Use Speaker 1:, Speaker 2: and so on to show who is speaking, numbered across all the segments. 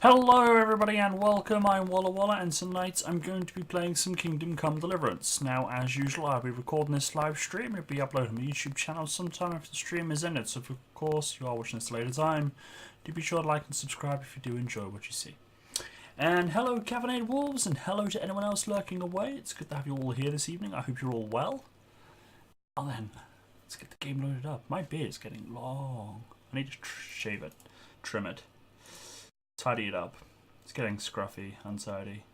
Speaker 1: Hello everybody and welcome, I'm Walla and tonight I'm going to be playing some Kingdom Come Deliverance. Now as usual I'll be recording this live stream, it'll be uploaded on my YouTube channel sometime after the stream is ended, so if of course you are watching this at a later time, do be sure to like and subscribe if you do enjoy what you see. And hello Caffeinated Wolves, and hello to anyone else lurking away. It's good to have you all here this evening. I hope you're all well. Well then, let's get the game loaded up. My beard is getting long. I need to shave it, trim it, tidy it up. It's getting scruffy, untidy.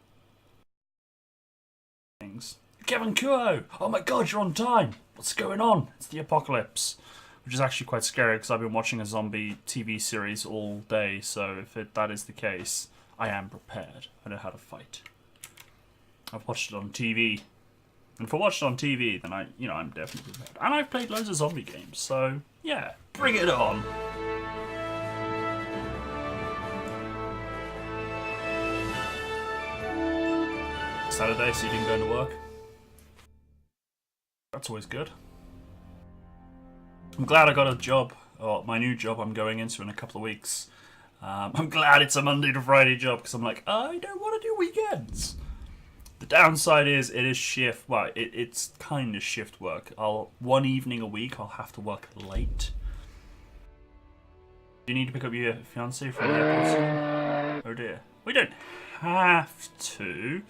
Speaker 1: Things. Kevin Kuo! Oh my god, you're on time! What's going on? It's the apocalypse. Which is actually quite scary because I've been watching a zombie TV series all day, so if that is the case, I am prepared. I know how to fight. I've watched it on TV. And if I watched it on TV, then I'm definitely prepared. And I've played loads of zombie games, so yeah, bring it on! Saturday, so you didn't go into work. That's always good. I'm glad I got a job, or my new job I'm going into in a couple of weeks. I'm glad it's a Monday to Friday job, because I'm like, I don't want to do weekends. The downside is it is shift. Well, it's kind of shift work. One evening a week I'll have to work late. Do you need to pick up your fiance from the airport soon? Oh dear. We don't have to,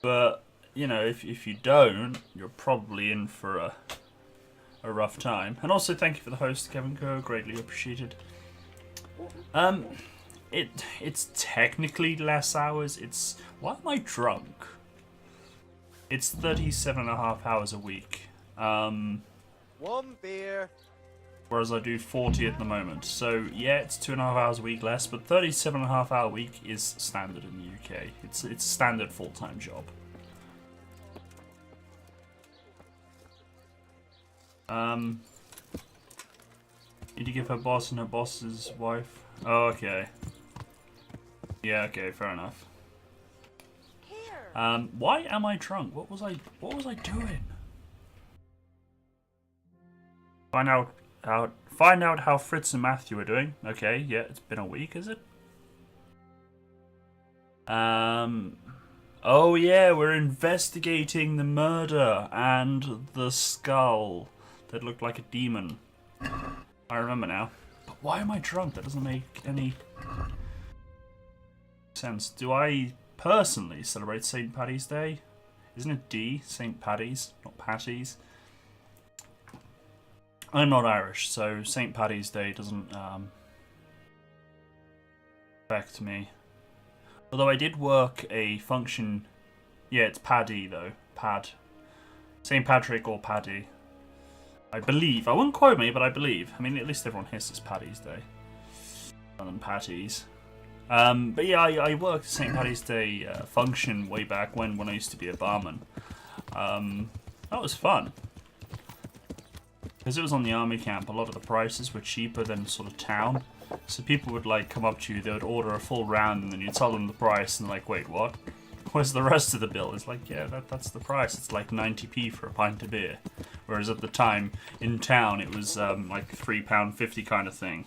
Speaker 1: but you know, if you don't, you're probably in for a rough time. And also, thank you for the host, Kevin Co. Greatly appreciated. It's technically less hours. It's why am I drunk? It's 37.5 hours a week.
Speaker 2: One beer.
Speaker 1: Whereas I do 40 at the moment. So yeah, it's 2.5 hours a week less, but 37.5 hour week is standard in the UK. It's a standard full-time job. Need to give her boss and her boss's wife. Oh, okay. Yeah, okay, fair enough. Why am I drunk? What was I doing? Find out how Fritz and Matthew are doing. Okay, yeah, it's been a week, is it? Oh yeah, we're investigating the murder and the skull that looked like a demon. I remember now. But why am I drunk? That doesn't make any sense. Do I personally celebrate St. Paddy's Day? Isn't it D? St. Paddy's, not Patties. I'm not Irish, so St. Paddy's Day doesn't affect me. Although I did work a function. Yeah, it's Paddy though. Pad. St. Patrick or Paddy. I believe. I wouldn't quote me, but I believe. I mean, at least everyone hisses Paddy's Day. Rather than Patties. But yeah, I worked St. Paddy's Day function way back when I used to be a barman. That was fun. Because it was on the army camp, a lot of the prices were cheaper than sort of town. So people would like come up to you, they would order a full round, and then you tell them the price, and they're like, wait, what? Where's the rest of the bill? It's like, yeah, that's the price. It's like 90p for a pint of beer. Whereas at the time, in town, it was like £3.50 kind of thing.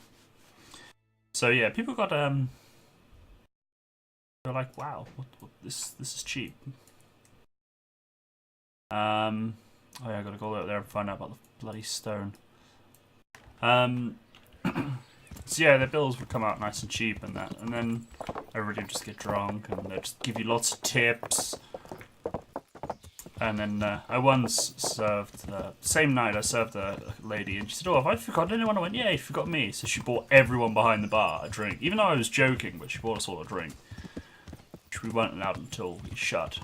Speaker 1: So yeah, people got, they're like, wow, this is cheap. Oh yeah, I gotta go out there and find out about the bloody stone. So yeah, the bills would come out nice and cheap and that, and then everybody would just get drunk and they'd just give you lots of tips. And then I once served, same night I served a lady and she said, oh, have I forgotten anyone? I went, yeah, you forgot me. So she bought everyone behind the bar a drink, even though I was joking, but she bought us all a drink, which we weren't allowed until we shut.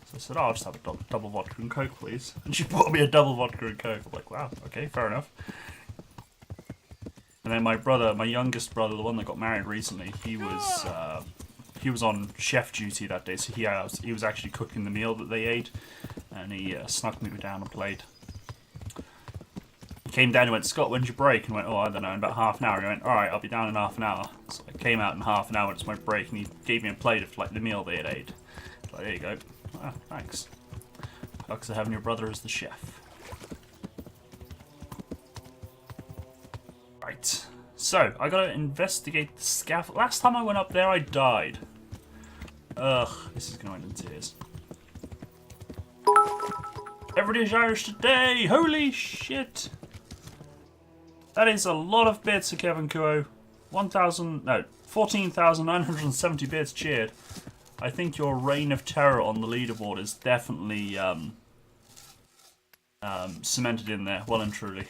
Speaker 1: So I said, oh, I'll just have a double vodka and coke, please. And she bought me a double vodka and coke. I'm like, wow, okay, fair enough. And then my brother, my youngest brother, the one that got married recently, he was on chef duty that day, so he was actually cooking the meal that they ate, and he snuck me down a plate. He came down and went, Scott, when's your break? And I went, oh, I don't know, in about half an hour. He went, alright, I'll be down in half an hour. So I came out in half an hour, it's my break, and he gave me a plate of like the meal they had ate. Like, there you go. Oh, thanks. Perks of having your brother as the chef. Right. So, I gotta investigate the scaffold. Last time I went up there, I died. Ugh, this is gonna end in tears. Everybody's Irish today! Holy shit! That is a lot of bits of Kevin Kuo. 14,970 bits cheered. I think your reign of terror on the leaderboard is definitely cemented in there, well and truly.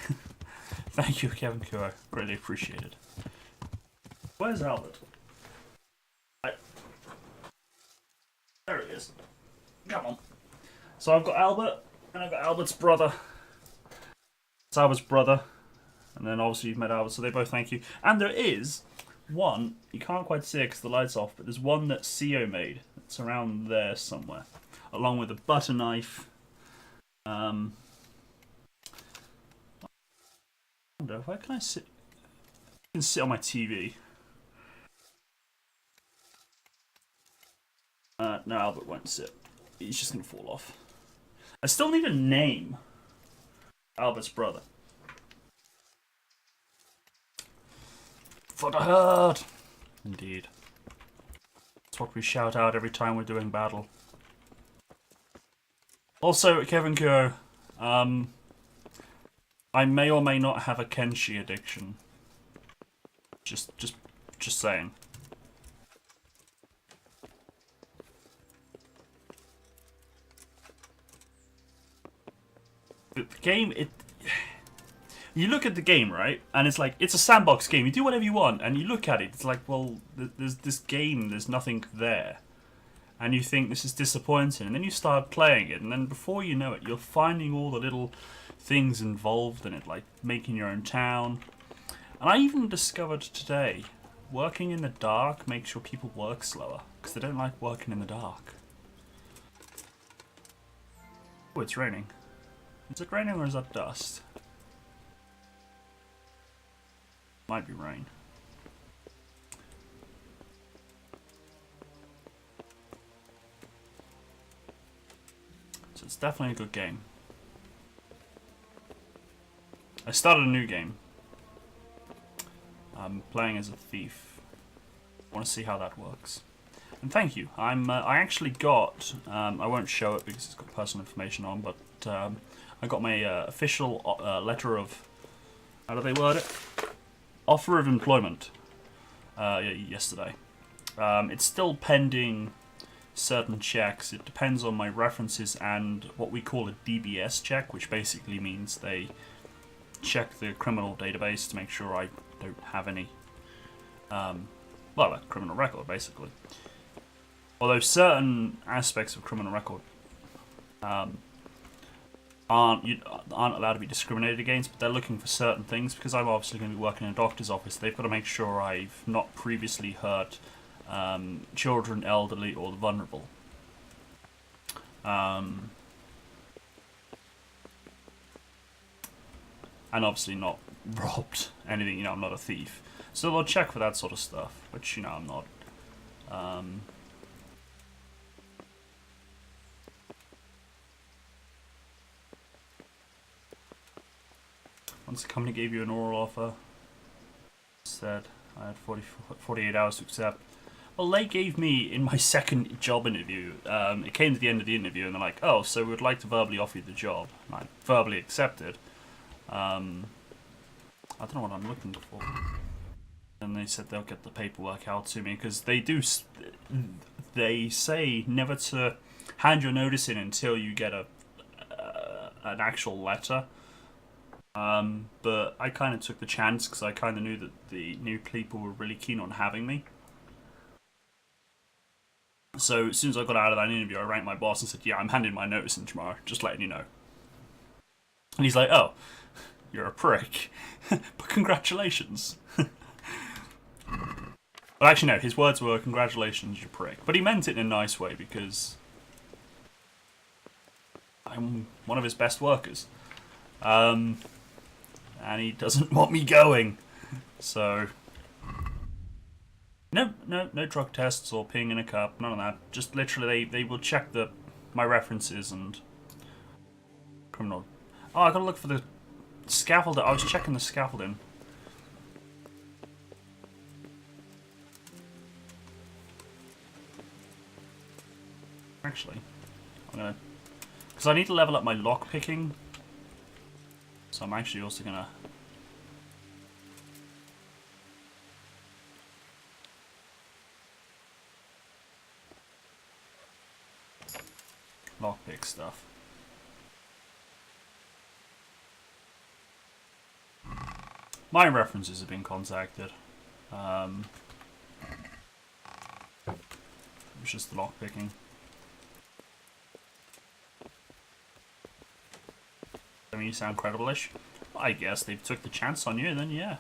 Speaker 1: Thank you, Kevin Kuo. Really appreciated. Where's Albert? There he is. Come on. So I've got Albert, and I've got Albert's brother. It's Albert's brother. And then obviously you've met Albert, so they both thank you. And there is one, you can't quite see it because the light's off, but there's one that CEO made. It's around there somewhere. Along with a butter knife. I wonder, where can I sit? I can sit on my TV. No, Albert won't sit. He's just gonna fall off. I still need a name. Albert's brother. For the herd! Indeed. That's what we shout out every time we're doing battle. Also, Kevin Kyo, I may or may not have a Kenshi addiction. Just saying. The game, you look at the game, right, and it's like, it's a sandbox game, you do whatever you want, and you look at it, it's like, well, there's this game, there's nothing there. And you think this is disappointing, and then you start playing it, and then before you know it, you're finding all the little things involved in it, like making your own town. And I even discovered today, working in the dark makes your people work slower, because they don't like working in the dark. Oh, it's raining. Is it raining or is that dust? Might be rain. So it's definitely a good game. I started a new game. I'm playing as a thief. I want to see how that works. And thank you. I actually got. I won't show it because it's got personal information on, but I got my official letter of. How do they word it? Offer of employment. Yesterday. It's still pending certain checks. It depends on my references and what we call a DBS check, which basically means they check the criminal database to make sure I don't have any, well, a criminal record, basically. Although certain aspects of criminal record aren't allowed to be discriminated against, but they're looking for certain things, because I'm obviously going to be working in a doctor's office. They've got to make sure I've not previously hurt children, elderly, or the vulnerable. And obviously not robbed anything, you know, I'm not a thief. So they'll check for that sort of stuff, which, you know, I'm not. Once the company gave you an oral offer, said I had 48 hours to accept. Well, they gave me, in my second job interview, it came to the end of the interview and they're like, oh, so we'd like to verbally offer you the job. And I verbally accepted. I don't know what I'm looking for. And they said they'll get the paperwork out to me, because they say never to hand your notice in until you get an actual letter. But I kind of took the chance because I kind of knew that the new people were really keen on having me. So as soon as I got out of that interview, I rang my boss and said, yeah, I'm handing my notice in tomorrow, just letting you know. And he's like, oh, you're a prick. But congratulations. Well, actually, no, his words were, congratulations, you prick. But he meant it in a nice way, because I'm one of his best workers. And he doesn't want me going. So, no drug tests or peeing in a cup, none of that. Just literally, they will check my references and criminal. Oh, I gotta look for the scaffolding. I was checking the scaffolding. Actually, I'm gonna, because I need to level up my lock picking. So I'm actually also gonna lockpick stuff. My references have been contacted. It was just the lockpicking. I mean, you sound credible-ish. I guess they took the chance on you, then yeah.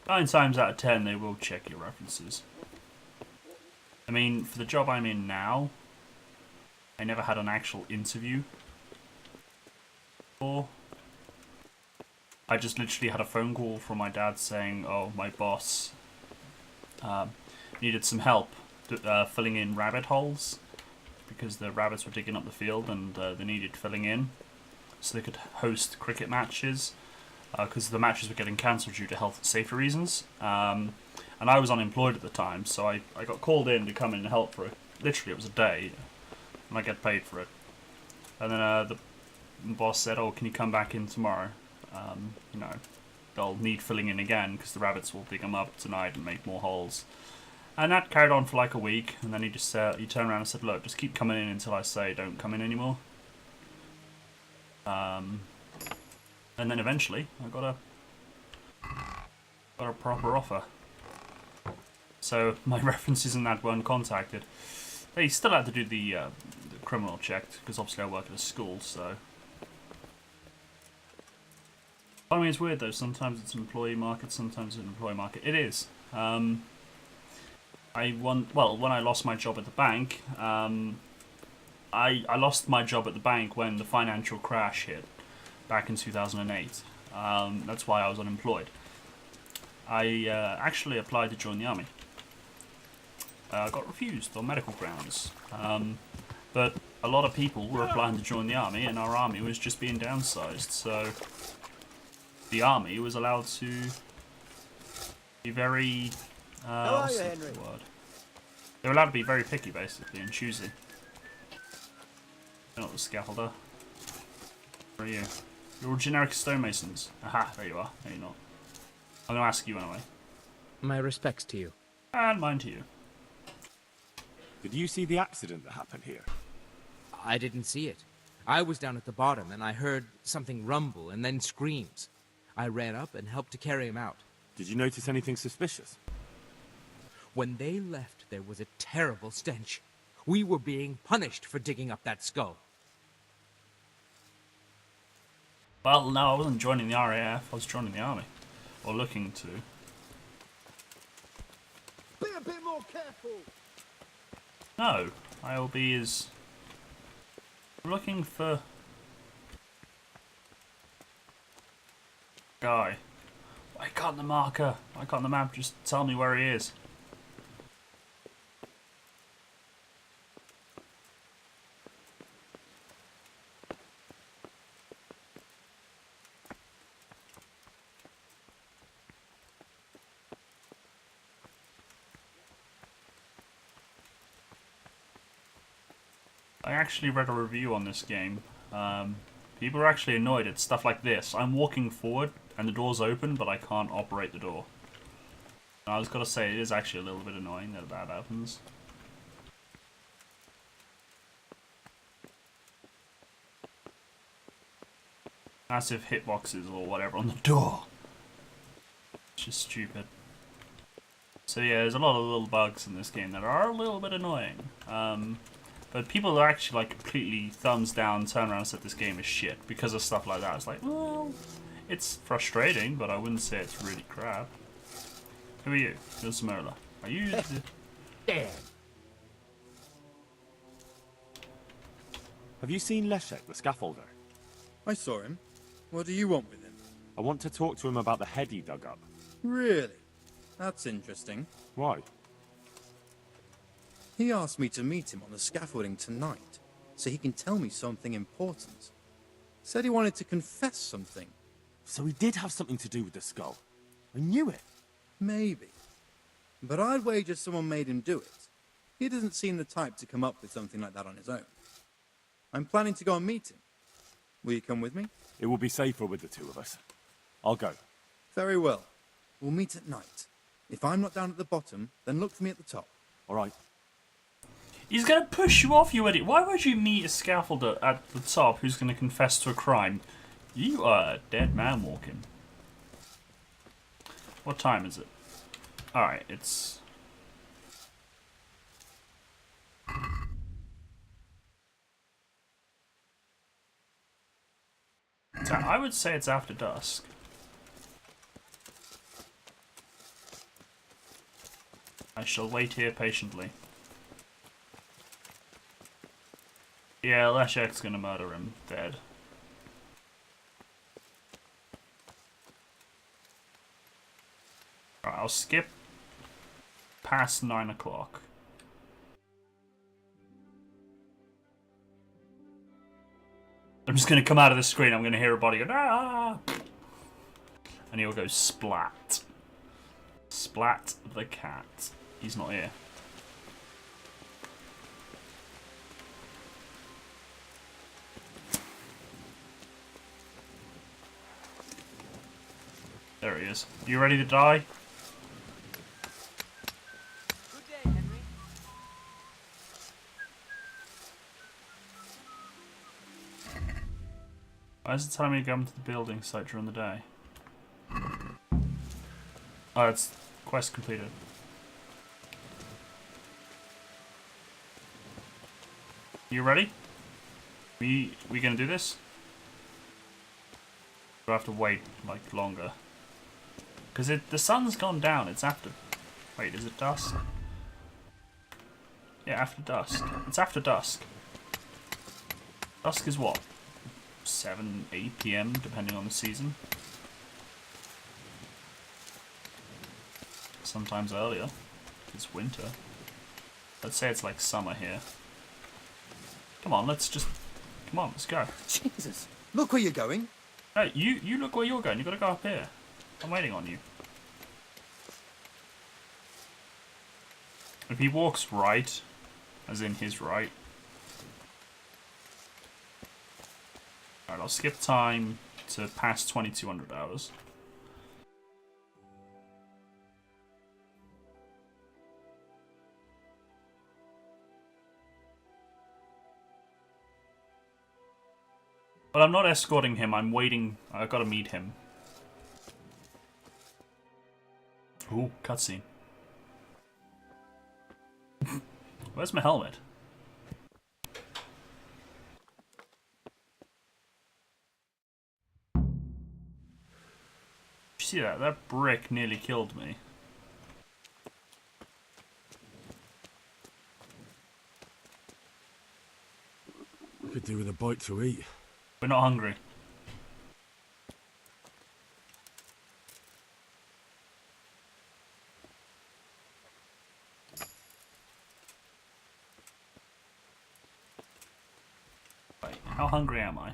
Speaker 1: 9 times out of 10, they will check your references. I mean, for the job I'm in now, I never had an actual interview. Or I just literally had a phone call from my dad saying, oh, my boss needed some help filling in rabbit holes because the rabbits were digging up the field and they needed filling in so they could host cricket matches because the matches were getting cancelled due to health and safety reasons. And I was unemployed at the time, so I got called in to come in and help for it. Literally, it was a day, and I get paid for it. And then the boss said, "Oh, can you come back in tomorrow? You know, they'll need filling in again because the rabbits will dig them up tonight and make more holes." And that carried on for like a week, and then he turned around and said, "Look, just keep coming in until I say don't come in anymore." And then eventually, I got a proper offer. So my references in that weren't contacted. They still had to do the criminal check because obviously I work at a school. So I mean, it's weird though. Sometimes it's an employee market, sometimes it's an employee market. It is. When I lost my job at the bank, I lost my job at the bank when the financial crash hit back in 2008. That's why I was unemployed. I actually applied to join the army. I got refused on medical grounds. But a lot of people were applying to join the army, and our army was just being downsized. So the army was allowed to be very... what's the word? They were allowed to be very picky, basically, and choosy. You're not the scaffolder. Where are you? You're all generic stonemasons. Aha, there you are. No, you're not. I'm going to ask you anyway.
Speaker 3: My respects to you.
Speaker 1: And mine to you.
Speaker 4: Did you see the accident that happened here?
Speaker 3: I didn't see it. I was down at the bottom and I heard something rumble and then screams. I ran up and helped to carry him out.
Speaker 4: Did you notice anything suspicious?
Speaker 3: When they left, there was a terrible stench. We were being punished for digging up that skull.
Speaker 1: Well, no, I wasn't joining the RAF. I was joining the army. Or looking to.
Speaker 2: Be a bit more careful.
Speaker 1: No, ILB is looking for guy. Why can't the marker? Why can't the map just tell me where he is? I actually read a review on this game. People are actually annoyed at stuff like this. I'm walking forward and the door's open, but I can't operate the door. And I was gotta say, it is actually a little bit annoying that that happens. Massive hitboxes or whatever on the door. It's just stupid. So yeah, there's a lot of little bugs in this game that are a little bit annoying. But people are actually like completely thumbs down, turn around and said this game is shit because of stuff like that. It's like, well, it's frustrating, but I wouldn't say it's really crap. Who are you? You're Smola. Are you...
Speaker 3: Damn.
Speaker 4: Have you seen Leszek, the scaffolder?
Speaker 5: I saw him. What do you want with him?
Speaker 4: I want to talk to him about the head he dug up.
Speaker 5: Really? That's interesting.
Speaker 4: Why?
Speaker 5: He asked me to meet him on the scaffolding tonight, so he can tell me something important. Said he wanted to confess something.
Speaker 4: So he did have something to do with the skull. I knew it.
Speaker 5: Maybe. But I'd wager someone made him do it. He doesn't seem the type to come up with something like that on his own. I'm planning to go and meet him. Will you come with me?
Speaker 4: It will be safer with the two of us. I'll go.
Speaker 5: Very well. We'll meet at night. If I'm not down at the bottom, then look for me at the top.
Speaker 4: All right.
Speaker 1: He's gonna push you off, you idiot. Why would you meet a scaffolder at the top who's gonna confess to a crime? You are a dead man walking. What time is it? Alright, it's... I would say it's after dusk. I shall wait here patiently. Yeah, Leszek's gonna murder him. Dead. Alright, I'll skip past 9 o'clock. I'm just going to come out of the screen. I'm going to hear a body go, ah! And he'll go splat. Splat the cat. He's not here. There he is. You ready to die?
Speaker 3: Good day, Henry.
Speaker 1: Why is it telling me to come to the building site during the day? Oh, it's quest completed. You ready? We gonna do this? Do I have to wait like longer? Because the sun's gone down. It's after. Wait, is it dusk? Yeah, after dusk. It's after dusk. Dusk is what? 7, 8 p.m. depending on the season. Sometimes earlier. It's winter. Let's say it's like summer here. Come on, come on, let's go.
Speaker 5: Jesus, look where you're going.
Speaker 1: Hey, you look where you're going. You gotta go up here. I'm waiting on you. If he walks right, as in his right. Alright, I'll skip time to past 2200 hours. But I'm not escorting him, I'm waiting. I've got to meet him. Ooh, cutscene. Where's my helmet? Did you see that? That brick nearly killed me.
Speaker 4: Could do with a bite to eat.
Speaker 1: We're not hungry. Wait, how hungry am I?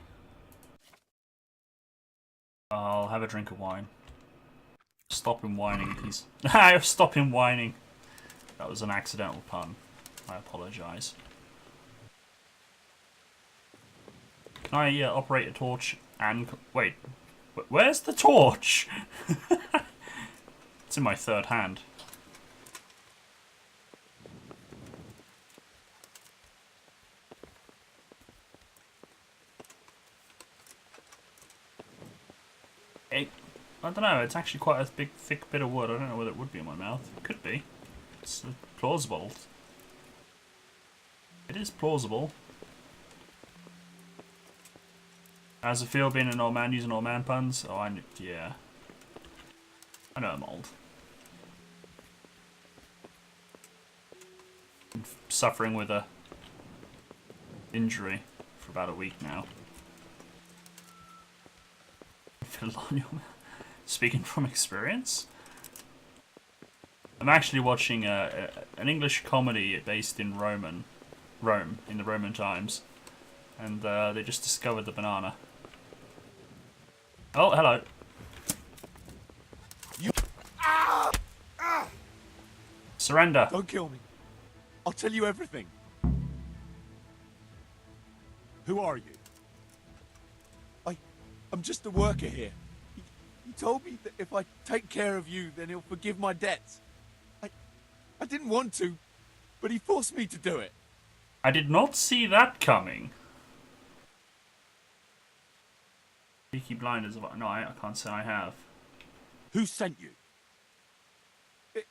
Speaker 1: I'll have a drink of wine. Stop him whining. Stop him whining. That was an accidental pun. I apologise. Can I operate a torch and... Wait. Where's the torch? It's in my third hand. I don't know, it's actually quite a big, thick bit of wood. I don't know whether it would be in my mouth. It could be. It's plausible. It is plausible. How's it feel being an old man using old man puns? Oh, yeah. I know I'm old. I'm suffering with a injury for about a week now. Speaking from experience, I'm actually watching an English comedy based in Rome, in the Roman times, and they just discovered the banana. Oh, hello. Surrender.
Speaker 4: Don't kill me. I'll tell you everything. Who are you? I'm just a worker here. He told me that if I take care of you, then he'll forgive my debts. I didn't want to, but he forced me to do it.
Speaker 1: I did not see that coming. Peaky Blinders. No, I can't say I have.
Speaker 4: Who sent you?
Speaker 2: It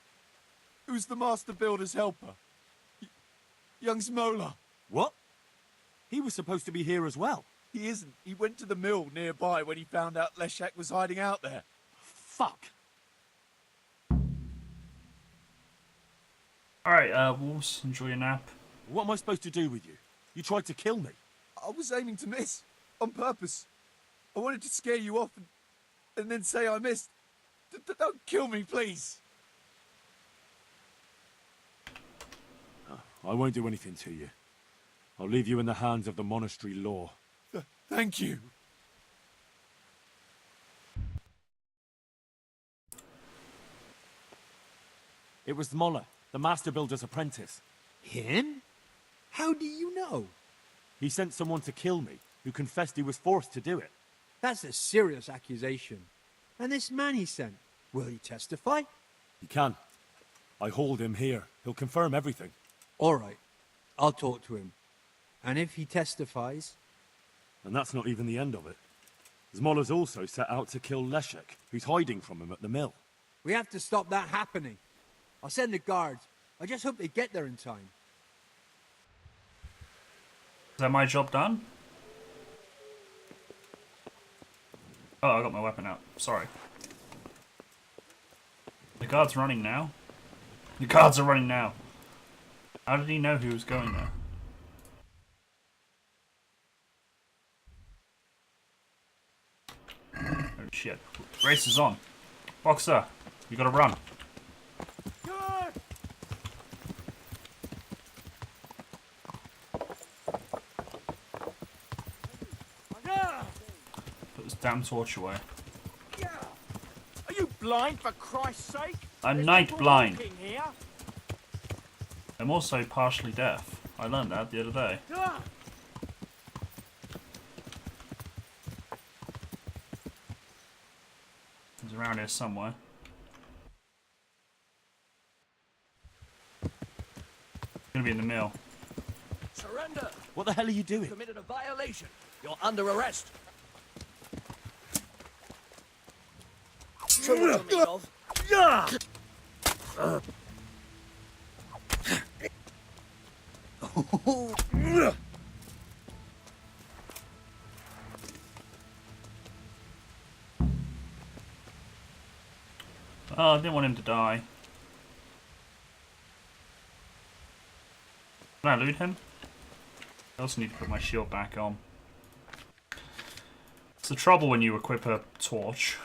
Speaker 2: was the Master Builder's helper. Young Smola.
Speaker 4: What? He was supposed to be here as well.
Speaker 2: He isn't. He went to the mill nearby when he found out Leshak was hiding out there.
Speaker 4: Fuck.
Speaker 1: Alright, Wolves, enjoy your nap.
Speaker 4: What am I supposed to do with you? You tried to kill me.
Speaker 2: I was aiming to miss. On purpose. I wanted to scare you off and then say I missed. Don't kill me, please.
Speaker 4: I won't do anything to you. I'll leave you in the hands of the monastery law. Thank you.
Speaker 6: It was Moller, the master builder's apprentice.
Speaker 7: Him? How do you know?
Speaker 6: He sent someone to kill me, who confessed he was forced to do it.
Speaker 7: That's a serious accusation. And this man he sent, will he testify?
Speaker 6: He can. I hold him here. He'll confirm everything.
Speaker 7: All right, I'll talk to him. And if he testifies...
Speaker 6: And that's not even the end of it. Zmoller's also set out to kill Leszek, who's hiding from him at the mill.
Speaker 7: We have to stop that happening. I'll send the guards. I just hope they get there in time.
Speaker 1: Is that my job done? Oh, I got my weapon out. Sorry. The guard's running now. The guards are running now. How did he know who was going there? Oh shit. Race is on. Boxer, you gotta run. Put this damn torch away.
Speaker 6: Are you blind, for Christ's sake?
Speaker 1: I'm night blind. I'm also partially deaf. I learned that the other day. He's around here somewhere. Gonna be in the mill.
Speaker 8: Surrender!
Speaker 6: What the hell are you doing?
Speaker 8: Committed a violation. You're under arrest. Show what you're made of.
Speaker 1: Oh, I didn't want him to die. Can I loot him? I also need to put my shield back on. It's the trouble when you equip a torch.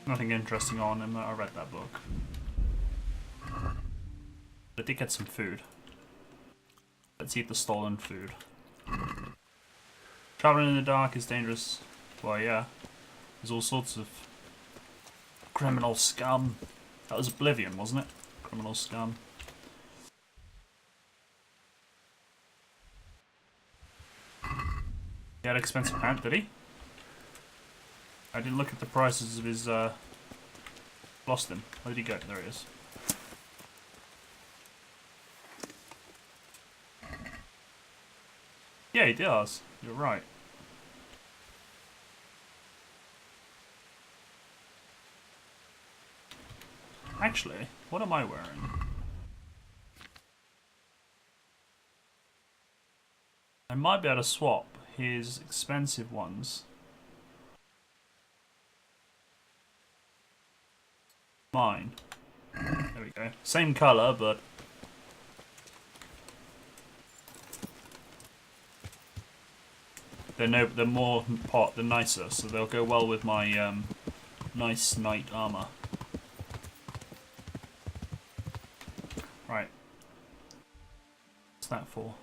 Speaker 1: Nothing interesting on him. I read that book. I did get some food. Let's eat the stolen food. Traveling in the dark is dangerous. Well, yeah. There's all sorts of criminal scum. That was Oblivion, wasn't it? Criminal scum. He had an expensive pant, did he? I didn't look at the prices of his, lost him. Where did he go? There he is. Yeah, he does. You're right. Actually, what am I wearing? I might be able to swap his expensive ones. Mine. There we go. Same colour, but they're more pot, they're nicer, so they'll go well with my nice knight armour. Right. What's that for?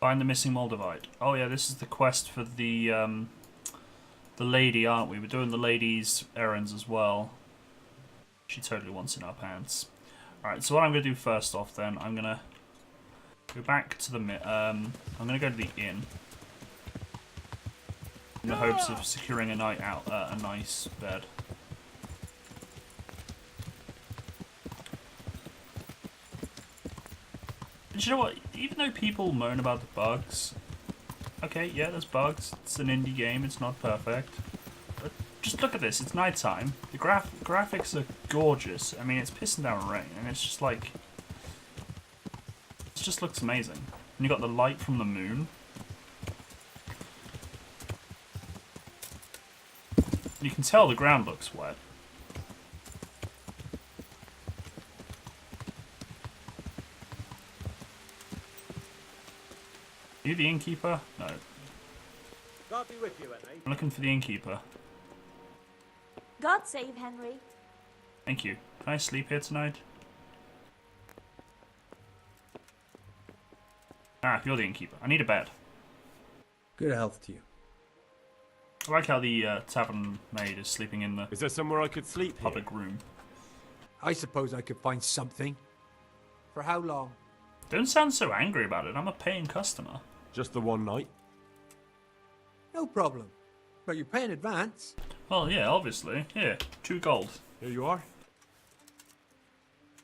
Speaker 1: Find the missing Moldavite. Oh yeah, this is the quest for the lady, aren't we? We're doing the lady's errands as well. She totally wants in our pants. Alright, so what I'm going to do first off then, I'm going to go back to the... I'm going to go to the inn. In the hopes of securing a night out, a nice bed. But you know what? Even though people moan about the bugs... Okay, yeah, there's bugs. It's an indie game. It's not perfect. But just look at this. It's nighttime. The graphics are gorgeous. I mean, it's pissing down rain, and it's just like... It just looks amazing. And you got the light from the moon. You can tell the ground looks wet. You the innkeeper? No.
Speaker 8: God be with you, Henry.
Speaker 1: I'm looking for the innkeeper.
Speaker 9: God save Henry.
Speaker 1: Thank you. Can I sleep here tonight? Ah, you're the innkeeper. I need a bed.
Speaker 7: Good health to you.
Speaker 1: I like how the tavern maid is sleeping in the
Speaker 6: Is there somewhere I could sleep here?
Speaker 1: public room.
Speaker 7: I suppose I could find something. For how long?
Speaker 1: Don't sound so angry about it. I'm a paying customer.
Speaker 6: Just the one night?
Speaker 7: No problem. But you pay in advance.
Speaker 1: Well, yeah, obviously. Here, 2 gold.
Speaker 6: Here you are.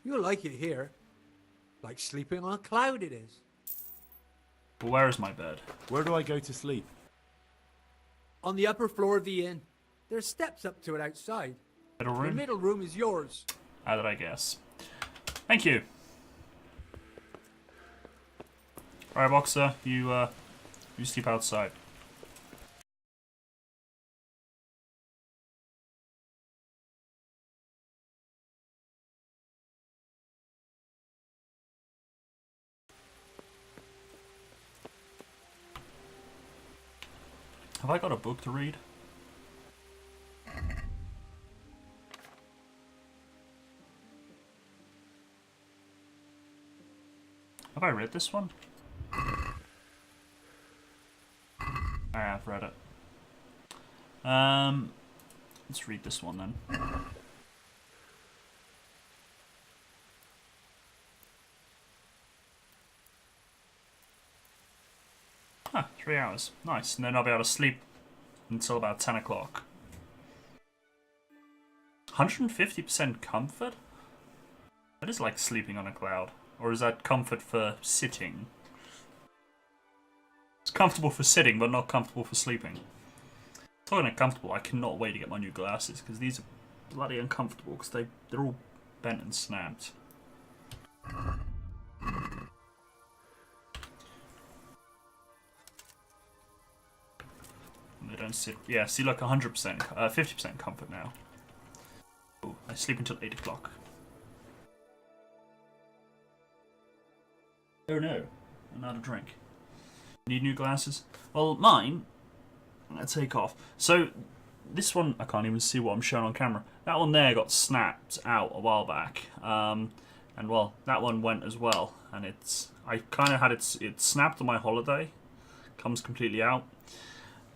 Speaker 7: You'll like it here. Like sleeping on a cloud it is.
Speaker 1: But where is my bed?
Speaker 6: Where do I go to sleep?
Speaker 7: On the upper floor of the inn. There's steps up to it outside.
Speaker 1: Middle
Speaker 7: The
Speaker 1: room?
Speaker 7: middle room is yours.
Speaker 1: How did I guess? Thank you. Alright, Boxer, you sleep outside. Have I got a book to read? Have I read this one? I have read it. Let's read this one then. Ah, 3 hours. Nice. And then I'll be able to sleep until about 10 o'clock. 150% comfort? That is like sleeping on a cloud. Or is that comfort for sitting? It's comfortable for sitting, but not comfortable for sleeping. Talking of comfortable, I cannot wait to get my new glasses, because these are bloody uncomfortable, because they're all bent and snapped. And they don't sit... Yeah, see, look, 100%, 50% comfort now. Ooh, I sleep until 8 o'clock. Oh no, I'm out of drink. Need new glasses? Well, mine, let's take off. So, this one, I can't even see what I'm showing on camera. That one there got snapped out a while back. And well, that one went as well. And I kind of had it snapped on my holiday. Comes completely out.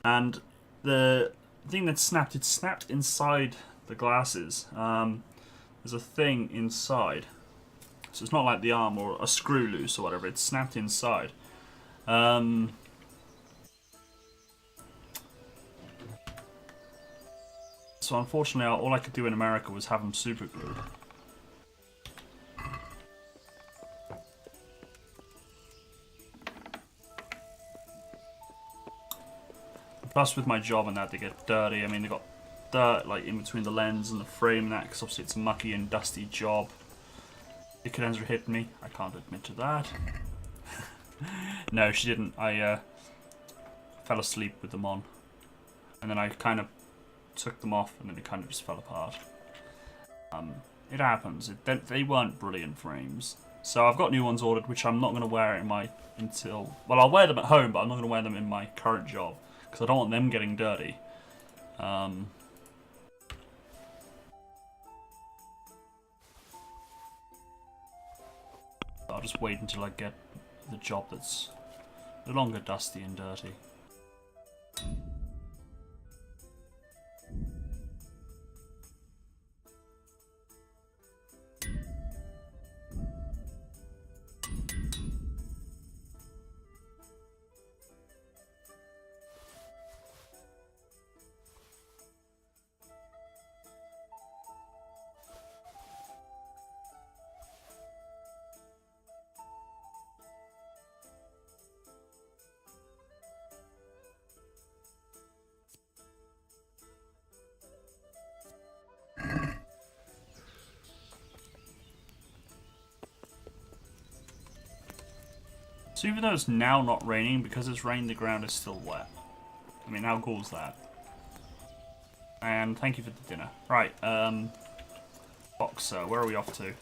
Speaker 1: And the thing that snapped, it snapped inside the glasses. There's a thing inside. So it's not like the arm or a screw loose or whatever, it's snapped inside. So unfortunately, all I could do in America was have them super glued. Plus with my job and that, they get dirty. I mean, they got dirt like in between the lens and the frame and that, because obviously it's a mucky and dusty job. The cadenza hit me. I can't admit to that. No, she didn't. I fell asleep with them on. And then I kind of took them off and then it kind of just fell apart. It happens. They weren't brilliant frames. So I've got new ones ordered, which I'm not going to wear until... Well, I'll wear them at home, but I'm not going to wear them in my current job. Because I don't want them getting dirty. I'll just wait until I get the job that's no longer dusty and dirty. So even though it's now not raining, because it's rained, the ground is still wet. I mean, how cool is that? And thank you for the dinner. Right, Boxer, where are we off to?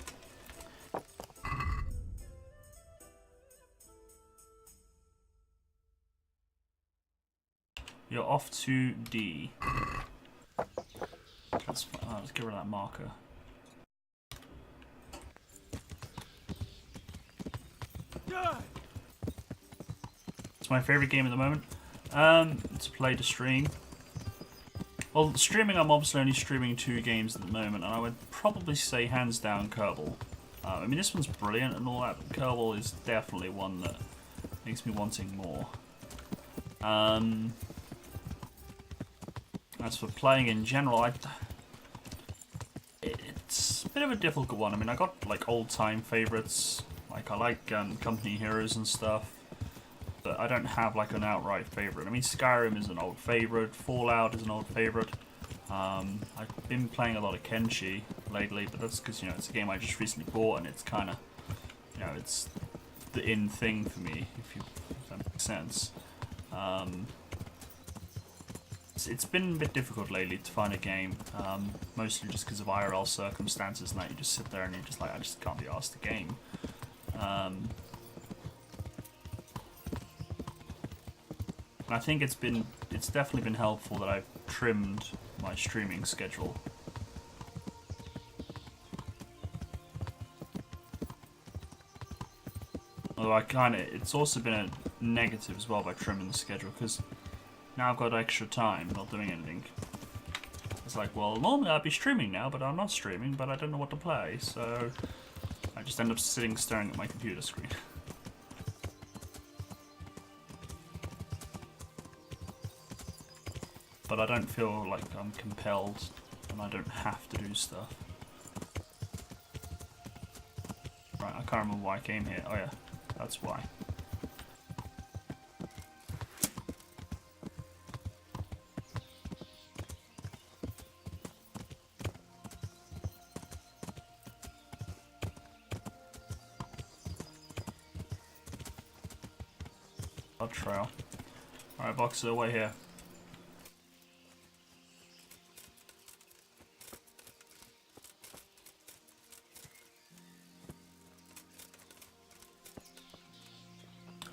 Speaker 1: You're off to D. Let's get rid of that marker. It's my favourite game at the moment. To play to stream. Well, streaming, I'm obviously only streaming 2 games at the moment, and I would probably say hands down Kerbal. I mean, this one's brilliant and all that, but Kerbal is definitely one that makes me wanting more. As for playing in general, it's a bit of a difficult one. I mean, I got like old-time favourites. Like I like Company Heroes and stuff, but I don't have like an outright favourite. I mean, Skyrim is an old favourite. Fallout is an old favourite. I've been playing a lot of Kenshi lately, but that's because, you know, it's a game I just recently bought, and it's kind of, you know, it's the in thing for me, if that makes sense. It's been a bit difficult lately to find a game, mostly just because of IRL circumstances, and that you just sit there and you're just like, I just can't be asked to game. And I think it's definitely been helpful that I've trimmed my streaming schedule. Although it's also been a negative as well by trimming the schedule, because now I've got extra time not doing anything. It's like, well, normally I'd be streaming now, but I'm not streaming, but I don't know what to play, so I just end up sitting staring at my computer screen. But I don't feel like I'm compelled and I don't have to do stuff. Right, I can't remember why I came here. Oh yeah, that's why. Blood trail. Alright, Boxer, wait here.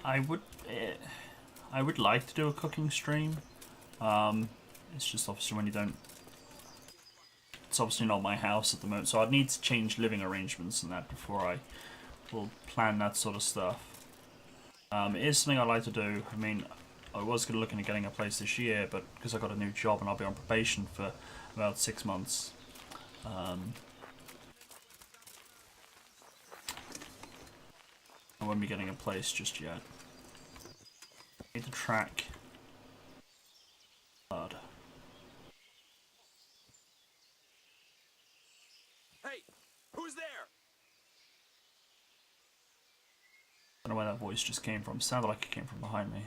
Speaker 1: I would like to do a cooking stream. It's just obviously when you don't. It's obviously not my house at the moment, so I'd need to change living arrangements and that before I will plan that sort of stuff. It is something I'd like to do. I mean, I was looking at getting a place this year, but because I got a new job and I'll be on probation for about 6 months. I won't be getting a place just yet. Need to track blood.
Speaker 4: Hey, who's there?
Speaker 1: I don't know where that voice just came from. It sounded like it came from behind me.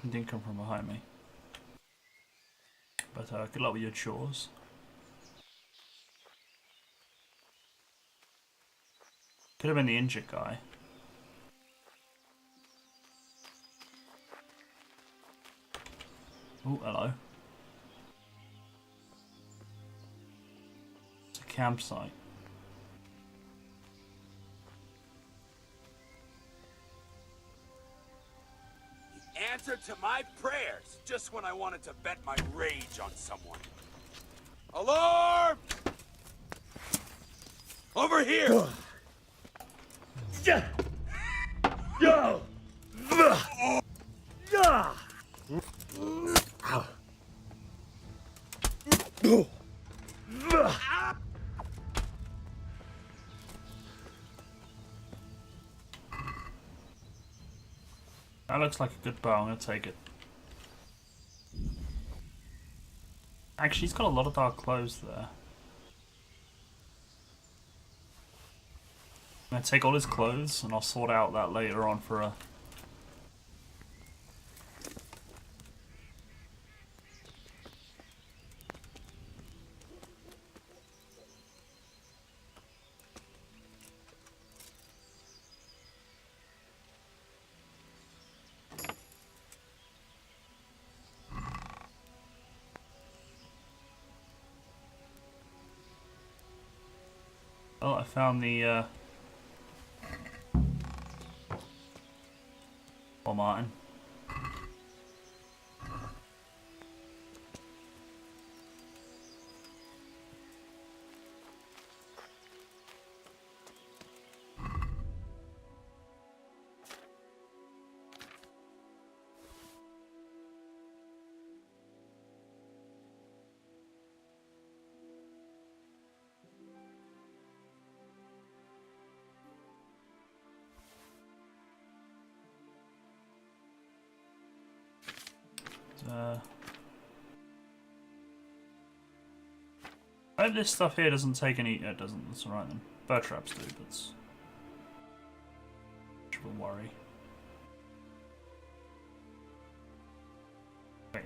Speaker 1: It didn't come from behind me. But good luck with your chores. Could have been the injured guy. Oh, hello. It's a campsite.
Speaker 4: Answer to my prayers, just when I wanted to vent my rage on someone. Alarm! Over here!
Speaker 6: Yo!
Speaker 1: That looks like a good bow. I'm gonna take it. Actually, he's got a lot of dark clothes there. I'm gonna take all his clothes and I'll sort out that later on for a... Oh, I found the oh, Martin. I hope this stuff here doesn't take any. It doesn't. That's alright then. Bird traps do, but it's much of a worry. Wait.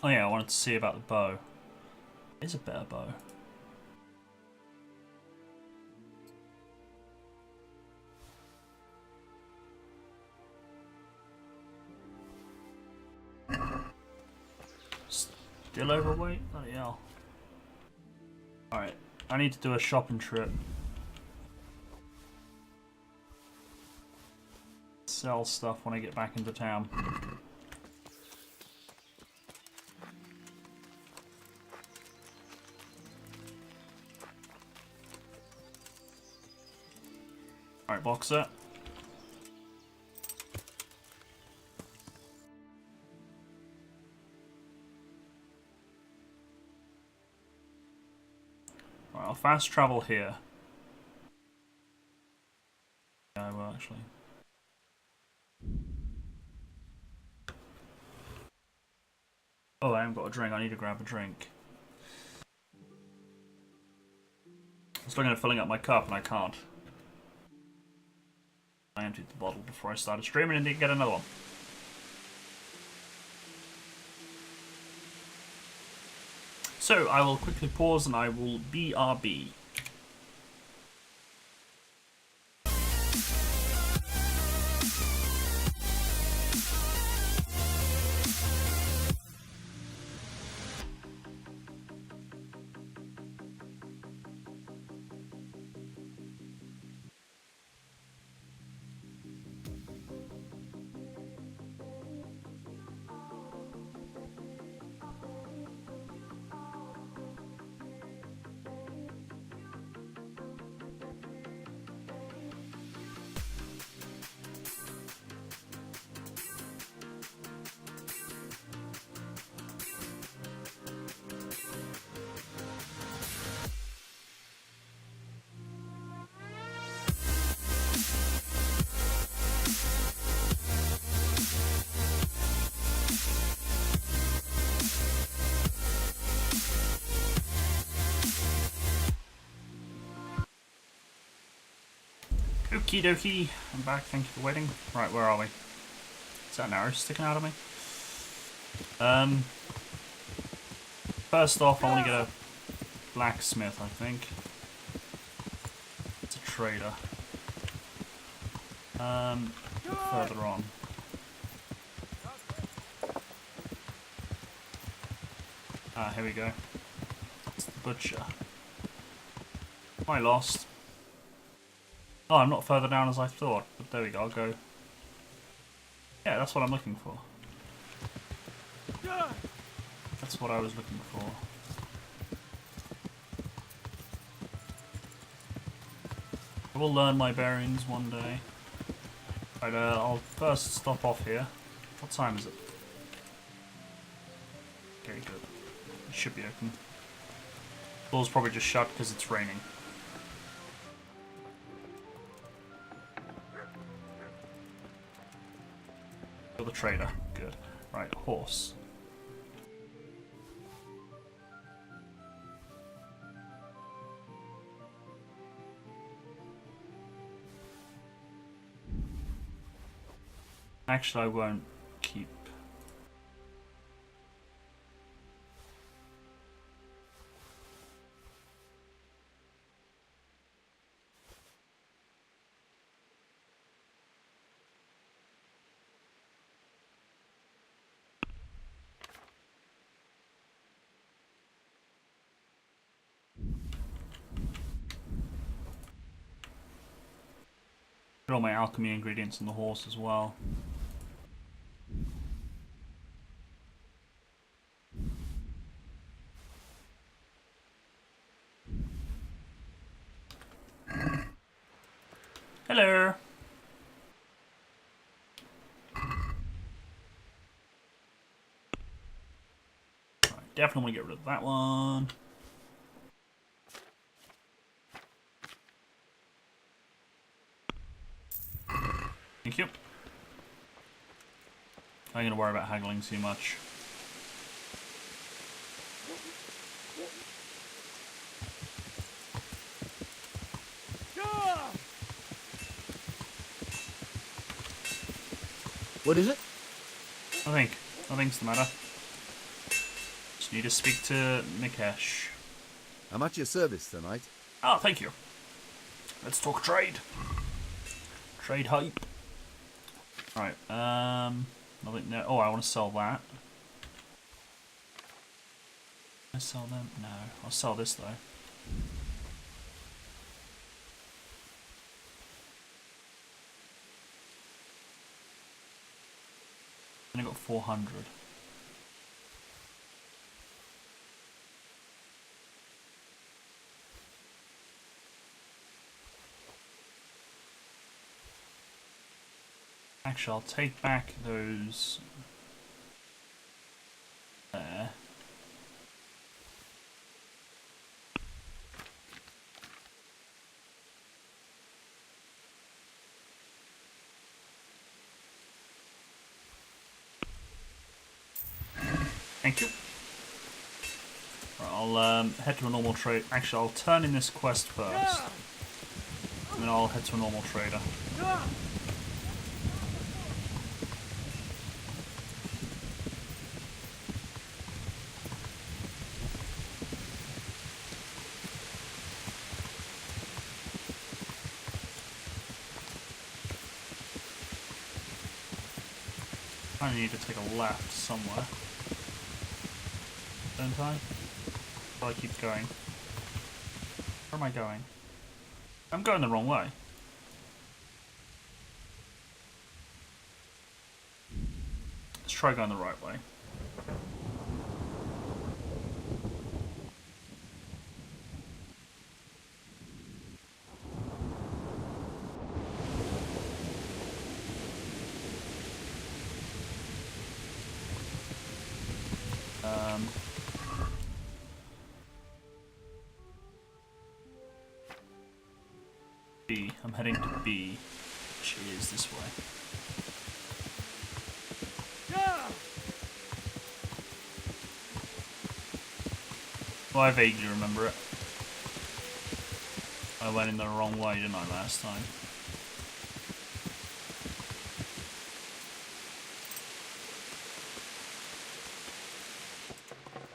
Speaker 1: Oh yeah, I wanted to see about the bow. It is a better bow. Still overweight? Bloody hell. Alright, I need to do a shopping trip. Sell stuff when I get back into town. Alright, boxer. Alright, I'll fast travel here. Yeah, I will actually. Oh, I haven't got a drink. I need to grab a drink. I was looking at filling up my cup and I can't. I emptied the bottle before I started streaming and didn't get another one. So I will quickly pause and I will BRB. Okie dokie, I'm back, thank you for waiting. Right, where are we? Is that an arrow sticking out of me? First off, I want to get a blacksmith, I think. It's a trader. Further on. Ah, here we go. It's the butcher. I lost. Oh, I'm not further down as I thought, but there we go, I'll go. Yeah, that's what I'm looking for. That's what I was looking for. I will learn my bearings one day. Right, I'll first stop off here. What time is it? Okay, good. It should be open. Door's probably just shut because it's raining. You're the trader. Good. Right, horse. Actually, I won't keep Put all my alchemy ingredients in the horse as well. Hello. Right, definitely want to get rid of that one. Thank you. I'm going to worry about haggling too much.
Speaker 2: What is it?
Speaker 1: Nothing's the matter. Just need to speak to Nikesh.
Speaker 2: I'm at your service tonight.
Speaker 1: Ah, thank you. Let's talk trade. Trade hype. Right, nothing, no, oh, I want to sell that. Can I sell them? No, I'll sell this though. Then I got 400. Actually, I'll take back those there. Thank you. Right, I'll head to a normal trade. Actually, I'll turn in this quest first, and then I'll head to a normal trader. I need to take a left somewhere. Don't I? Or I keep going. Where am I going? I'm going the wrong way. Let's try going the right way. B. I'm heading to B, which is this way. Well, I vaguely remember it. I went in the wrong way, didn't I, last time?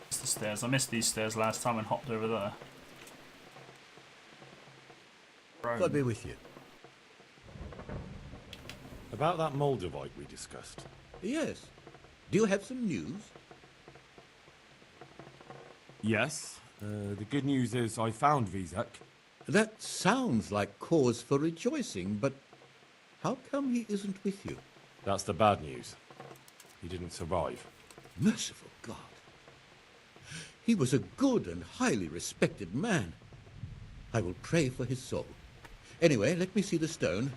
Speaker 1: It's the stairs. I missed these stairs last time and hopped over there.
Speaker 2: God be with you.
Speaker 6: About that Moldavite we discussed.
Speaker 9: Yes. Do you have some news?
Speaker 6: Yes. The good news is I found Vizek.
Speaker 9: That sounds like cause for rejoicing, but how come he isn't with you?
Speaker 6: That's the bad news. He didn't survive.
Speaker 9: Merciful God. He was a good and highly respected man. I will pray for his soul. Anyway, let me see the stone,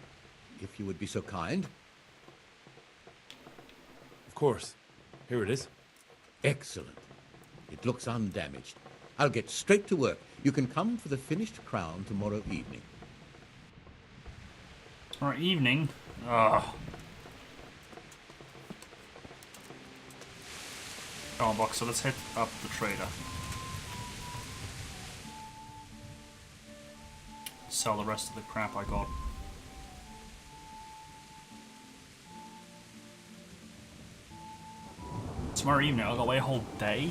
Speaker 9: if you would be so kind.
Speaker 6: Of course. Here it is.
Speaker 9: Excellent. It looks undamaged. I'll get straight to work. You can come for the finished crown tomorrow evening.
Speaker 1: Tomorrow evening? Ugh. Come on, Boxer, let's hit up the trader. Sell the rest of the crap I got. Tomorrow evening, I've got to wait a whole day.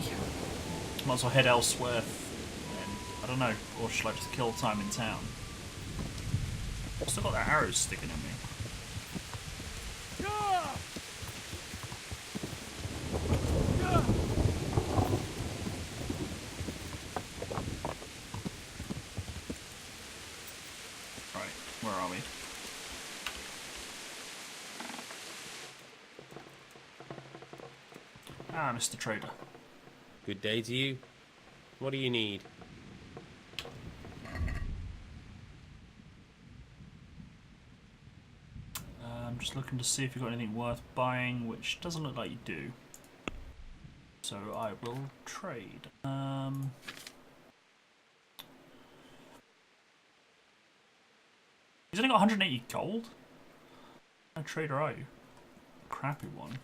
Speaker 1: Might as well head elsewhere. And, I don't know, or should I just kill time in town? I've still got that arrow sticking in me. Right, where are we? Ah, Mr. Trader.
Speaker 10: Good day to you. What do you need?
Speaker 1: I'm just looking to see if you've got anything worth buying, which doesn't look like you do. So I will trade. He's only got 180 gold? What trader are you? Crappy one.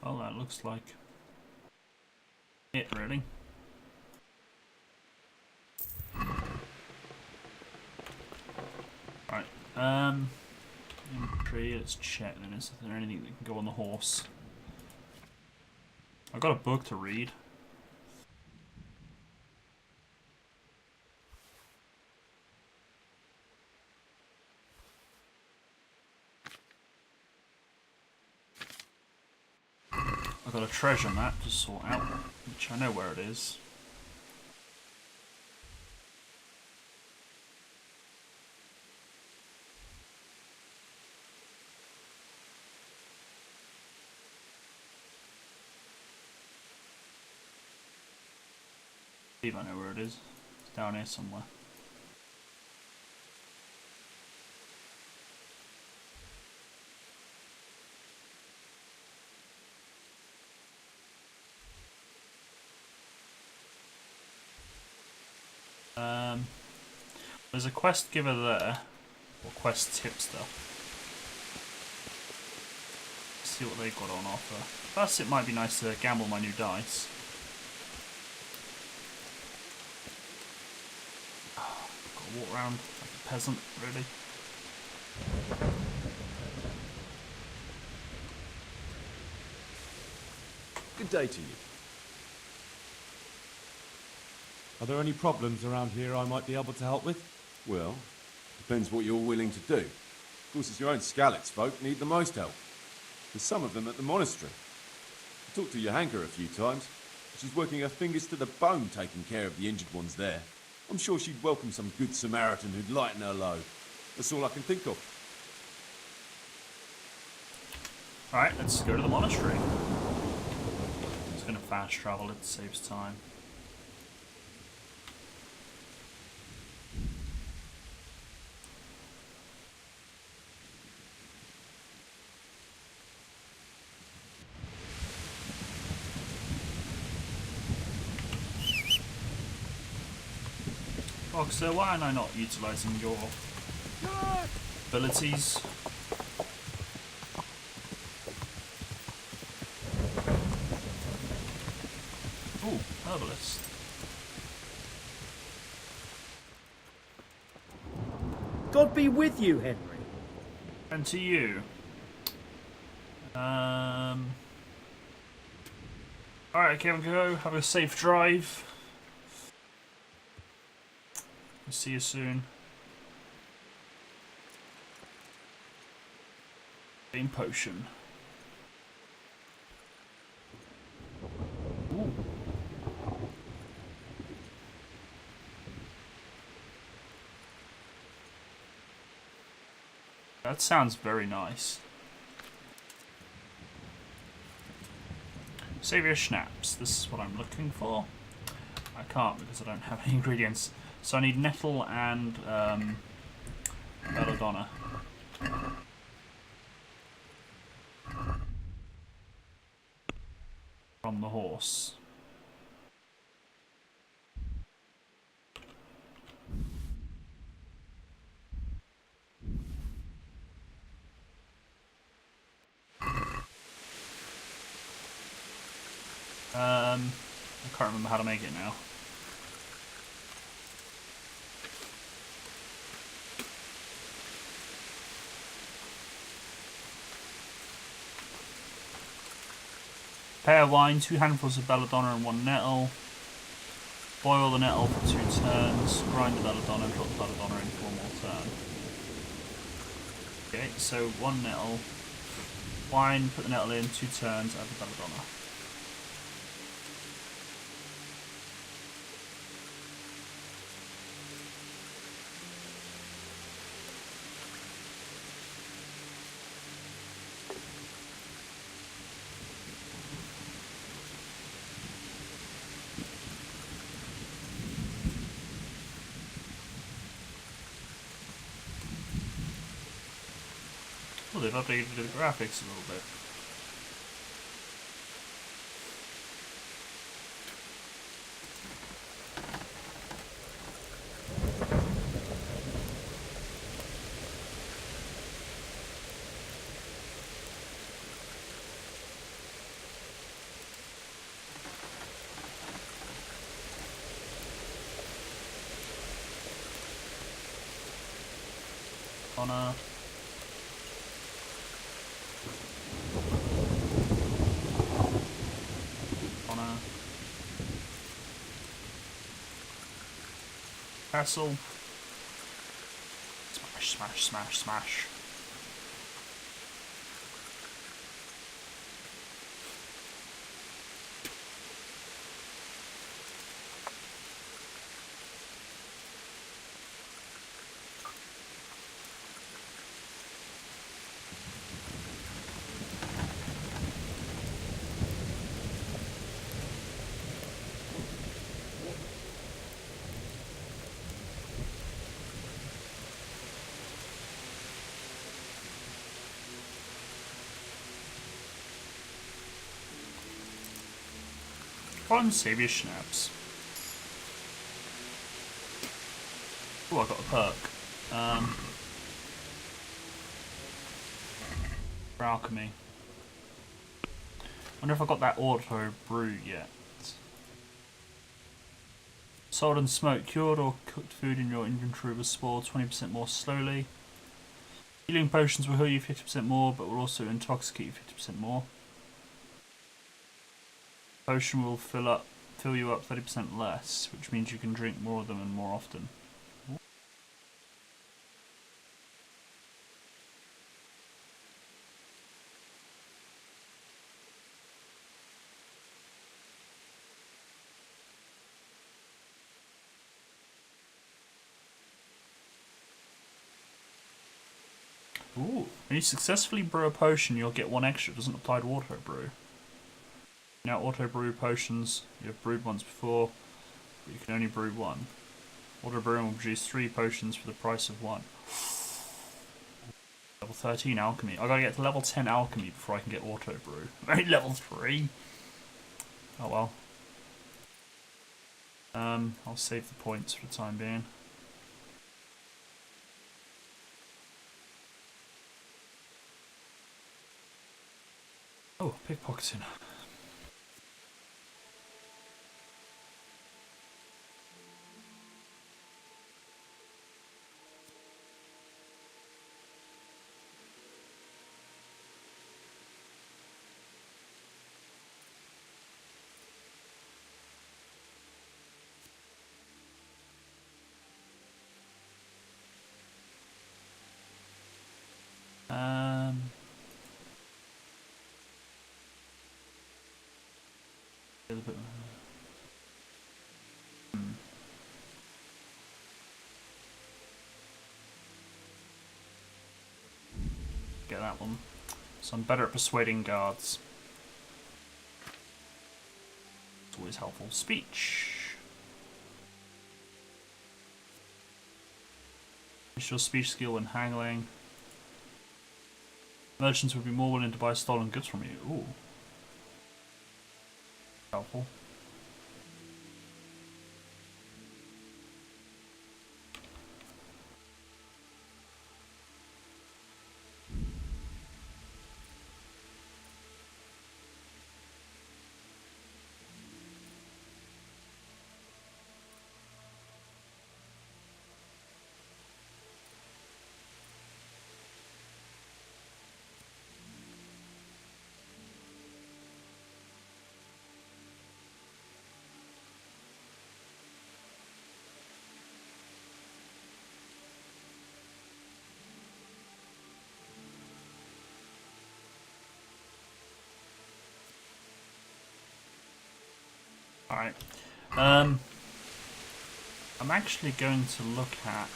Speaker 1: Well, that looks like it, really. Right. Inventory, let's check then. Is there anything that can go on the horse? I've got a book to read. I've got a treasure map to sort out, which I know where it is. I believe I know where it is. It's down here somewhere. There's a quest giver there, or quest tipster. Let's see what they've got on offer. First, it might be nice to gamble my new dice. Gotta walk around like a peasant, really.
Speaker 6: Good day to you. Are there any problems around here I might be able to help with?
Speaker 4: Well, depends what you're willing to do. Of course, it's your own Skalitz folk need the most help. There's some of them at the monastery. I talked to Johanka a few times. She's working her fingers to the bone taking care of the injured ones there. I'm sure she'd welcome some good Samaritan who'd lighten her load. That's all I can think of.
Speaker 1: Alright, let's go to the monastery. I'm just gonna fast travel, it saves time. Oh, so why am I not utilising your abilities? Ooh, herbalist.
Speaker 8: God be with you, Henry.
Speaker 1: And to you. Alright, okay, we'll go. Have a safe drive. See you soon. Game potion. Ooh. That sounds very nice. Saviour schnapps. This is what I'm looking for. I can't because I don't have any ingredients. So I need nettle and belladonna. From the horse. I can't remember how to make it now. Prepare wine, 2 handfuls of belladonna and 1 nettle. Boil the nettle for 2 turns. Grind the belladonna and drop the belladonna in for 1 more turn. Okay, so 1 nettle. Wine, put the nettle in, 2 turns, add the belladonna. Well, they've updated the graphics a little bit. Honor. Honor. Castle. Smash, smash, smash, smash. Try and save your schnapps. Oh, I got a perk. For alchemy. Wonder if I got that auto brew yet. Sold and smoked, cured or cooked food in your inventory will spoil 20% more slowly. Healing potions will heal you 50% more, but will also intoxicate you 50% more. Potion will fill you up 30% less, which means you can drink more of them and more often. Ooh, when you successfully brew a potion, you'll get 1 extra. It doesn't apply to auto brew. Now, auto brew potions, you've brewed once before, but you can only brew 1. Auto brewing will produce 3 potions for the price of 1. Level 13 alchemy. I gotta get to level 10 alchemy before I can get auto brew. Only level 3. Oh well. I'll save the points for the time being. Oh, pickpocketing. A bit. Get that one. So I'm better at persuading guards. It's always helpful. Speech. It's your speech skill when haggling. Merchants would be more willing to buy stolen goods from you. Ooh. Helpful. Alright. I'm actually going to look at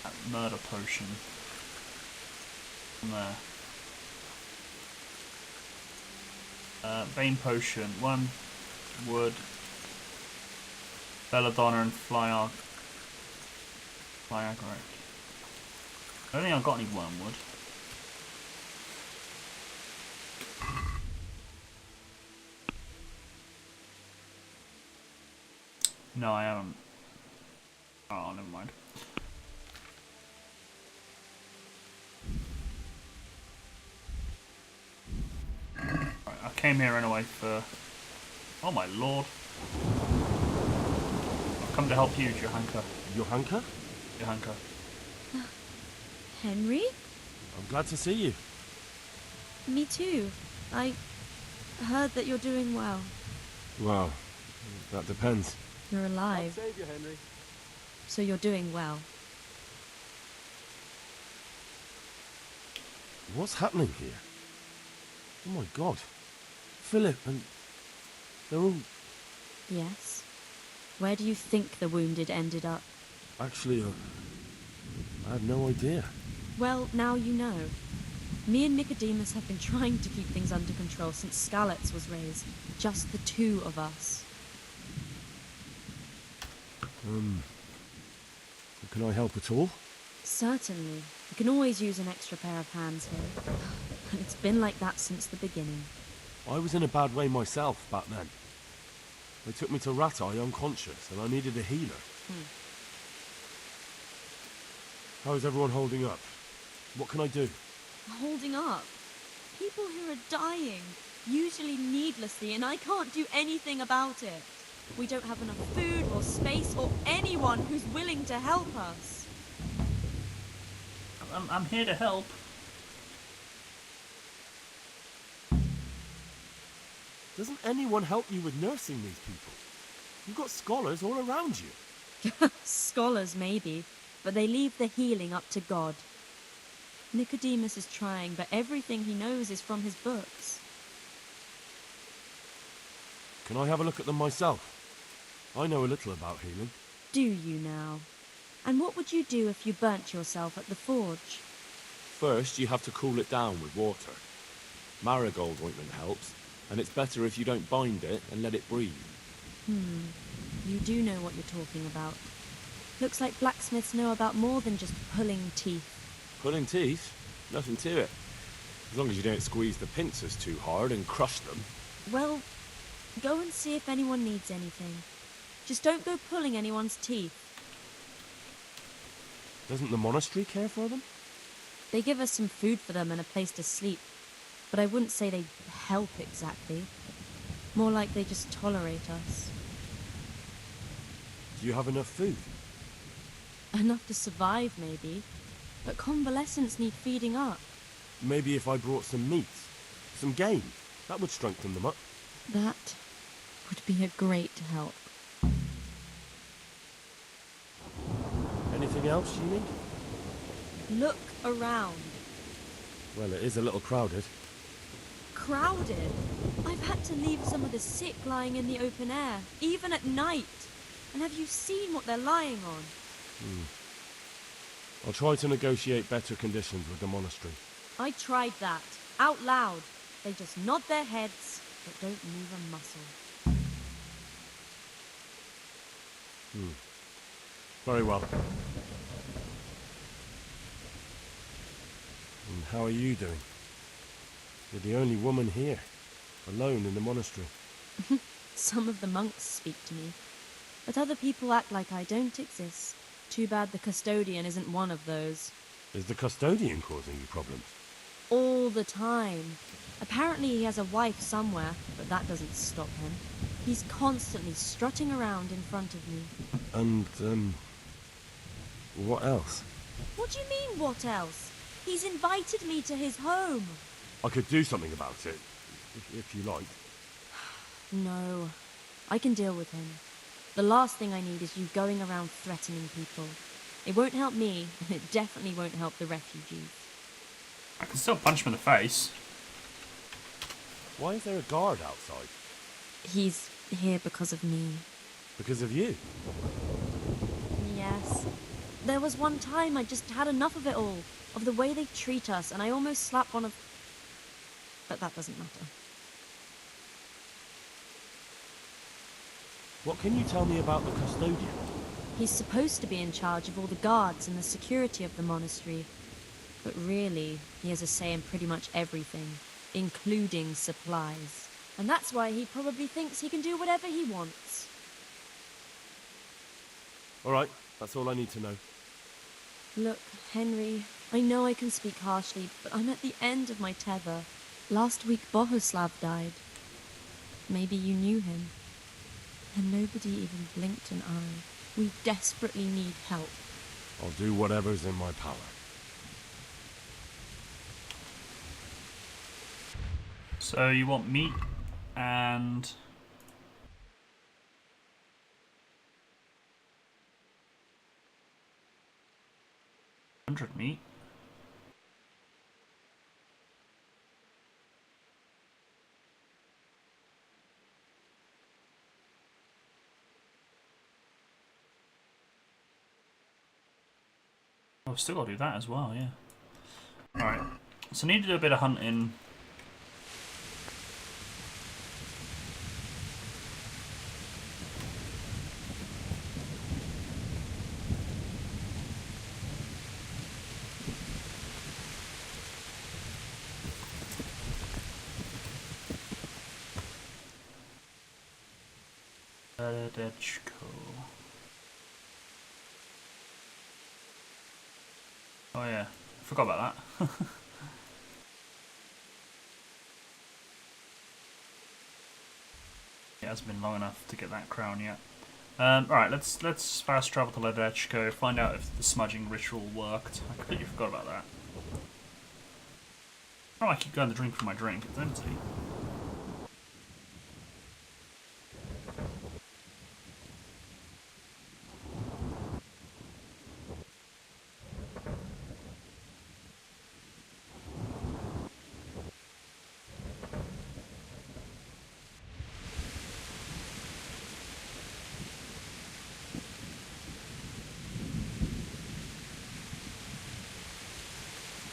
Speaker 1: that murder potion. From there. Bane potion. 1 wood. Belladonna and Flyagric. I don't think I've got any wormwood. No, I haven't. Oh, never mind. Right, I came here anyway for... Oh my lord. I've come to help you, Johanka.
Speaker 6: Johanka?
Speaker 1: Johanka.
Speaker 11: Henry?
Speaker 6: I'm glad to see you.
Speaker 11: Me too. I heard that you're doing well.
Speaker 6: Well, that depends.
Speaker 11: You're alive,
Speaker 6: Save you, Henry.
Speaker 11: so you're doing well.
Speaker 6: What's happening here? Oh my god. Philip and... they're all...
Speaker 11: Yes? Where do you think the wounded ended up?
Speaker 6: Actually, I had no idea.
Speaker 11: Well, now you know. Me and Nicodemus have been trying to keep things under control since Skalitz was raised. Just the two of us.
Speaker 6: Can I help at all?
Speaker 11: Certainly. You can always use an extra pair of hands here. And it's been like that since the beginning.
Speaker 6: I was in a bad way myself back then. They took me to Ratai unconscious, and I needed a healer. How is everyone holding up? What can I do?
Speaker 11: Holding up? People here are dying, usually needlessly, and I can't do anything about it. We don't have enough food or space or anyone who's willing to help us.
Speaker 1: I'm here to help.
Speaker 6: Doesn't anyone help you with nursing these people? You've got scholars all around you.
Speaker 11: Scholars, maybe, but they leave the healing up to God. Nicodemus is trying, but everything he knows is from his books.
Speaker 6: Can I have a look at them myself? I know a little about healing.
Speaker 11: Do you now? And what would you do if you burnt yourself at the forge?
Speaker 4: First, you have to cool it down with water. Marigold ointment helps, and it's better if you don't bind it and let it breathe.
Speaker 11: You do know what you're talking about. Looks like blacksmiths know about more than just pulling teeth.
Speaker 4: Pulling teeth? Nothing to it. As long as you don't squeeze the pincers too hard and crush them.
Speaker 11: Well, go and see if anyone needs anything. Just don't go pulling anyone's teeth.
Speaker 6: Doesn't the monastery care for them?
Speaker 11: They give us some food for them and a place to sleep, but I wouldn't say they help exactly. More like they just tolerate us.
Speaker 6: Do you have enough food?
Speaker 11: Enough to survive, maybe, but convalescents need feeding up.
Speaker 6: Maybe if I brought some meat, some game, that would strengthen them up.
Speaker 11: That would be a great help.
Speaker 6: Anything else you need?
Speaker 11: Look around.
Speaker 6: Well, it is a little crowded.
Speaker 11: Crowded? I've had to leave some of the sick lying in the open air, even at night. And have you seen what they're lying on?
Speaker 6: I'll try to negotiate better conditions with the monastery.
Speaker 11: I tried that, out loud. They just nod their heads, but don't move a muscle.
Speaker 6: Very well. And how are you doing? You're the only woman here, alone in the monastery.
Speaker 11: Some of the monks speak to me, but other people act like I don't exist. Too bad the custodian isn't one of those.
Speaker 6: Is the custodian causing you problems?
Speaker 11: All the time. Apparently he has a wife somewhere, but that doesn't stop him. He's constantly strutting around in front of me.
Speaker 6: And, what else?
Speaker 11: What do you mean, what else? He's invited me to his home.
Speaker 6: I could do something about it, if you like.
Speaker 11: No, I can deal with him. The last thing I need is you going around threatening people. It won't help me, and it definitely won't help the refugees.
Speaker 1: I can still punch him in the face.
Speaker 6: Why is there a guard outside?
Speaker 11: He's here because of me.
Speaker 6: Because of you.
Speaker 11: Yes. There was one time I just had enough of it all, of the way they treat us, and I almost slapped one of... But that doesn't matter.
Speaker 6: What can you tell me about the custodian?
Speaker 11: He's supposed to be in charge of all the guards and the security of the monastery. But really, he has a say in pretty much everything, including supplies. And that's why he probably thinks he can do whatever he wants.
Speaker 6: Alright, that's all I need to know.
Speaker 11: Look, Henry, I know I can speak harshly, but I'm at the end of my tether. Last week Bohuslav died. Maybe you knew him. And nobody even blinked an eye. We desperately need help.
Speaker 6: I'll do whatever's in my power.
Speaker 1: So you want meat and... $100 meat. I've still got to do that as well, yeah. Alright, so I need to do a bit of hunting. Oh yeah, forgot about that. It hasn't been long enough to get that crown yet. Alright, let's fast travel to Ledechko, find out if the smudging ritual worked. I completely forgot about that. Oh, I keep going to drink for my drink, it's empty.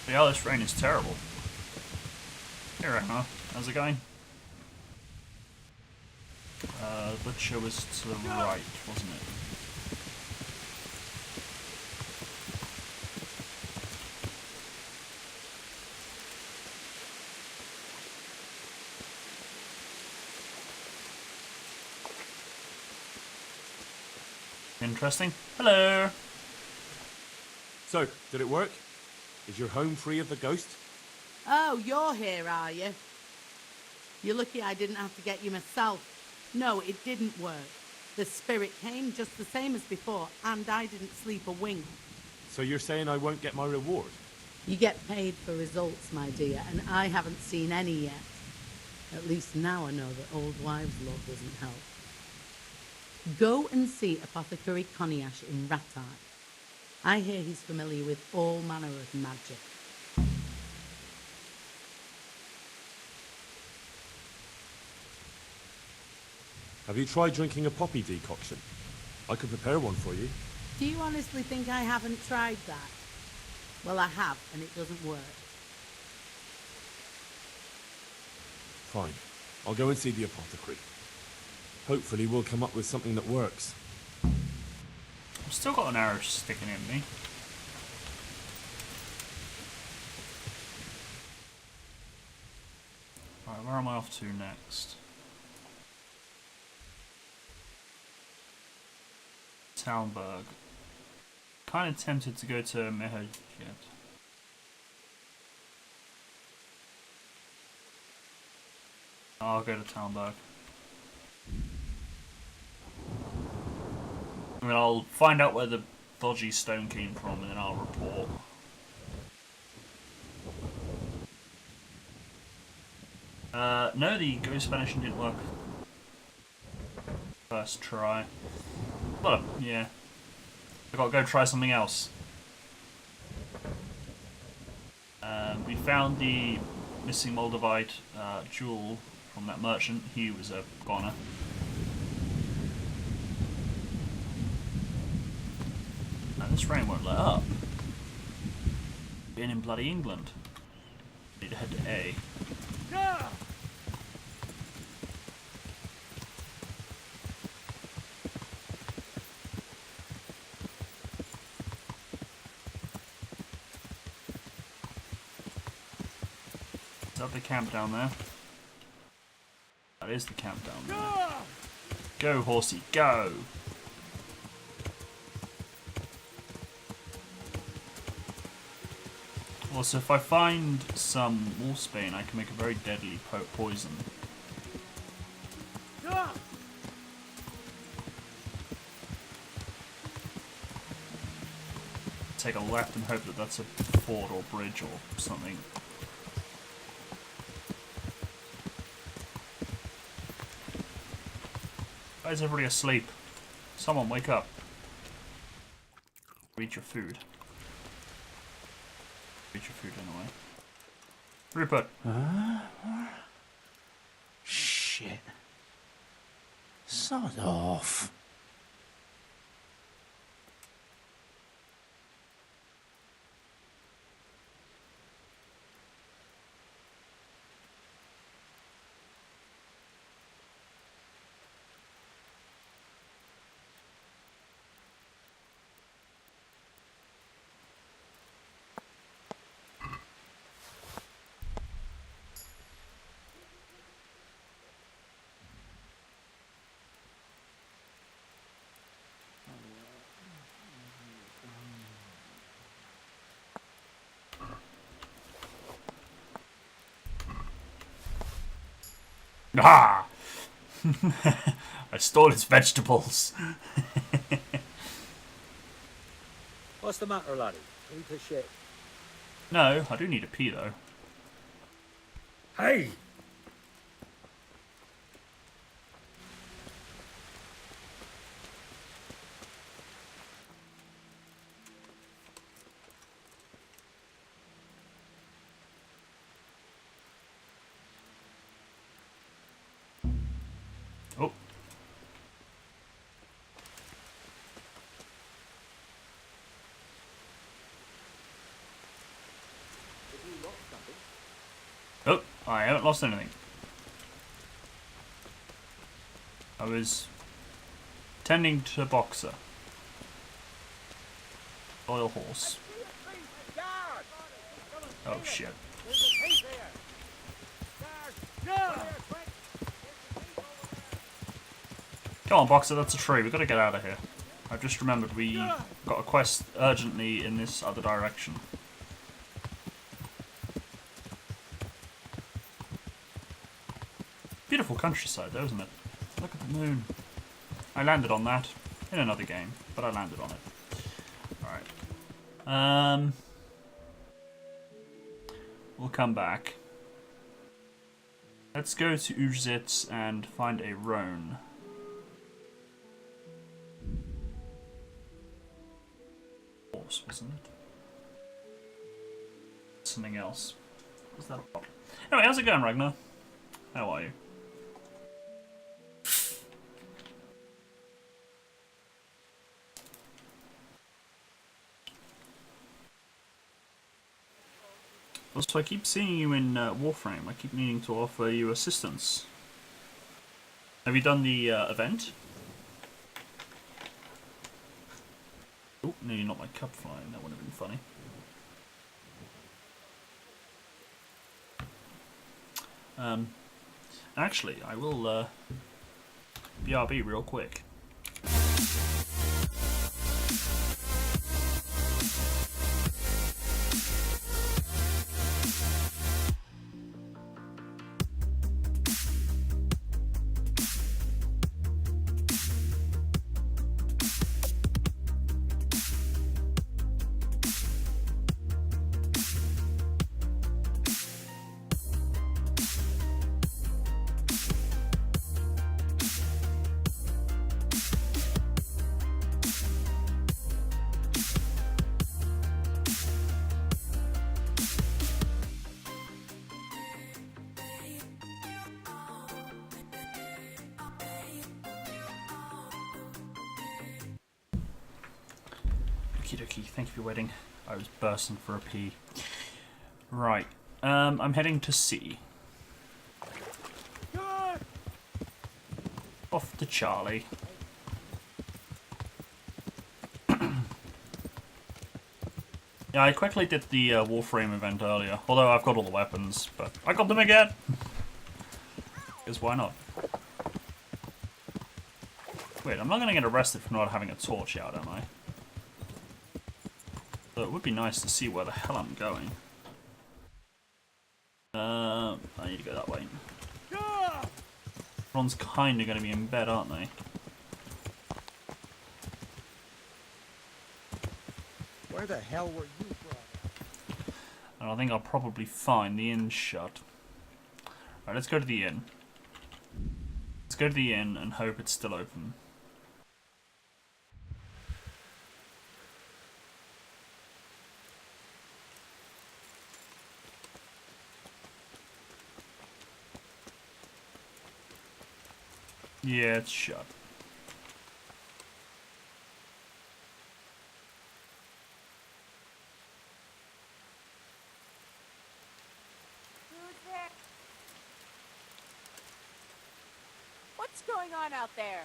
Speaker 1: Yeah, this rain is terrible. Here, Anna. How's it going? Butcher was to the right, wasn't it? Interesting. Hello!
Speaker 6: So, did it work? Is your home free of the ghost?
Speaker 12: Oh, you're here, are you? You're lucky I didn't have to get you myself. No, it didn't work. The spirit came just the same as before, and I didn't sleep a wink.
Speaker 6: So you're saying I won't get my reward?
Speaker 12: You get paid for results, my dear, and I haven't seen any yet. At least now I know that old wives' love doesn't help. Go and see Apothecary Koniash in Ratai. I hear he's familiar with all manner of magic.
Speaker 6: Have you tried drinking a poppy decoction? I could prepare one for you.
Speaker 12: Do you honestly think I haven't tried that? Well, I have, and it doesn't work.
Speaker 6: Fine. I'll go and see the apothecary. Hopefully we'll come up with something that works.
Speaker 1: I've still got an arrow sticking in me. Right, where am I off to next? Talmberg. Kind of tempted to go to Mehajet. I'll go to Talmberg. I mean, I'll find out where the dodgy stone came from and then I'll report. No, the ghost vanishing didn't work. First try. Well, yeah. I gotta go try something else. We found the missing Moldavite jewel from that merchant. He was a goner. This rain won't let up. Being in bloody England. Need to head to A. Is that the camp down there? That is the camp down there. Go, horsey, go! Also, if I find some wolfsbane, I can make a very deadly poison. Take a left and hope that that's a ford or bridge or something. Why is everybody asleep? Someone wake up. Eat your food. Eat your food anyway. Rupert.
Speaker 13: Shit. Sod off.
Speaker 1: Ah! I stole his vegetables.
Speaker 8: What's the matter, laddie? Need to shit.
Speaker 1: No, I do need a pee though.
Speaker 8: Hey!
Speaker 1: Oh. Oh, I haven't lost anything. I was tending to Boxer. Loyal horse. Oh shit. Come on, Boxer, that's a tree. We've got to get out of here. I've just remembered we got a quest urgently in this other direction. Beautiful countryside though, isn't it? Look at the moon. I landed on that in another game, but I landed on it. Alright. We'll come back. Let's go to Uzitz and find a roan. Horse, wasn't it? Something else. What's that about? Anyway, how's it going, Ragnar? How are you? Also, I keep seeing you in Warframe. I keep needing to offer you assistance. Have you done the event? Oh, nearly not my cup flying. That would have been funny. Actually, I will BRB real quick. Okie dokie, thank you for waiting. I was bursting for a pee. Right, I'm heading to C. Off to Charlie. Yeah, I quickly did the Warframe event earlier, although I've got all the weapons, but I got them again! Because why not? Wait, I'm not going to get arrested for not having a torch out, am I? So it would be nice to see where the hell I'm going. I need to go that way. Everyone's kind of going to be in bed, aren't they?
Speaker 7: Where the hell were you from?
Speaker 1: And I think I'll probably find the inn shut. Right, let's go to the inn. Let's go to the inn and hope it's still open. Yeah, it's shut.
Speaker 14: What's going on out there?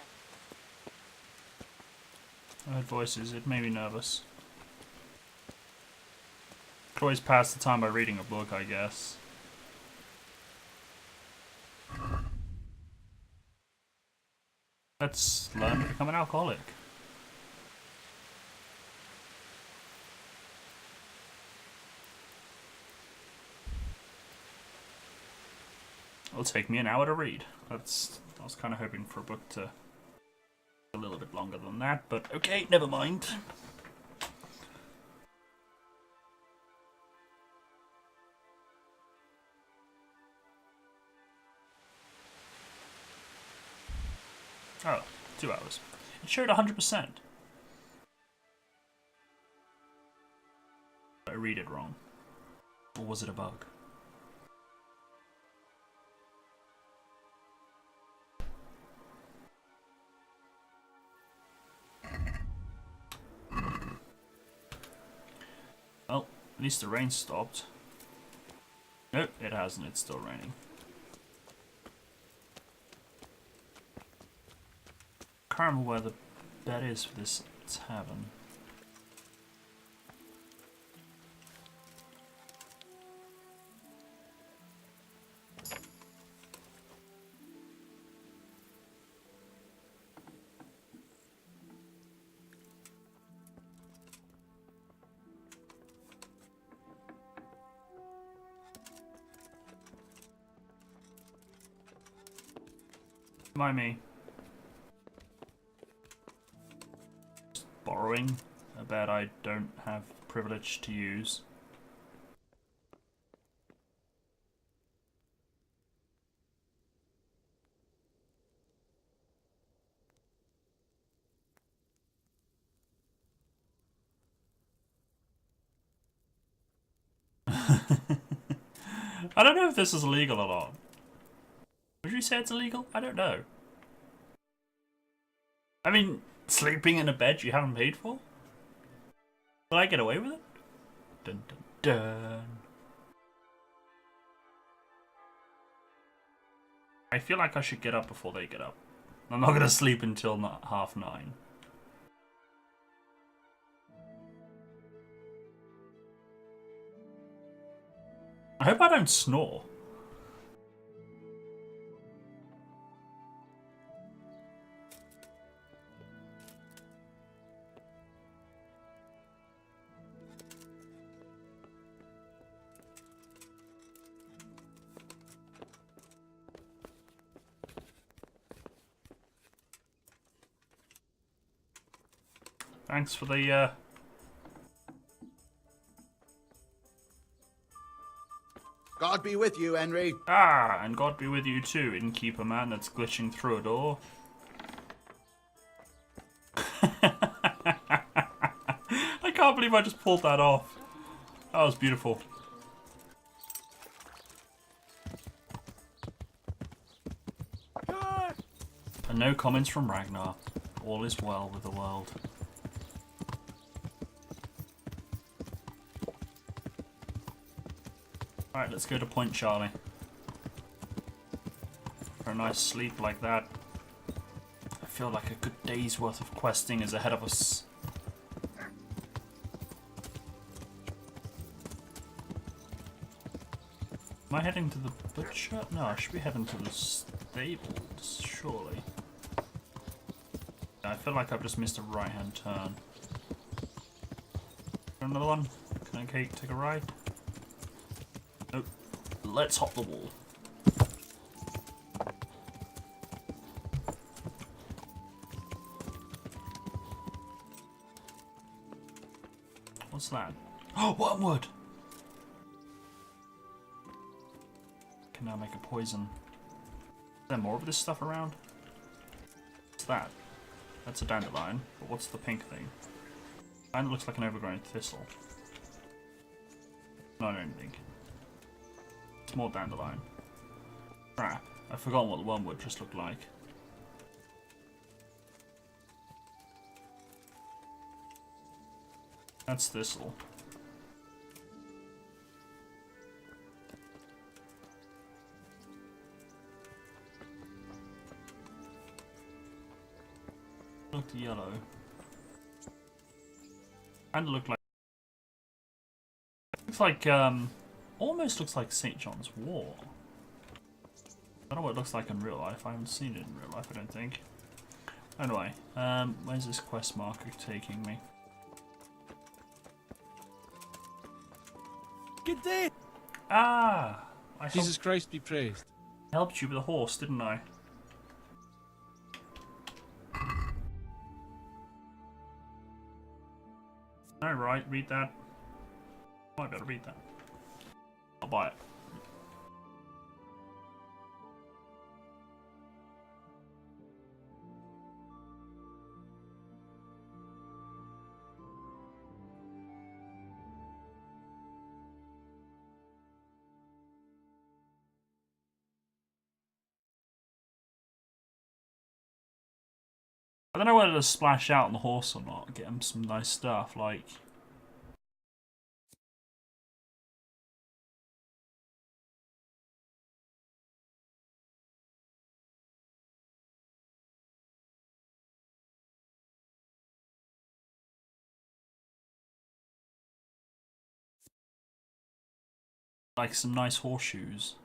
Speaker 1: I heard voices, it made me nervous. Could always pass the time by reading a book, I guess. Let's learn to become an alcoholic. It'll take me an hour to read. I was kind of hoping for a book to be a little bit longer than that, but okay, never mind. Oh, 2 hours. It showed 100%. I read it wrong. Or was it a bug? Well, at least the rain stopped. Nope, it hasn't. It's still raining. Can't remember where the bed is for this tavern. Mind me. Just borrowing a bed I don't have privilege to use. I don't know if this is illegal or not. Would you say it's illegal? I don't know. I mean, sleeping in a bed you haven't paid for? Will I get away with it? Dun dun dun. I feel like I should get up before they get up. I'm not gonna sleep until 9:30. I hope I don't snore. Thanks for the,
Speaker 2: God be with you, Henry.
Speaker 1: Ah, and God be with you too, innkeeper man that's glitching through a door. I can't believe I just pulled that off. That was beautiful. And no comments from Ragnar. All is well with the world. Alright, let's go to Point Charlie. For a nice sleep like that. I feel like a good day's worth of questing is ahead of us. Am I heading to the butcher? No, I should be heading to the stables, surely. I feel like I've just missed a right-hand turn. Another one? Can I take a ride? Nope. Let's hop the wall. What's that? Oh, wormwood! Can now make a poison. Is there more of this stuff around? What's that? That's a dandelion, but what's the pink thing? Kind of looks like an overgrown thistle. No, I don't think. It's more dandelion. Crap, I've forgotten what the wormwood just looked like. That's thistle. Looked yellow. And looked like almost looks like St. John's Wort. I don't know what it looks like in real life. I haven't seen it in real life, I don't think. Anyway, where's this quest marker taking me?
Speaker 7: Good day.
Speaker 1: Ah!
Speaker 8: Jesus Christ be praised.
Speaker 1: I helped you with a horse, didn't I? Alright, read that. Oh, I better read that. I'll buy it. I don't know whether to splash out on the horse or not, get him some nice stuff, like... like some nice horseshoes.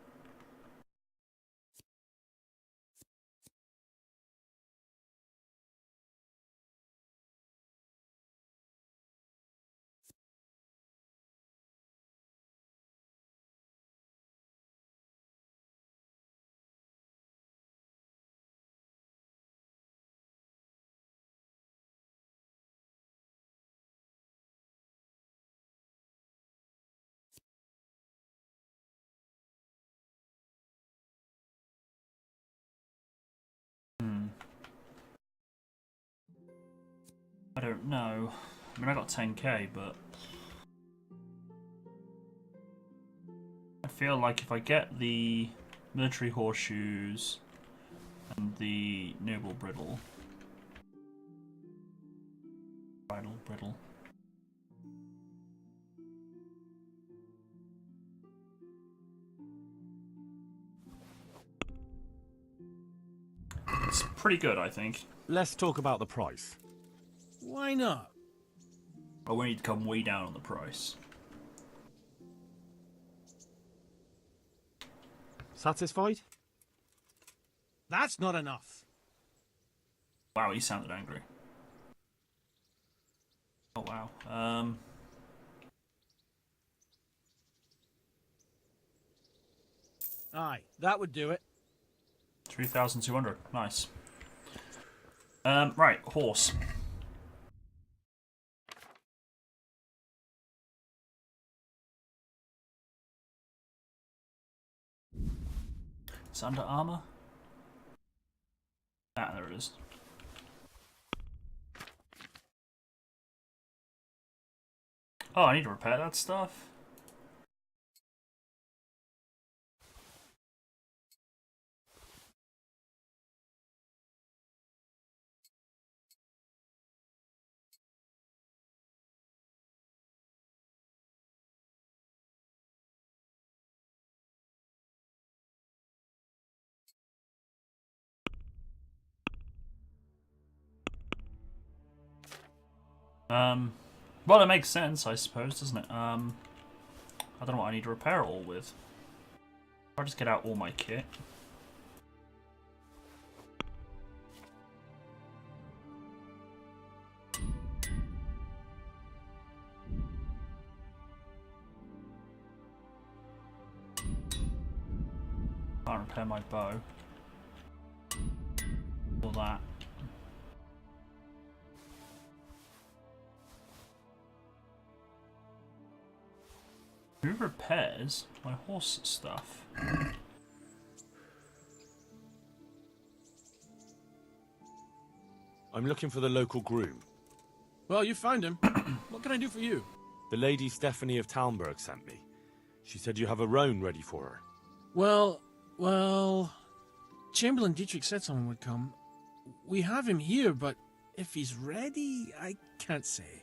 Speaker 1: I don't know. I mean, I got 10k, but... I feel like if I get the military horseshoes and the noble bridle... Bridle. It's pretty good, I think.
Speaker 6: Let's talk about the price.
Speaker 8: Why not?
Speaker 1: But we need to come way down on the price.
Speaker 6: Satisfied?
Speaker 8: That's not enough.
Speaker 1: Wow, he sounded angry. Oh wow.
Speaker 8: Aye, that would do it.
Speaker 1: 3,200. Nice. Right, horse. It's under armor. Ah, there it is. Oh, I need to repair that stuff. Well, it makes sense, I suppose, doesn't it? I don't know what I need to repair it all with. I'll just get out all my kit. Can't repair my bow. All that. Who repairs my horse stuff?
Speaker 6: I'm looking for the local groom.
Speaker 15: Well, you found him. What can I do for you?
Speaker 6: The Lady Stephanie of Talmberg sent me. She said you have a roan ready for her.
Speaker 15: Well, Chamberlain Dietrich said someone would come. We have him here, but if he's ready, I can't say.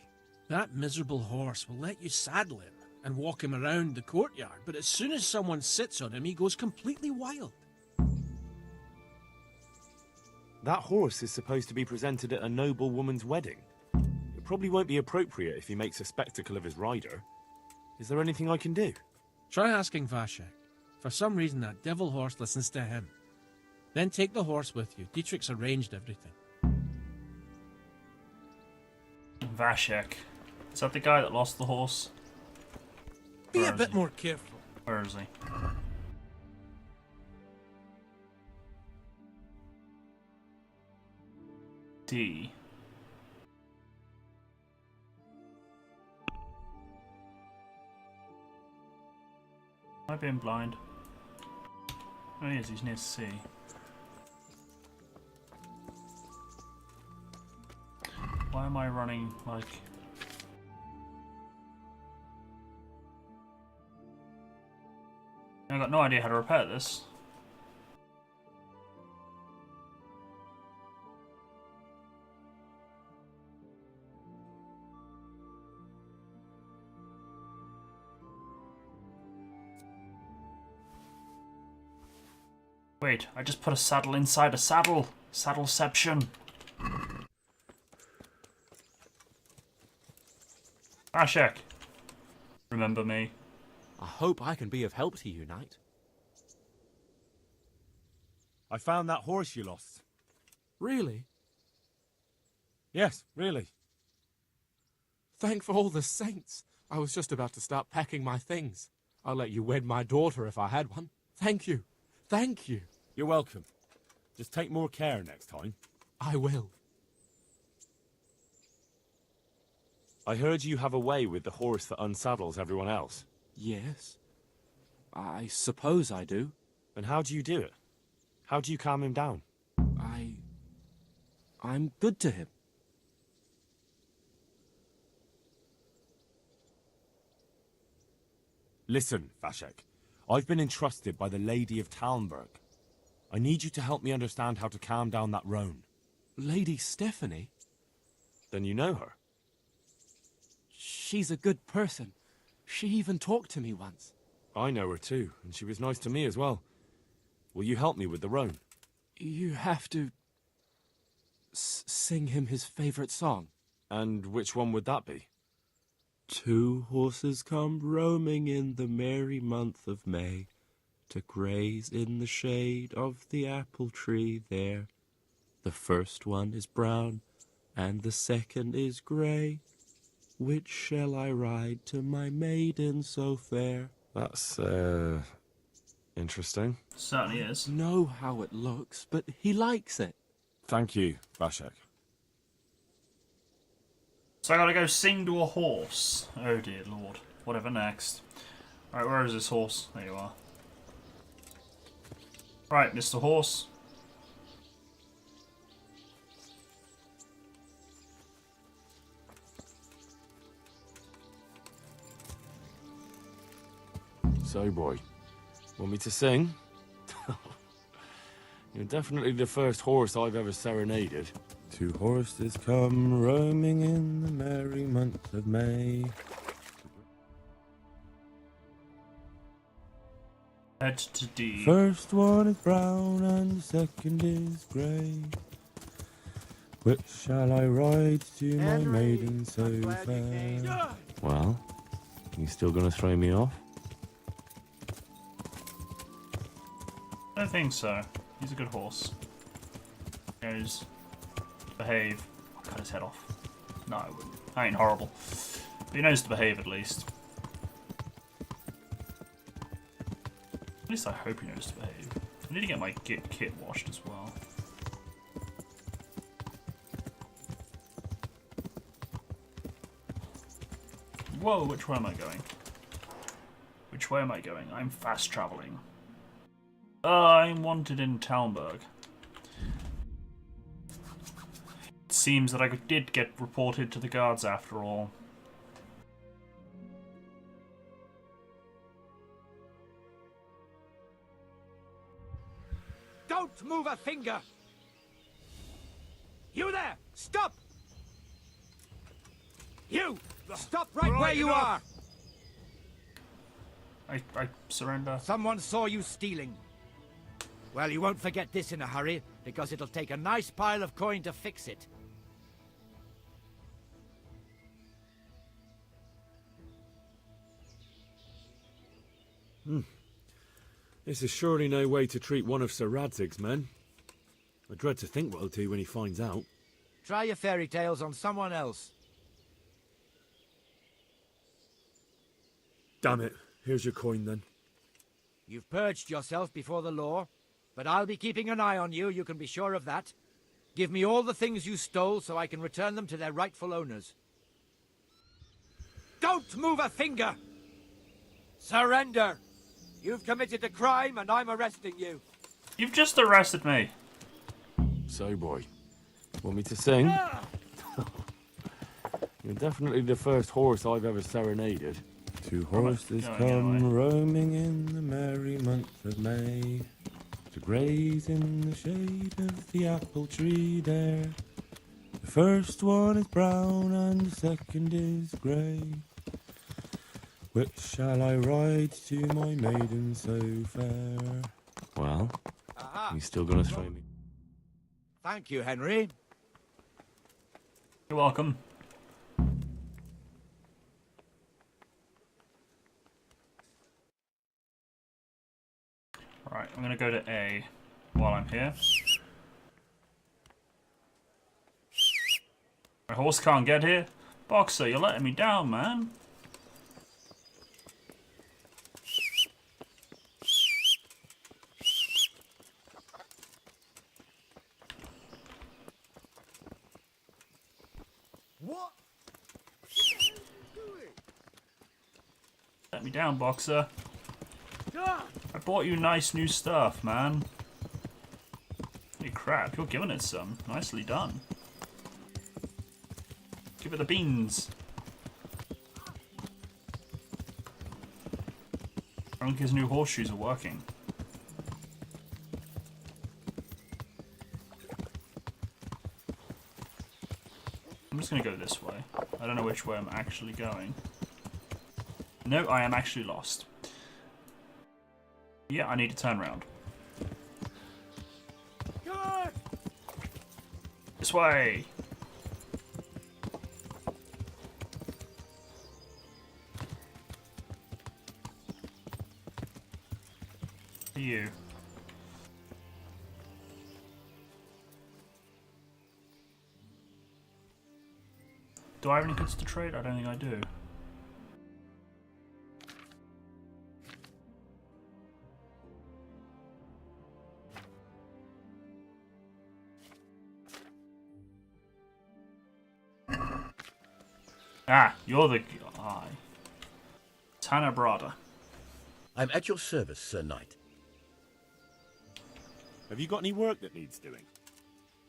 Speaker 15: That miserable horse will let you saddle him and walk him around the courtyard, but as soon as someone sits on him, he goes completely wild.
Speaker 6: That horse is supposed to be presented at a noble woman's wedding. It probably won't be appropriate if he makes a spectacle of his rider. Is there anything I can do?
Speaker 15: Try asking Vashek. For some reason, that devil horse listens to him. Then take the horse with you. Dietrich's arranged everything.
Speaker 1: Vashek. Is that the guy that lost the horse?
Speaker 15: Be a bit more careful.
Speaker 1: Where is he? D. Am I being blind? Oh, he is. He's near C. Why am I running like... I've got no idea how to repair this. Wait, I just put a saddle inside a saddle. Saddleception. Vashek. Remember me?
Speaker 16: I hope I can be of help to you, Knight.
Speaker 6: I found that horse you lost.
Speaker 16: Really?
Speaker 6: Yes, really.
Speaker 16: Thank for all the saints. I was just about to start packing my things. I'll let you wed my daughter if I had one. Thank you. Thank you.
Speaker 6: You're welcome. Just take more care next time.
Speaker 16: I will.
Speaker 6: I heard you have a way with the horse that unsaddles everyone else.
Speaker 16: Yes. I suppose I do.
Speaker 6: And how do you do it? How do you calm him down?
Speaker 16: I'm good to him.
Speaker 6: Listen, Vashek. I've been entrusted by the Lady of Talmberg. I need you to help me understand how to calm down that roan.
Speaker 16: Lady Stephanie?
Speaker 6: Then you know her.
Speaker 16: She's a good person. She even talked to me once.
Speaker 6: I know her too, and she was nice to me as well. Will you help me with the roan?
Speaker 16: You have to... sing him his favorite song.
Speaker 6: And which one would that be?
Speaker 16: Two horses come roaming in the merry month of May, to graze in the shade of the apple tree there. The first one is brown, and the second is grey. Which shall I ride to my maiden so fair?
Speaker 6: That's, interesting.
Speaker 1: Certainly is.
Speaker 16: Know how it looks, but he likes it.
Speaker 6: Thank you, Vashek.
Speaker 1: So I gotta go sing to a horse. Oh dear lord. Whatever next. Right, where is this horse? There you are. Right, Mr. Horse.
Speaker 6: So, boy, want me to sing? You're definitely the first horse I've ever serenaded. Two horses come roaming in the merry month of May.
Speaker 1: Head to D.
Speaker 6: First one is brown and the second is grey.
Speaker 16: Which shall I ride to my maiden so fair? Well, you still gonna throw me off?
Speaker 1: I don't think so. He's a good horse. He knows to behave. I'll cut his head off. No, I wouldn't. I ain't horrible. But he knows to behave at least. At least I hope he knows to behave. I need to get my kit washed as well. Whoa, which way am I going? Which way am I going? I'm fast traveling. I'm wanted in Talmberg. It seems that I did get reported to the guards after all.
Speaker 7: Don't move a finger! You there! Stop! You! Stop right where you are!
Speaker 1: I surrender.
Speaker 7: Someone saw you stealing. Well, you won't forget this in a hurry, because it'll take a nice pile of coin to fix it.
Speaker 6: This is surely no way to treat one of Sir Radzig's men. I dread to think what he'll do when he finds out.
Speaker 7: Try your fairy tales on someone else.
Speaker 6: Damn it. Here's your coin then.
Speaker 7: You've purged yourself before the law, but I'll be keeping an eye on you, you can be sure of that. Give me all the things you stole so I can return them to their rightful owners. Don't move a finger! Surrender! You've committed a crime and I'm arresting you.
Speaker 1: You've just arrested me.
Speaker 6: So, boy. Want me to sing? You're definitely the first horse I've ever serenaded.
Speaker 16: Two horses come roaming in the merry month of May to graze in the shade of the apple tree there. The first one is brown and the second is grey. Which shall I ride to my maiden so fair? Well, you still gonna throw me?
Speaker 7: Thank you, Henry.
Speaker 1: You're welcome. Alright, I'm gonna go to A while I'm here. My horse can't get here. Boxer, you're letting me down, man.
Speaker 2: What?
Speaker 1: Let me down, Boxer. I bought you nice new stuff, man. Holy crap, you're giving it some. Nicely done. Give it the beans. I think his new horseshoes are working. I'm just gonna go this way. I don't know which way I'm actually going. No, I am actually lost. Yeah, I need to turn around. This way! You. Do I have any goods to trade? I don't think I do. Ah, you're the guy. Tanner Brada.
Speaker 9: I'm at your service, Sir Knight.
Speaker 6: Have you got any work that needs doing?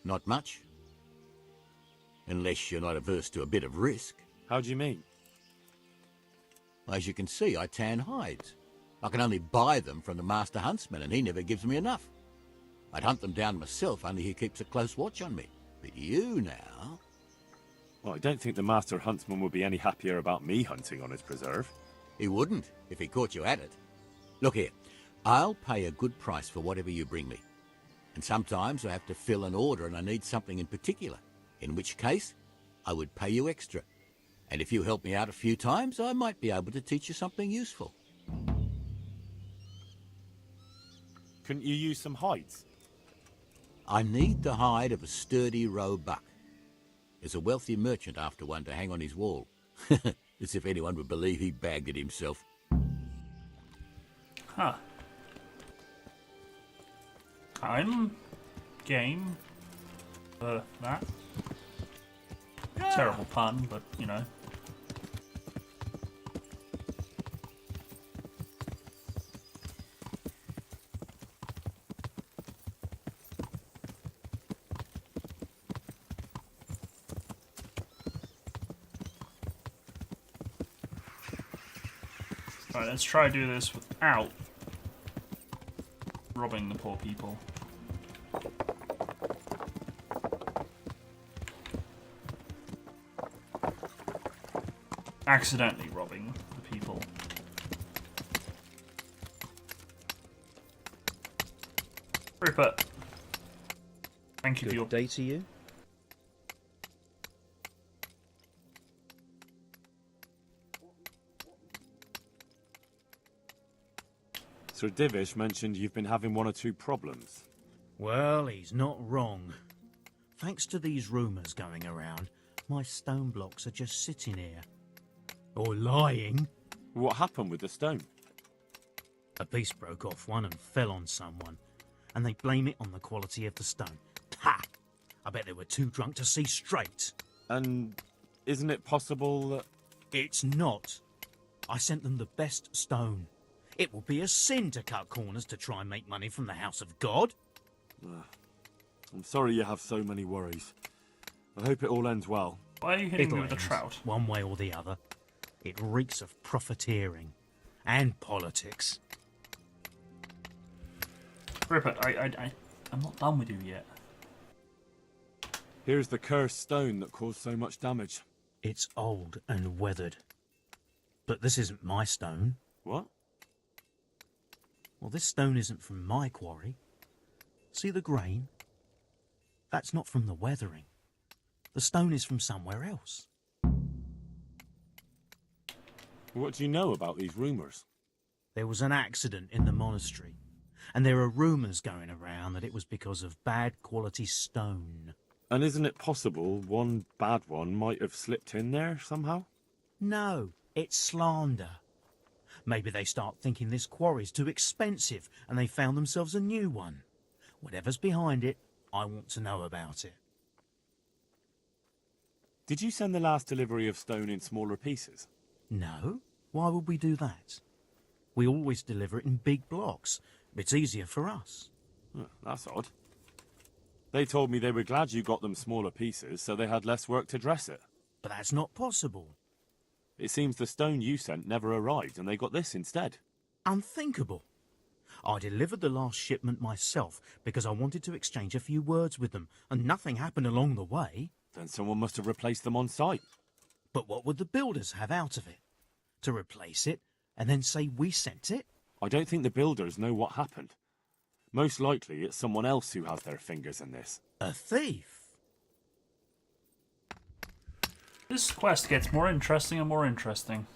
Speaker 9: Not much. Unless you're not averse to a bit of risk.
Speaker 6: How do you mean?
Speaker 9: As you can see, I tan hides. I can only buy them from the Master Huntsman, and he never gives me enough. I'd hunt them down myself, only he keeps a close watch on me. But you now...
Speaker 6: Well, I don't think the Master Huntsman would be any happier about me hunting on his preserve.
Speaker 9: He wouldn't, if he caught you at it. Look here, I'll pay a good price for whatever you bring me. And sometimes I have to fill an order and I need something in particular. In which case, I would pay you extra. And if you help me out a few times, I might be able to teach you something useful.
Speaker 6: Couldn't you use some hides?
Speaker 9: I need the hide of a sturdy roe buck. There's a wealthy merchant after one to hang on his wall. As if anyone would believe he bagged it himself.
Speaker 1: Huh. I'm game for that. Terrible pun, but you know. Alright, let's try to do this without robbing the poor people. Accidentally robbing the people. Rupert, thank you for your
Speaker 17: day to you.
Speaker 6: Sir Divish mentioned you've been having one or two problems.
Speaker 17: Well, he's not wrong. Thanks to these rumours going around, my stone blocks are just sitting here. Or lying.
Speaker 6: What happened with the stone?
Speaker 17: A piece broke off one and fell on someone, and they blame it on the quality of the stone. Ha! I bet they were too drunk to see straight.
Speaker 6: And isn't it possible that...
Speaker 17: It's not. I sent them the best stone. It will be a sin to cut corners to try and make money from the house of God.
Speaker 6: I'm sorry you have so many worries. I hope it all ends well.
Speaker 1: Why are you hitting me with a trout?
Speaker 17: One way or the other. It reeks of profiteering and politics.
Speaker 1: Rupert, I'm not done with you yet.
Speaker 6: Here's the cursed stone that caused so much damage.
Speaker 17: It's old and weathered. But this isn't my stone.
Speaker 6: What?
Speaker 17: Well, this stone isn't from my quarry. See the grain? That's not from the weathering. The stone is from somewhere else.
Speaker 6: What do you know about these rumours?
Speaker 17: There was an accident in the monastery, and there are rumours going around that it was because of bad quality stone.
Speaker 6: And isn't it possible one bad one might have slipped in there somehow?
Speaker 17: No, it's slander. Maybe they start thinking this quarry's too expensive and they found themselves a new one. Whatever's behind it, I want to know about it.
Speaker 6: Did you send the last delivery of stone in smaller pieces?
Speaker 17: No, why would we do that? We always deliver it in big blocks. It's easier for us.
Speaker 6: Oh, that's odd. They told me they were glad you got them smaller pieces so they had less work to dress it.
Speaker 17: But that's not possible.
Speaker 6: It seems the stone you sent never arrived and they got this instead.
Speaker 17: Unthinkable. I delivered the last shipment myself because I wanted to exchange a few words with them, and nothing happened along the way.
Speaker 6: Then someone must have replaced them on site.
Speaker 17: But what would the builders have out of it? To replace it and then say we sent it?
Speaker 6: I don't think the builders know what happened. Most likely it's someone else who has their fingers in this.
Speaker 17: A thief?
Speaker 1: This quest gets more interesting and more interesting.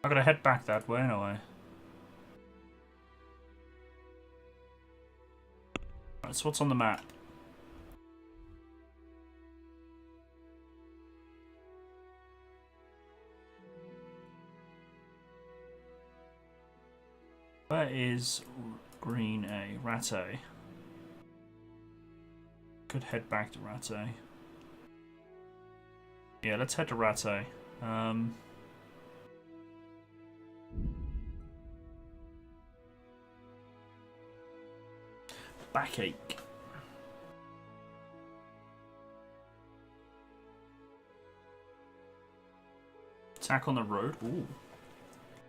Speaker 1: I gotta head back that way anyway. Right, so what's on the map? Where is Green A? Rattay. Could head back to Rattay. Yeah, let's head to Rattay. Backache. Attack on the road. Ooh.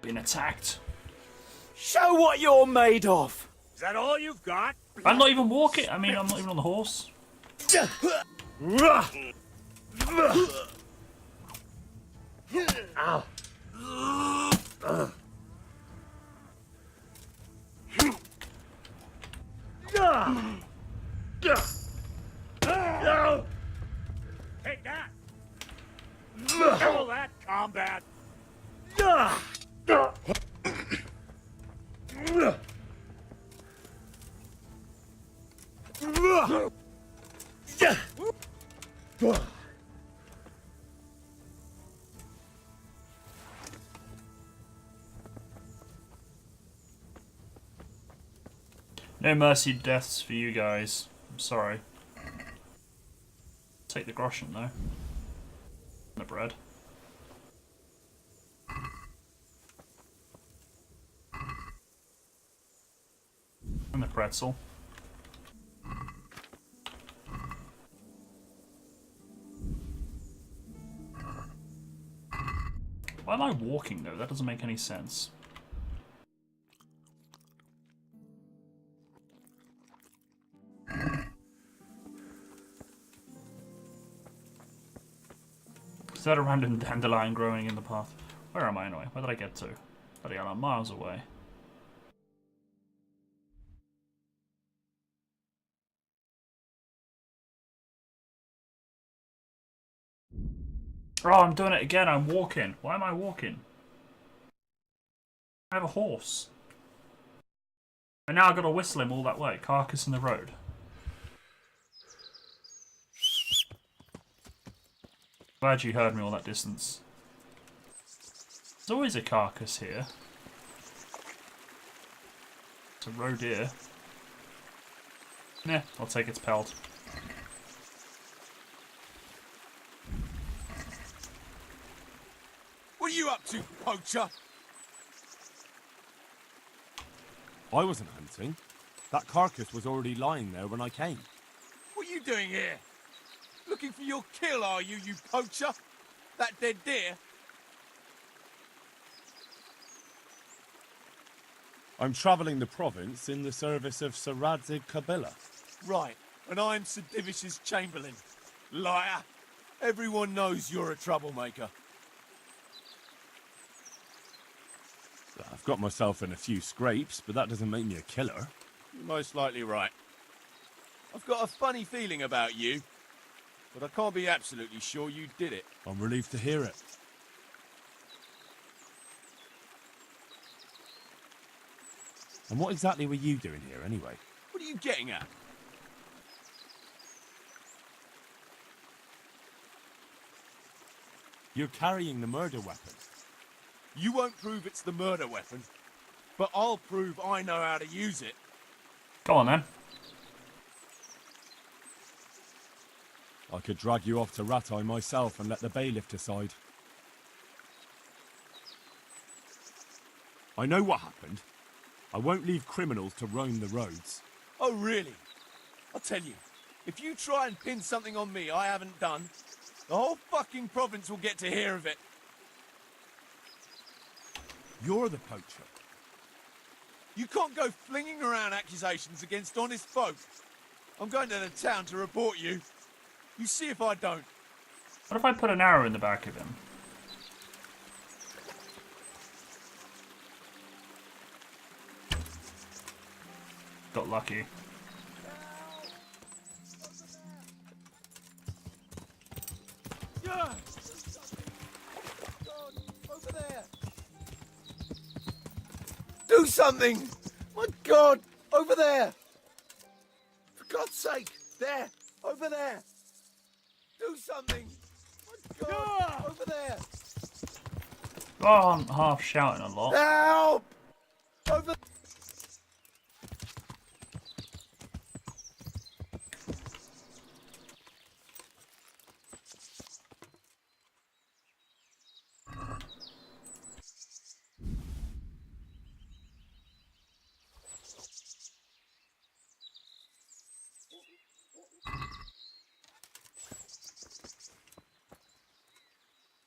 Speaker 1: Been attacked.
Speaker 8: Show what you're made of! Is that all you've got?
Speaker 1: I'm not even walking. I mean, I'm not even on the horse.
Speaker 8: Ow.
Speaker 1: No mercy deaths for you guys. I'm sorry. Take the groschen though. And the bread. And the pretzel. Why am I walking though? That doesn't make any sense. Is that a random dandelion growing in the path? Where am I anyway? Where did I get to? Bloody hell, I'm miles away. Oh, I'm doing it again. I'm walking. Why am I walking? I have a horse. And now I've got to whistle him all that way. Carcass in the road. Glad you heard me all that distance. There's always a carcass here. It's a roe deer. Nah, I'll take its pelt.
Speaker 2: What are you up to, poacher?
Speaker 6: I wasn't hunting. That carcass was already lying there when I came.
Speaker 2: What are you doing here? Looking for your kill, are you, you poacher? That dead deer?
Speaker 6: I'm travelling the province in the service of Sir Radzig Kabila.
Speaker 2: Right, and I'm Sir Divish's Chamberlain. Liar! Everyone knows you're a troublemaker.
Speaker 6: I've got myself in a few scrapes, but that doesn't make me a killer.
Speaker 2: You're most likely right. I've got a funny feeling about you, but I can't be absolutely sure you did it.
Speaker 6: I'm relieved to hear it. And what exactly were you doing here, anyway?
Speaker 2: What are you getting at?
Speaker 6: You're carrying the murder weapon.
Speaker 2: You won't prove it's the murder weapon, but I'll prove I know how to use it.
Speaker 1: Go on then.
Speaker 6: I could drag you off to Rattay myself and let the bailiff decide. I know what happened. I won't leave criminals to roam the roads.
Speaker 2: Oh, really? I'll tell you, if you try and pin something on me I haven't done, the whole fucking province will get to hear of it.
Speaker 6: You're the poacher.
Speaker 2: You can't go flinging around accusations against honest folk. I'm going to the town to report you. You see if I don't.
Speaker 1: What if I put an arrow in the back of him? Got lucky.
Speaker 2: Yeah. God, over there. Do something! My God, over there! For God's sake, there, over there! Do something! My God, over there!
Speaker 1: Oh, I'm half shouting a lot.
Speaker 2: Help! Over.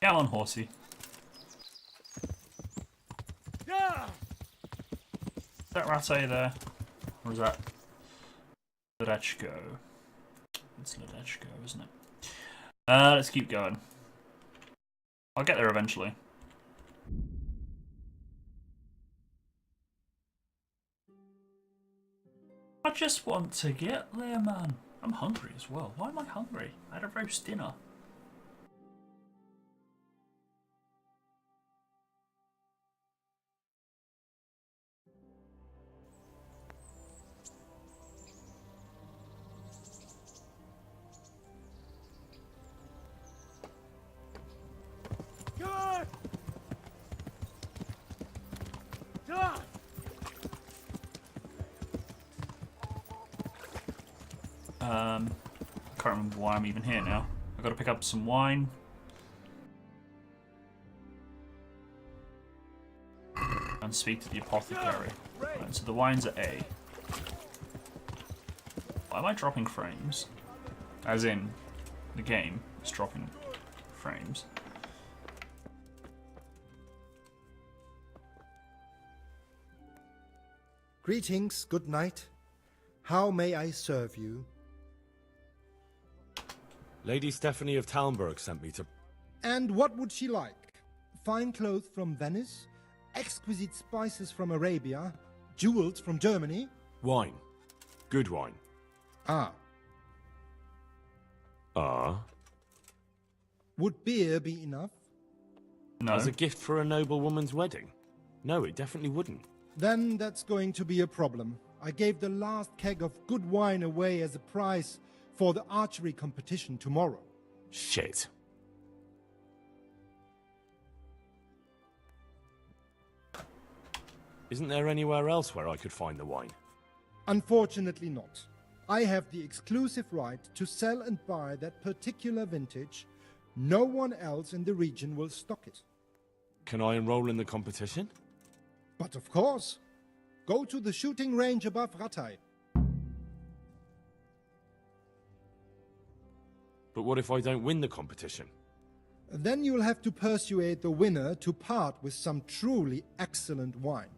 Speaker 1: Get on, horsey.
Speaker 2: Yeah.
Speaker 1: Is that Rattay there? Or is that Ledechko? It's Ledechko, isn't it? Let's keep going. I'll get there eventually. I just want to get there, man. I'm hungry as well. Why am I hungry? I had a roast dinner.
Speaker 2: God! God!
Speaker 1: can't remember why I'm even here now. I've got to pick up some wine. And speak to the apothecary. Right, so the wine's at A. Why am I dropping frames? As in, the game is dropping frames.
Speaker 18: Greetings, good night. How may I serve you?
Speaker 6: Lady Stephanie of Talmberg sent me to...
Speaker 18: And what would she like? Fine clothes from Venice? Exquisite spices from Arabia? Jewels from Germany?
Speaker 6: Wine. Good wine.
Speaker 18: Ah.
Speaker 6: Ah?
Speaker 18: Would beer be enough?
Speaker 1: No.
Speaker 6: As a gift for a noble woman's wedding? No, it definitely wouldn't.
Speaker 18: Then that's going to be a problem. I gave the last keg of good wine away as a prize for the archery competition tomorrow.
Speaker 6: Shit. Isn't there anywhere else where I could find the wine?
Speaker 18: Unfortunately not. I have the exclusive right to sell and buy that particular vintage. No one else in the region will stock it.
Speaker 6: Can I enroll in the competition?
Speaker 18: But of course. Go to the shooting range above Rattay.
Speaker 6: But what if I don't win the competition?
Speaker 18: Then you'll have to persuade the winner to part with some truly excellent wine.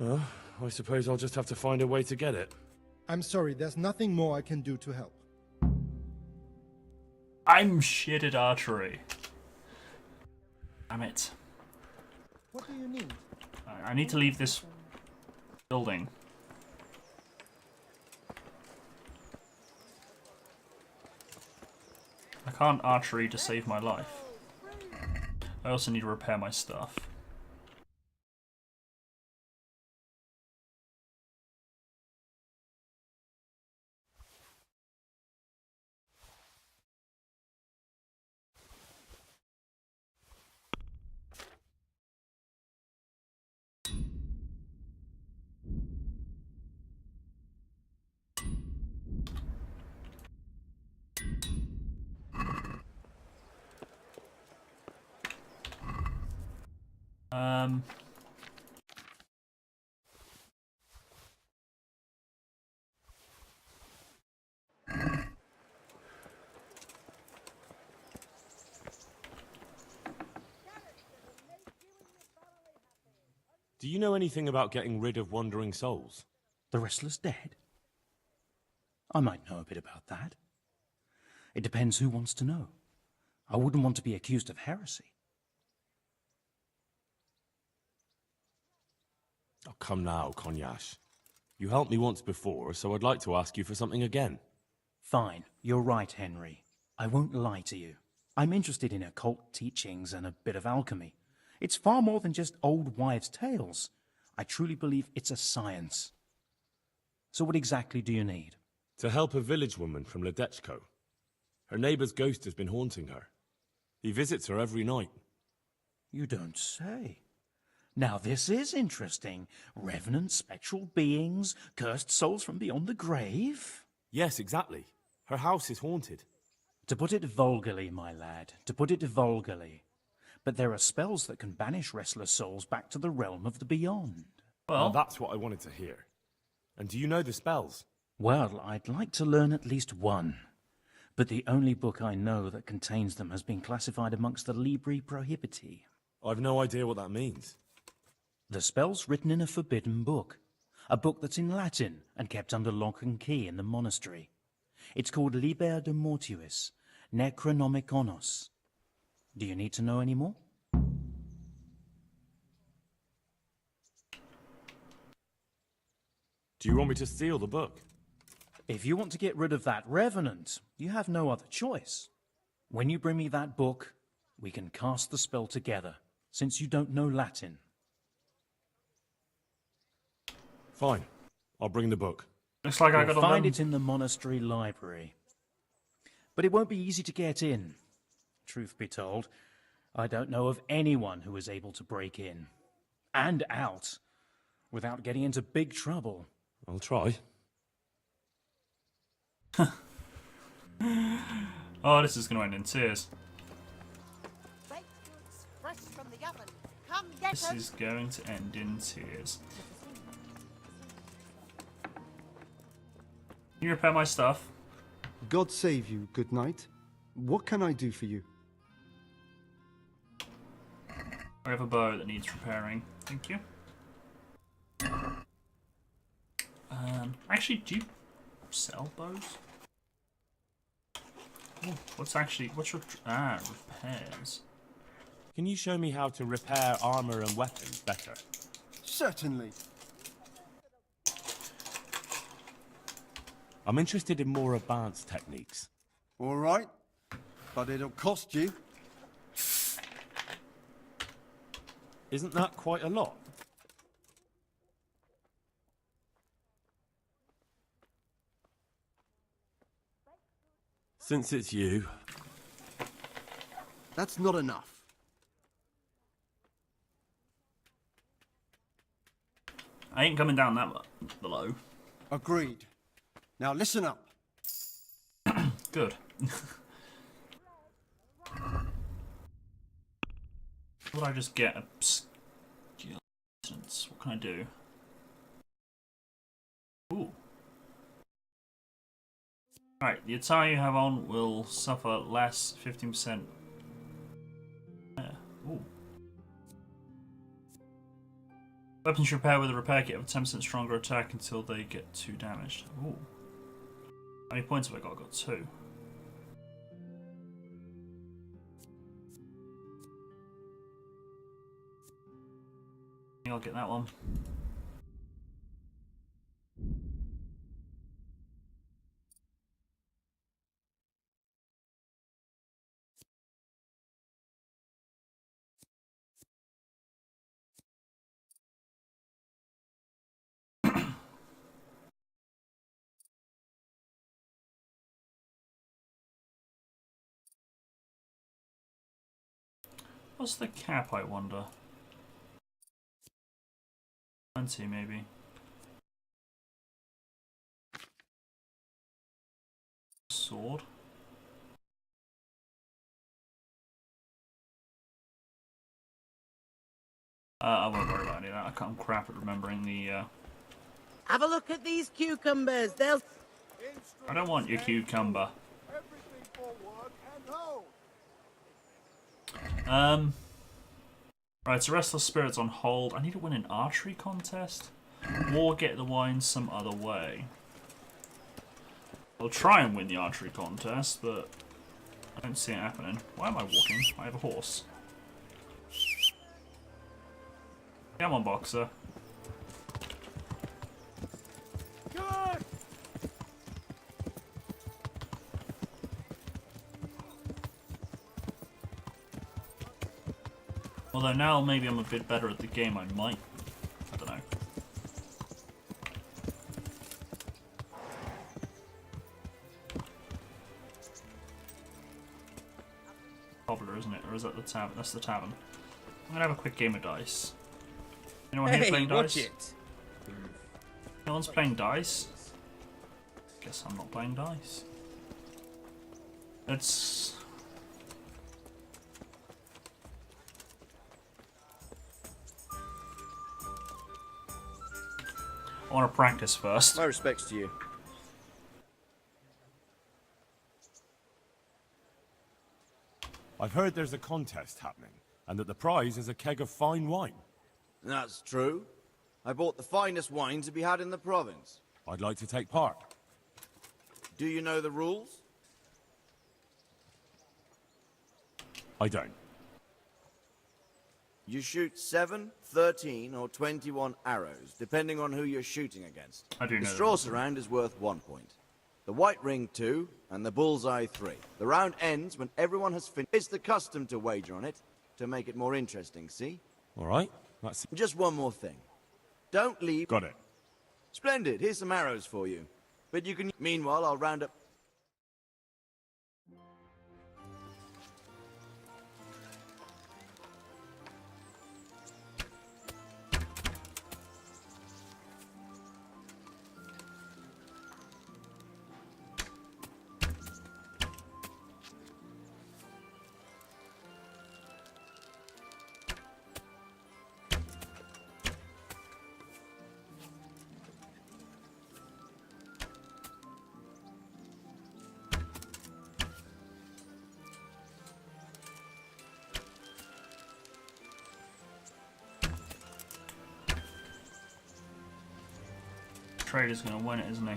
Speaker 6: I suppose I'll just have to find a way to get it.
Speaker 18: I'm sorry, there's nothing more I can do to help.
Speaker 1: I'm shit at archery. Damn it.
Speaker 18: What do you need?
Speaker 1: I need to leave this building. I can't archery to save my life. I also need to repair my stuff.
Speaker 6: Do you know anything about getting rid of wandering souls?
Speaker 17: The wrestler's dead? I might know a bit about that. It depends who wants to know. I wouldn't want to be accused of heresy.
Speaker 6: Oh, come now, Konyash. You helped me once before, so I'd like to ask you for something again.
Speaker 17: Fine, you're right, Henry. I won't lie to you. I'm interested in occult teachings and a bit of alchemy. It's far more than just old wives' tales. I truly believe it's a science. So what exactly do you need?
Speaker 6: To help a village woman from Ledechko. Her neighbour's ghost has been haunting her. He visits her every night.
Speaker 17: You don't say. Now this is interesting. Revenant spectral beings, cursed souls from beyond the grave?
Speaker 6: Yes, exactly. Her house is haunted.
Speaker 17: To put it vulgarly, my lad, to put it vulgarly. But there are spells that can banish restless souls back to the realm of the beyond.
Speaker 6: Well, that's what I wanted to hear. And do you know the spells?
Speaker 17: Well, I'd like to learn at least one. But the only book I know that contains them has been classified amongst the Libri Prohibiti.
Speaker 6: I've no idea what that means.
Speaker 17: The spell's written in a forbidden book. A book that's in Latin and kept under lock and key in the monastery. It's called Liber de Mortuis, Necronomiconos. Do you need to know any more?
Speaker 6: Do you want me to steal the book?
Speaker 17: If you want to get rid of that revenant, you have no other choice. When you bring me that book, we can cast the spell together, since you don't know Latin.
Speaker 6: Fine. I'll bring the book.
Speaker 1: Looks like I
Speaker 17: You'll
Speaker 1: got
Speaker 17: find it in the monastery library. But it won't be easy to get in. Truth be told, I don't know of anyone who is able to break in and out without getting into big trouble.
Speaker 6: I'll try.
Speaker 1: Oh, this is going to end in tears.
Speaker 14: Baked goods fresh from the oven. Come get
Speaker 1: This
Speaker 14: 'em.
Speaker 1: is going to end in tears. Can you repair my stuff?
Speaker 19: God save you, good knight. What can I do for you?
Speaker 1: I have a bow that needs repairing. Thank you. Actually, do you sell bows? Ooh, what's your repairs?
Speaker 6: Can you show me how to repair armor and weapons better?
Speaker 19: Certainly.
Speaker 6: I'm interested in more advanced techniques.
Speaker 19: All right, but it'll cost you.
Speaker 6: Isn't that quite a lot? Since it's you.
Speaker 19: That's not enough.
Speaker 1: I ain't coming down that below.
Speaker 19: Agreed. Now listen up.
Speaker 1: Good. What would I just get? A skill instance. What can I do? Ooh. Alright, the attire you have on will suffer less 15%. Yeah. Ooh. Weapons you repair with a repair kit have a 10% stronger attack until they get 2 damaged. Ooh. How many points have I got? I've got 2. I think I'll get that one. What's the cap, I wonder? 20 maybe. Sword. I won't worry about any of that. I'm crap at remembering the.
Speaker 20: Have a look at these cucumbers. They'll.
Speaker 1: I don't want your cucumber. Right, so Restless Spirit's on hold. I need to win an archery contest or get the wine some other way. I'll try and win the archery contest, but I don't see it happening. Why am I walking? I have a horse. Come on, boxer.
Speaker 2: Good!
Speaker 1: Although now maybe I'm a bit better at the game, I might. I don't know. Cobbler, isn't it? Or is that the tavern? That's the tavern. I'm gonna have a quick game of dice. Anyone here playing dice?
Speaker 2: Watch it.
Speaker 1: No one's playing dice? Guess I'm not playing dice. Let's... I want to practice first.
Speaker 2: My respects to you.
Speaker 6: I've heard there's a contest happening, and that the prize is a keg of fine wine.
Speaker 2: That's true. I bought the finest wine to be had in the province.
Speaker 6: I'd like to take part.
Speaker 2: Do you know the rules?
Speaker 6: I don't.
Speaker 2: You shoot 7, 13, or 21 arrows, depending on who you're shooting against.
Speaker 1: I do know
Speaker 2: The
Speaker 1: that.
Speaker 2: straw surround is worth 1 point. The white ring 2, and the bullseye 3. The round ends when everyone has finished. It's the custom to wager on it, to make it more interesting, see?
Speaker 6: All right, that's...
Speaker 2: Just one more thing. Don't leave...
Speaker 6: Got it.
Speaker 2: Splendid, here's some arrows for you. But you can... Meanwhile, I'll round up...
Speaker 1: trader's going to win it, isn't he?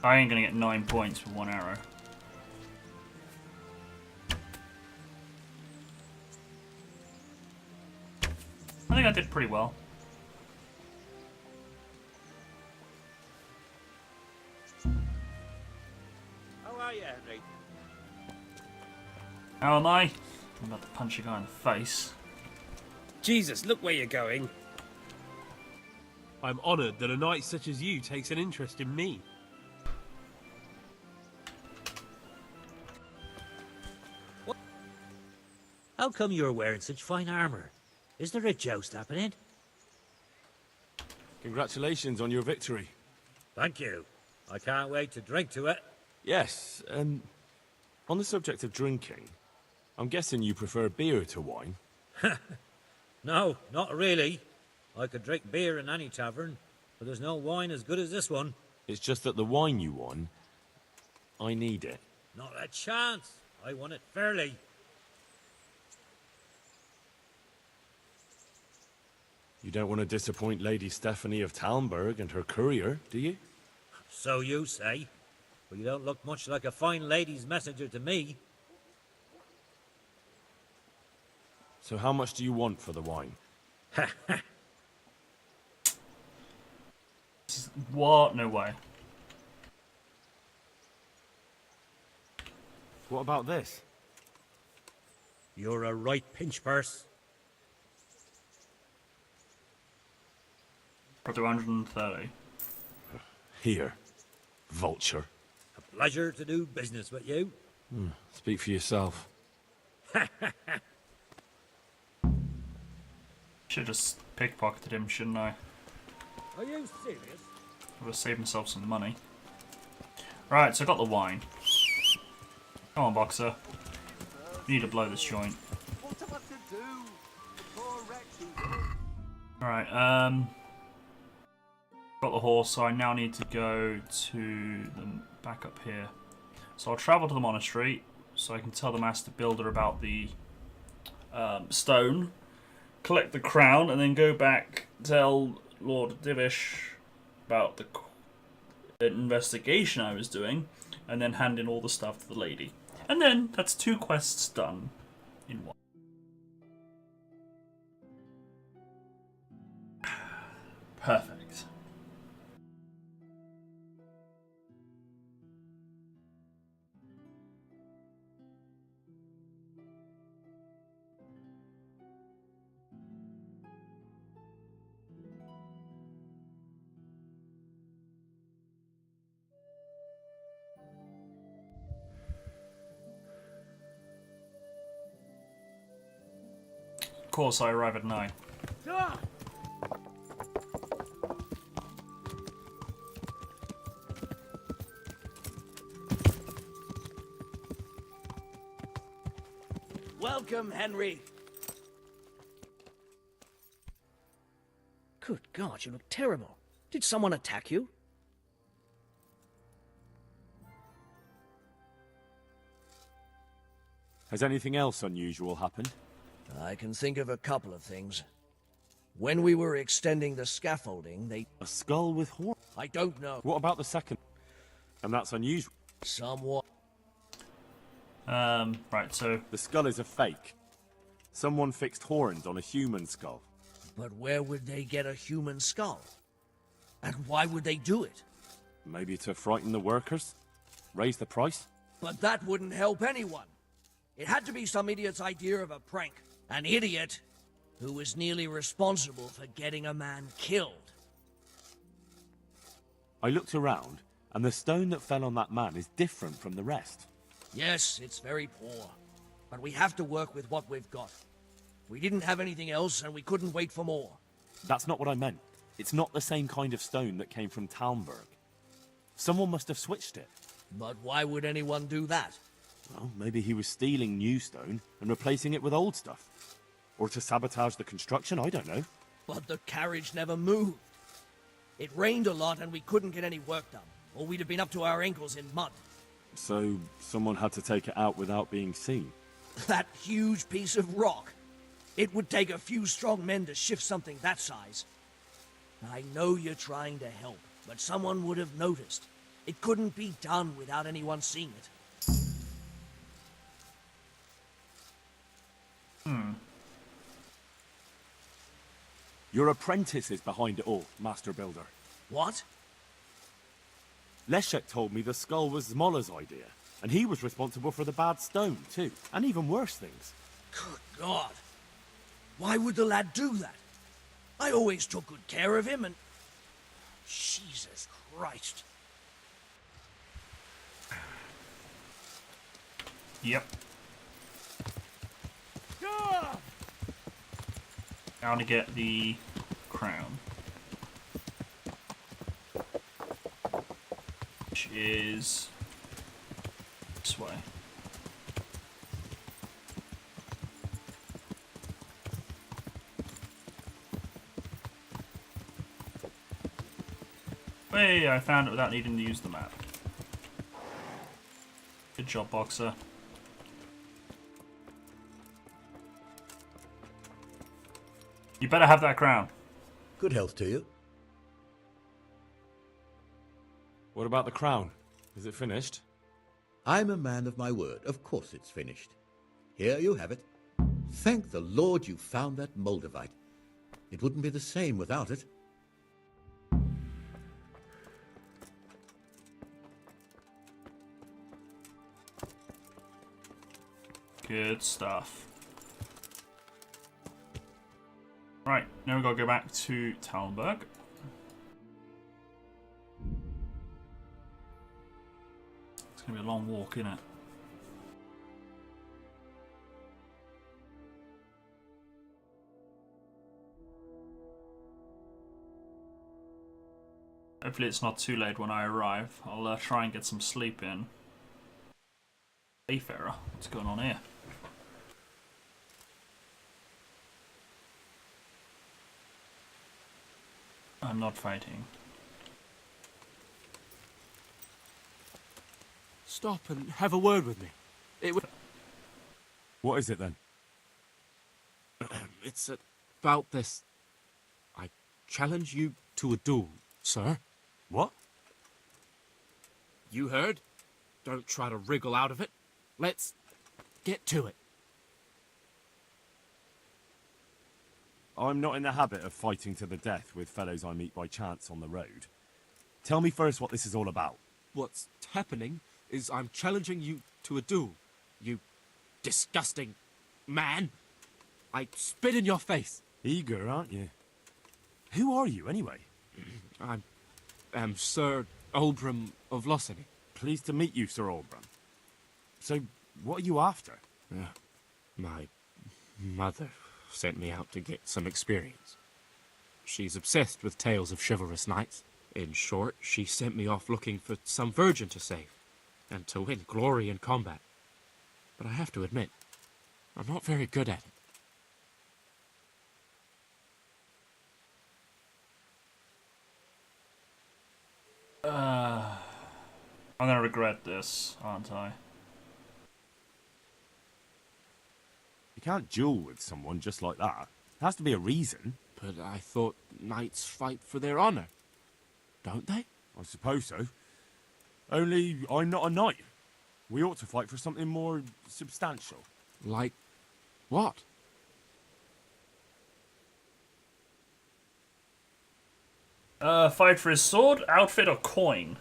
Speaker 1: I ain't gonna get 9 points for 1 arrow. I think I did pretty well.
Speaker 8: How are you, Henry?
Speaker 1: How am I? I'm about to punch a guy in the face.
Speaker 10: Jesus, look where you're going.
Speaker 6: I'm honoured that a knight such as you takes an interest in me.
Speaker 8: How come you're wearing such fine armour? Is there a joust happening?
Speaker 6: Congratulations on your victory.
Speaker 8: Thank you. I can't wait to drink to it.
Speaker 6: Yes, on the subject of drinking, I'm guessing you prefer beer to wine?
Speaker 8: No, not really. I could drink beer in any tavern, but there's no wine as good as this one.
Speaker 6: It's just that the wine you won, I need it.
Speaker 8: Not a chance. I won it fairly.
Speaker 6: You don't want to disappoint Lady Stephanie of Talmberg and her courier, do you?
Speaker 8: So you say. But you don't look much like a fine lady's messenger to me.
Speaker 6: So how much do you want for the wine?
Speaker 1: What? No way.
Speaker 6: What about this?
Speaker 8: You're a right pinch purse.
Speaker 1: For 230.
Speaker 6: Here, vulture.
Speaker 8: A pleasure to do business with you.
Speaker 6: Speak for yourself.
Speaker 1: Should've just pickpocketed him, shouldn't I?
Speaker 8: Are you serious?
Speaker 1: I would have saved myself some money. Right, so I got the wine. Come on, boxer. You need to blow this joint. Alright, got the horse, so I now need to go to the back up here. So I'll travel to the monastery, so I can tell the master builder about the stone, collect the crown, and then go back, tell Lord Divish about the investigation I was doing, and then hand in all the stuff to the lady. And then that's 2 quests done in one. Perfect. Of course, I arrive at 9.
Speaker 2: Welcome, Henry.
Speaker 21: Good God, you look terrible. Did someone attack you?
Speaker 6: Has anything else unusual happened?
Speaker 21: I can think of a couple of things. When we were extending the scaffolding, they...
Speaker 6: A skull with horns?
Speaker 21: I don't know.
Speaker 6: What about the second? And that's unusual.
Speaker 21: Somewhat.
Speaker 1: Right, so...
Speaker 6: The skull is a fake. Someone fixed horns on a human skull.
Speaker 21: But where would they get a human skull? And why would they do it?
Speaker 6: Maybe to frighten the workers? Raise the price?
Speaker 21: But that wouldn't help anyone. It had to be some idiot's idea of a prank. An idiot who was nearly responsible for getting a man killed.
Speaker 6: I looked around, and the stone that fell on that man is different from the rest.
Speaker 21: Yes, it's very poor. But we have to work with what we've got. We didn't have anything else, and we couldn't wait for more.
Speaker 6: That's not what I meant. It's not the same kind of stone that came from Talmberg. Someone must have switched it.
Speaker 21: But why would anyone do that?
Speaker 6: Well, maybe he was stealing new stone and replacing it with old stuff. Or to sabotage the construction, I don't know.
Speaker 21: But the carriage never moved. It rained a lot and we couldn't get any work done, or we'd have been up to our ankles in mud.
Speaker 6: So someone had to take it out without being seen.
Speaker 21: That huge piece of rock. It would take a few strong men to shift something that size. I know you're trying to help, but someone would have noticed. It couldn't be done without anyone seeing it.
Speaker 6: Your apprentice is behind it all, Master Builder.
Speaker 21: What?
Speaker 6: Leszek told me the skull was Zmola's idea, and he was responsible for the bad stone, too, and even worse things.
Speaker 21: Good God. Why would the lad do that? I always took good care of him and... Jesus Christ.
Speaker 1: Yep. Now to get the crown. Which is this way. Hey, I found it without needing to use the map. Good job, Boxer. You better have that crown.
Speaker 9: Good health to you.
Speaker 6: What about the crown? Is it finished?
Speaker 9: I'm a man of my word. Of course it's finished. Here you have it. Thank the Lord you found that Moldavite. It wouldn't be the same without it.
Speaker 1: Good stuff. Right, now we've got to go back to Talmberg. It's going to be a long walk, isn't it? Hopefully it's not too late when I arrive. I'll try and get some sleep in. Wayfarer, what's going on here? I'm not fighting.
Speaker 16: Stop and have a word with me.
Speaker 6: What is it then?
Speaker 16: It's about this. I challenge you to a duel, sir.
Speaker 6: What?
Speaker 16: You heard? Don't try to wriggle out of it. Let's get to it.
Speaker 6: I'm not in the habit of fighting to the death with fellows I meet by chance on the road. Tell me first what this is all about.
Speaker 16: What's happening is I'm challenging you to a duel. You disgusting man. I spit in your face.
Speaker 6: Eager, aren't you? Who are you, anyway?
Speaker 16: I am Sir Oldbram of Lossany.
Speaker 6: Pleased to meet you, Sir Oldbram. So, what are you after?
Speaker 16: My mother sent me out to get some experience. She's obsessed with tales of chivalrous knights. In short, she sent me off looking for some virgin to save, and to win glory in combat. But I have to admit, I'm not very good at it.
Speaker 1: I'm gonna regret this, aren't I?
Speaker 6: You can't duel with someone just like that. There has to be a reason.
Speaker 16: But I thought knights fight for their honor. Don't they?
Speaker 6: I suppose so. Only I'm not a knight. We ought to fight for something more substantial.
Speaker 16: Like what?
Speaker 1: Fight for his sword, outfit, or coin?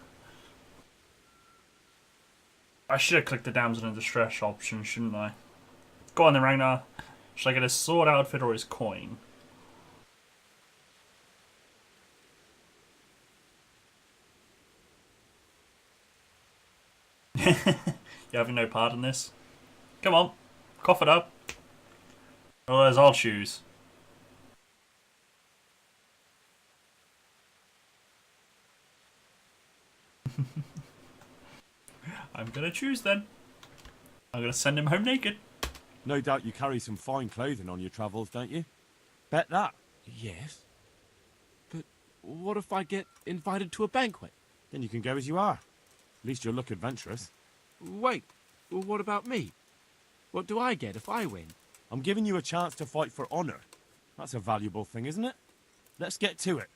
Speaker 1: I should have clicked the damsel in distress option, shouldn't I? Go on then, Ragnar. Should I get his sword, outfit, or his coin? You having no part in this? Come on, cough it up. Otherwise I'll choose. I'm gonna choose then. I'm gonna send him home naked.
Speaker 6: No doubt you carry some fine clothing on your travels, don't you?
Speaker 16: Bet that. Yes. But what if I get invited to a banquet?
Speaker 6: Then you can go as you are. At least you'll look adventurous.
Speaker 16: Wait, what about me? What do I get if I win?
Speaker 6: I'm giving you a chance to fight for honor. That's a valuable thing, isn't it? Let's get to it.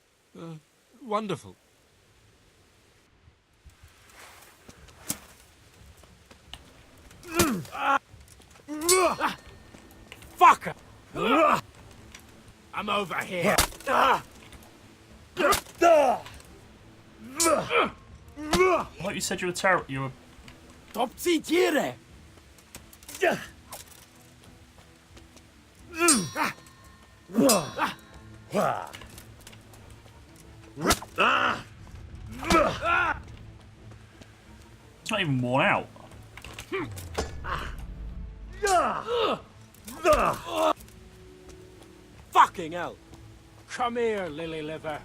Speaker 16: Wonderful.
Speaker 7: Fucker! I'm over here.
Speaker 1: I thought you said you were terrible. You were.
Speaker 7: Topsy tire!
Speaker 1: It's not even worn out.
Speaker 7: Fucking hell! Come here, lily liver.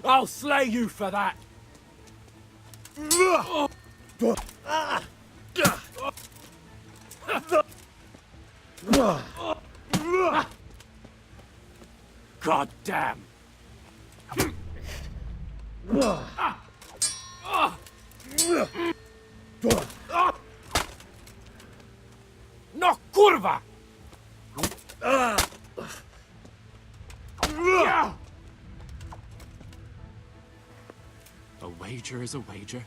Speaker 7: I'll slay you for that. God damn. No kurwa!
Speaker 16: A wager is a wager.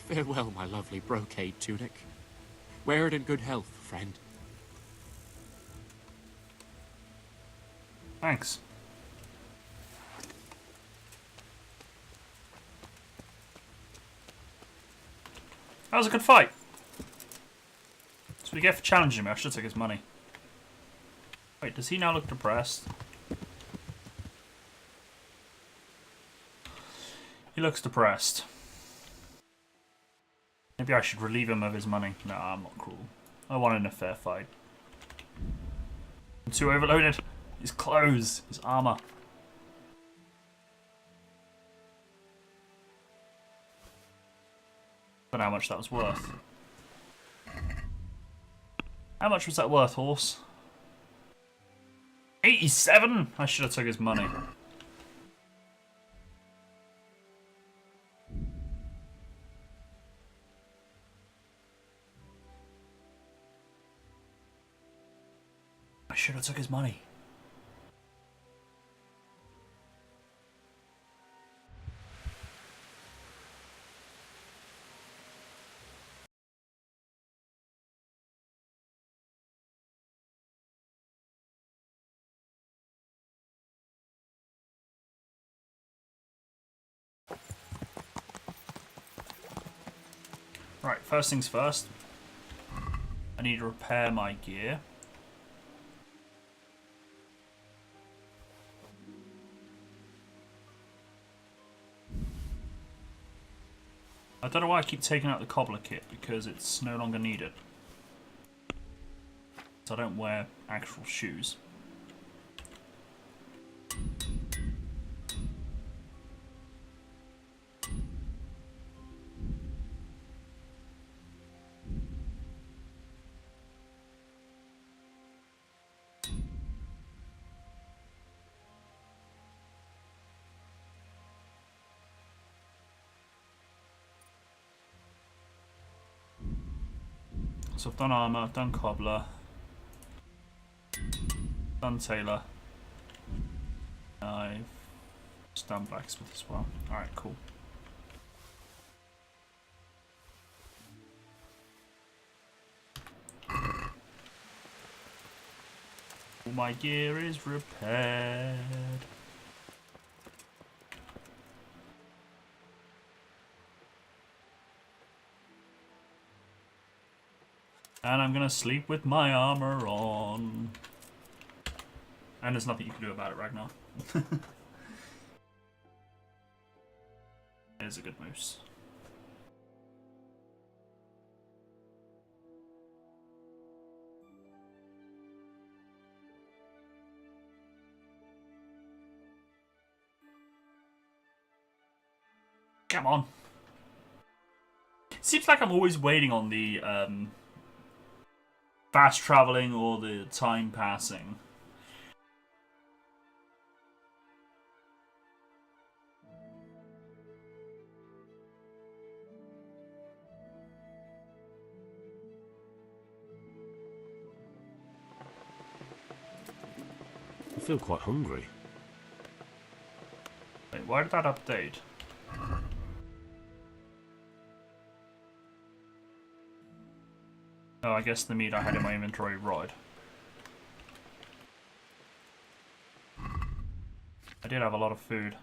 Speaker 16: Farewell, my lovely brocade tunic. Wear it in good health, friend.
Speaker 1: Thanks. That was a good fight. So we get for challenging me. I should take his money. Wait, does he now look depressed? He looks depressed. Maybe I should relieve him of his money. No, I'm not cruel. I wanted a fair fight. I'm too overloaded. His clothes, his armor. Don't know how much that was worth. How much was that worth, horse? 87? I should have took his money. I should have took his money. Right, first things first. I need to repair my gear. I don't know why I keep taking out the cobbler kit, because it's no longer needed. So I don't wear actual shoes. So I've done armor, I've done cobbler, done tailor, I've just done blacksmith as well. Alright, cool. All my gear is repaired. And I'm gonna sleep with my armor on. And there's nothing you can do about it right now. There's a good moose. Come on. Seems like I'm always waiting on the fast traveling or the time passing.
Speaker 6: I feel quite hungry.
Speaker 1: Wait, why did that update? Oh, I guess the meat I had in my inventory rotted. I did have a lot of food.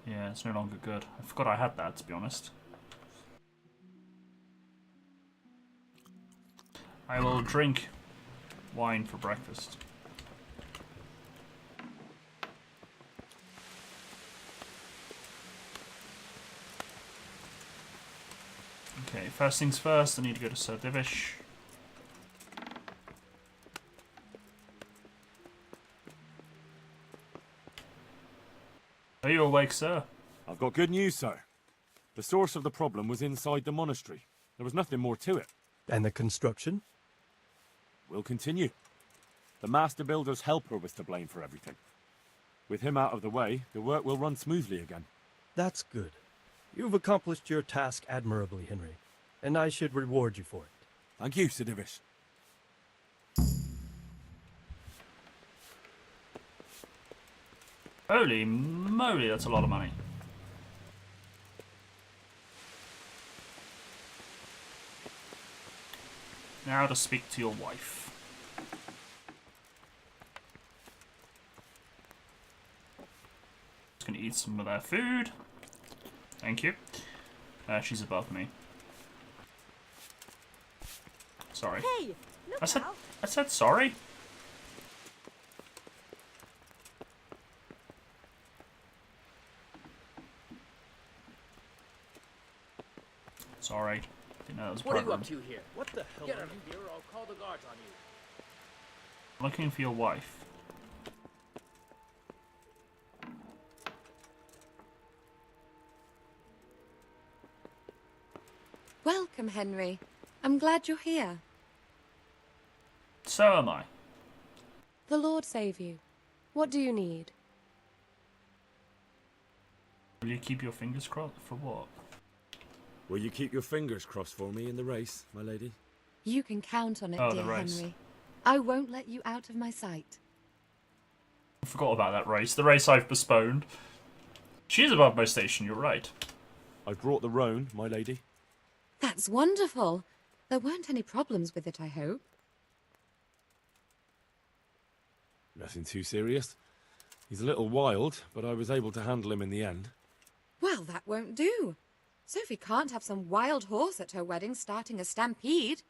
Speaker 1: Yeah, it's no longer good. I forgot I had that, to be honest. I will drink wine for breakfast. Okay, first things first, I need to go to Sir Divish. Are you awake, sir?
Speaker 6: I've got good news, sir. The source of the problem was inside the monastery. There was nothing more to it.
Speaker 3: And the construction?
Speaker 6: We'll continue. The master builder's helper was to blame for everything. With him out of the way, the work will run smoothly again.
Speaker 3: That's good. You've accomplished your task admirably, Henry, and I should reward you for it.
Speaker 6: Thank you, Sir Divish.
Speaker 1: Holy moly, that's a lot of money. Now to speak to your wife. Just gonna eat some of their food. Thank you. She's above me. Sorry.
Speaker 11: Hey, look
Speaker 1: I
Speaker 11: out.
Speaker 1: said sorry. Sorry. Didn't know that was a
Speaker 22: What are you
Speaker 1: problem.
Speaker 22: up to here? What the hell? Get out of here or I'll call the guards on you.
Speaker 1: Looking for your wife.
Speaker 23: Welcome, Henry. I'm glad you're here.
Speaker 1: So am I.
Speaker 23: The Lord save you. What do you need?
Speaker 1: Will you keep your fingers crossed? For what?
Speaker 6: Will you keep your fingers crossed for me in the race, my lady?
Speaker 23: You can count on it,
Speaker 1: Oh,
Speaker 23: dear
Speaker 1: the race.
Speaker 23: Henry. I won't let you out of my sight.
Speaker 1: I forgot about that race. The race I've postponed. She is above my station, you're right.
Speaker 6: I've brought the roan, my lady.
Speaker 23: That's wonderful. There weren't any problems with it, I hope.
Speaker 6: Nothing too serious. He's a little wild, but I was able to handle him in the end.
Speaker 23: Well, that won't do. Sophie can't have some wild horse at her wedding starting a stampede.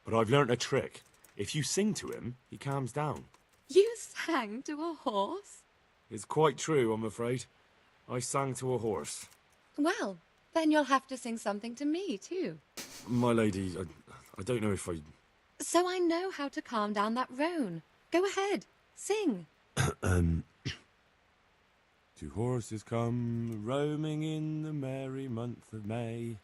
Speaker 6: But I've learnt a trick. If you sing to him, he calms down.
Speaker 23: You sang to a horse?
Speaker 6: It's quite true, I'm afraid. I sang to a horse.
Speaker 23: Well, then you'll have to sing something to me, too.
Speaker 6: My lady, I don't know if I...
Speaker 23: So I know how to calm down that roan. Go ahead, sing.
Speaker 6: Two horses come roaming in the merry month of May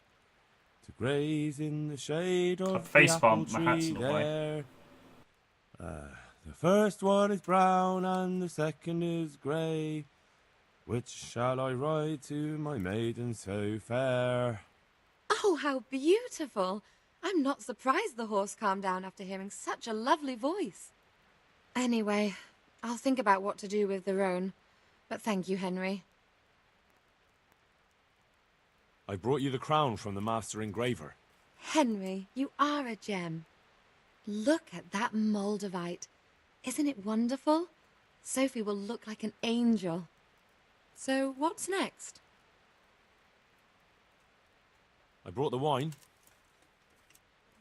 Speaker 6: to graze in the shade of the apple tree there. The first one is brown and the second is grey. Which shall I ride to, my maiden so fair?
Speaker 23: Oh, how beautiful. I'm not surprised the horse calmed down after hearing such a lovely voice. Anyway, I'll think about what to do with the roan. But thank you, Henry.
Speaker 6: I brought you the crown from the master engraver.
Speaker 23: Henry, you are a gem. Look at that Moldavite. Isn't it wonderful? Sophie will look like an angel. So, what's next?
Speaker 6: I brought the wine.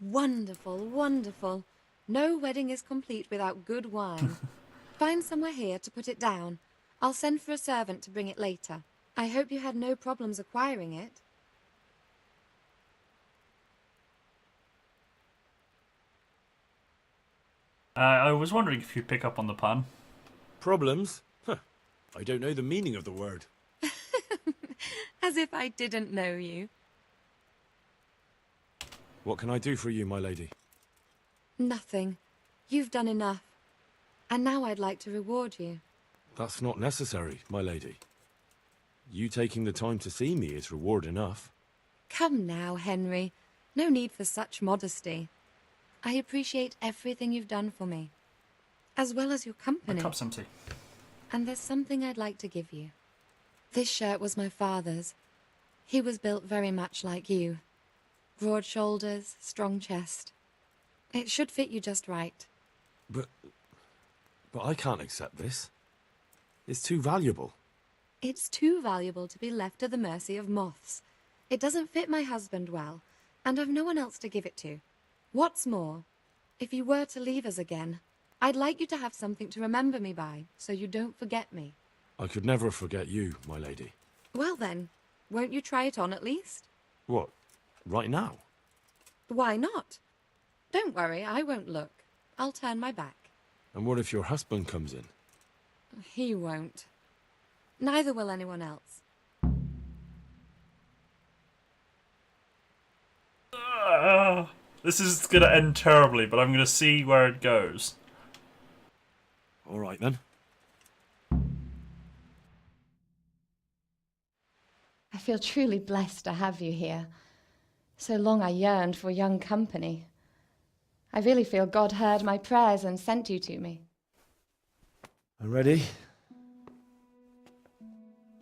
Speaker 23: Wonderful, wonderful. No wedding is complete without good wine. Find somewhere here to put it down. I'll send for a servant to bring it later. I hope you had no problems acquiring it.
Speaker 1: I was wondering if you'd pick up on the pun.
Speaker 6: Problems? Huh. I don't know the meaning of the word.
Speaker 23: As if I didn't know you.
Speaker 6: What can I do for you, my lady?
Speaker 23: Nothing. You've done enough. And now I'd like to reward you.
Speaker 6: That's not necessary, my lady. You taking the time to see me is reward enough.
Speaker 23: Come now, Henry. No need for such modesty. I appreciate everything you've done for me, as well as your company.
Speaker 1: My cup's empty.
Speaker 23: And there's something I'd like to give you. This shirt was my father's. He was built very much like you. Broad shoulders, strong chest. It should fit you just right.
Speaker 6: But I can't accept this. It's too valuable.
Speaker 23: It's too valuable to be left to the mercy of moths. It doesn't fit my husband well, and I've no one else to give it to. What's more, if you were to leave us again, I'd like you to have something to remember me by, so you don't forget me.
Speaker 6: I could never forget you, my lady.
Speaker 23: Well then, won't you try it on at least?
Speaker 6: What? Right now?
Speaker 23: Why not? Don't worry, I won't look. I'll turn my back.
Speaker 6: And what if your husband comes in?
Speaker 23: He won't. Neither will anyone else.
Speaker 1: This is gonna end terribly, but I'm gonna see where it goes.
Speaker 6: All right then.
Speaker 4: I feel truly blessed to have you here. So long I yearned for young company. I really feel God heard my prayers and sent you to me.
Speaker 6: I'm ready.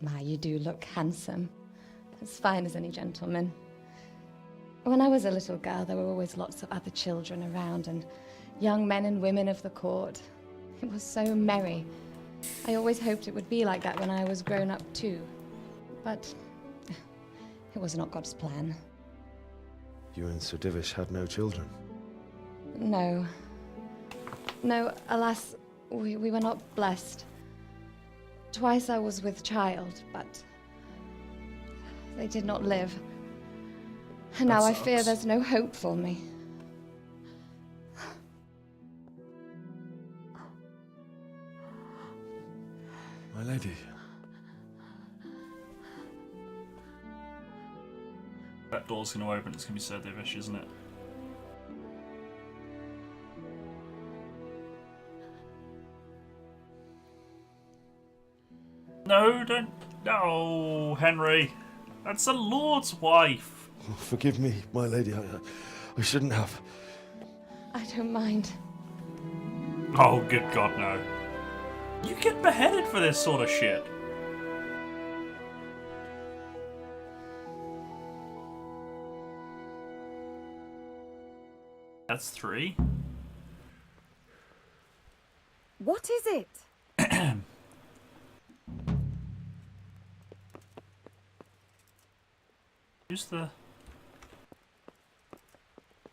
Speaker 4: My, you do look handsome. As fine as any gentleman. When I was a little girl, there were always lots of other children around and young men and women of the court. It was so merry. I always hoped it would be like that when I was grown up too. But it was not God's plan.
Speaker 6: You and Sir Divish had no children?
Speaker 4: No. No, alas, we were not blessed. Twice I was with child, but they did not live. And now I fear there's no hope for me.
Speaker 6: My lady.
Speaker 1: That door's gonna open, it's gonna be Sir Divish, isn't it? No, don't. No, Henry. That's the Lord's wife.
Speaker 6: Oh, forgive me, my lady. I shouldn't have.
Speaker 4: I don't mind.
Speaker 1: Oh, good God, no. You get beheaded for this sort of shit. That's 3.
Speaker 14: What is it?
Speaker 1: Who's the... Are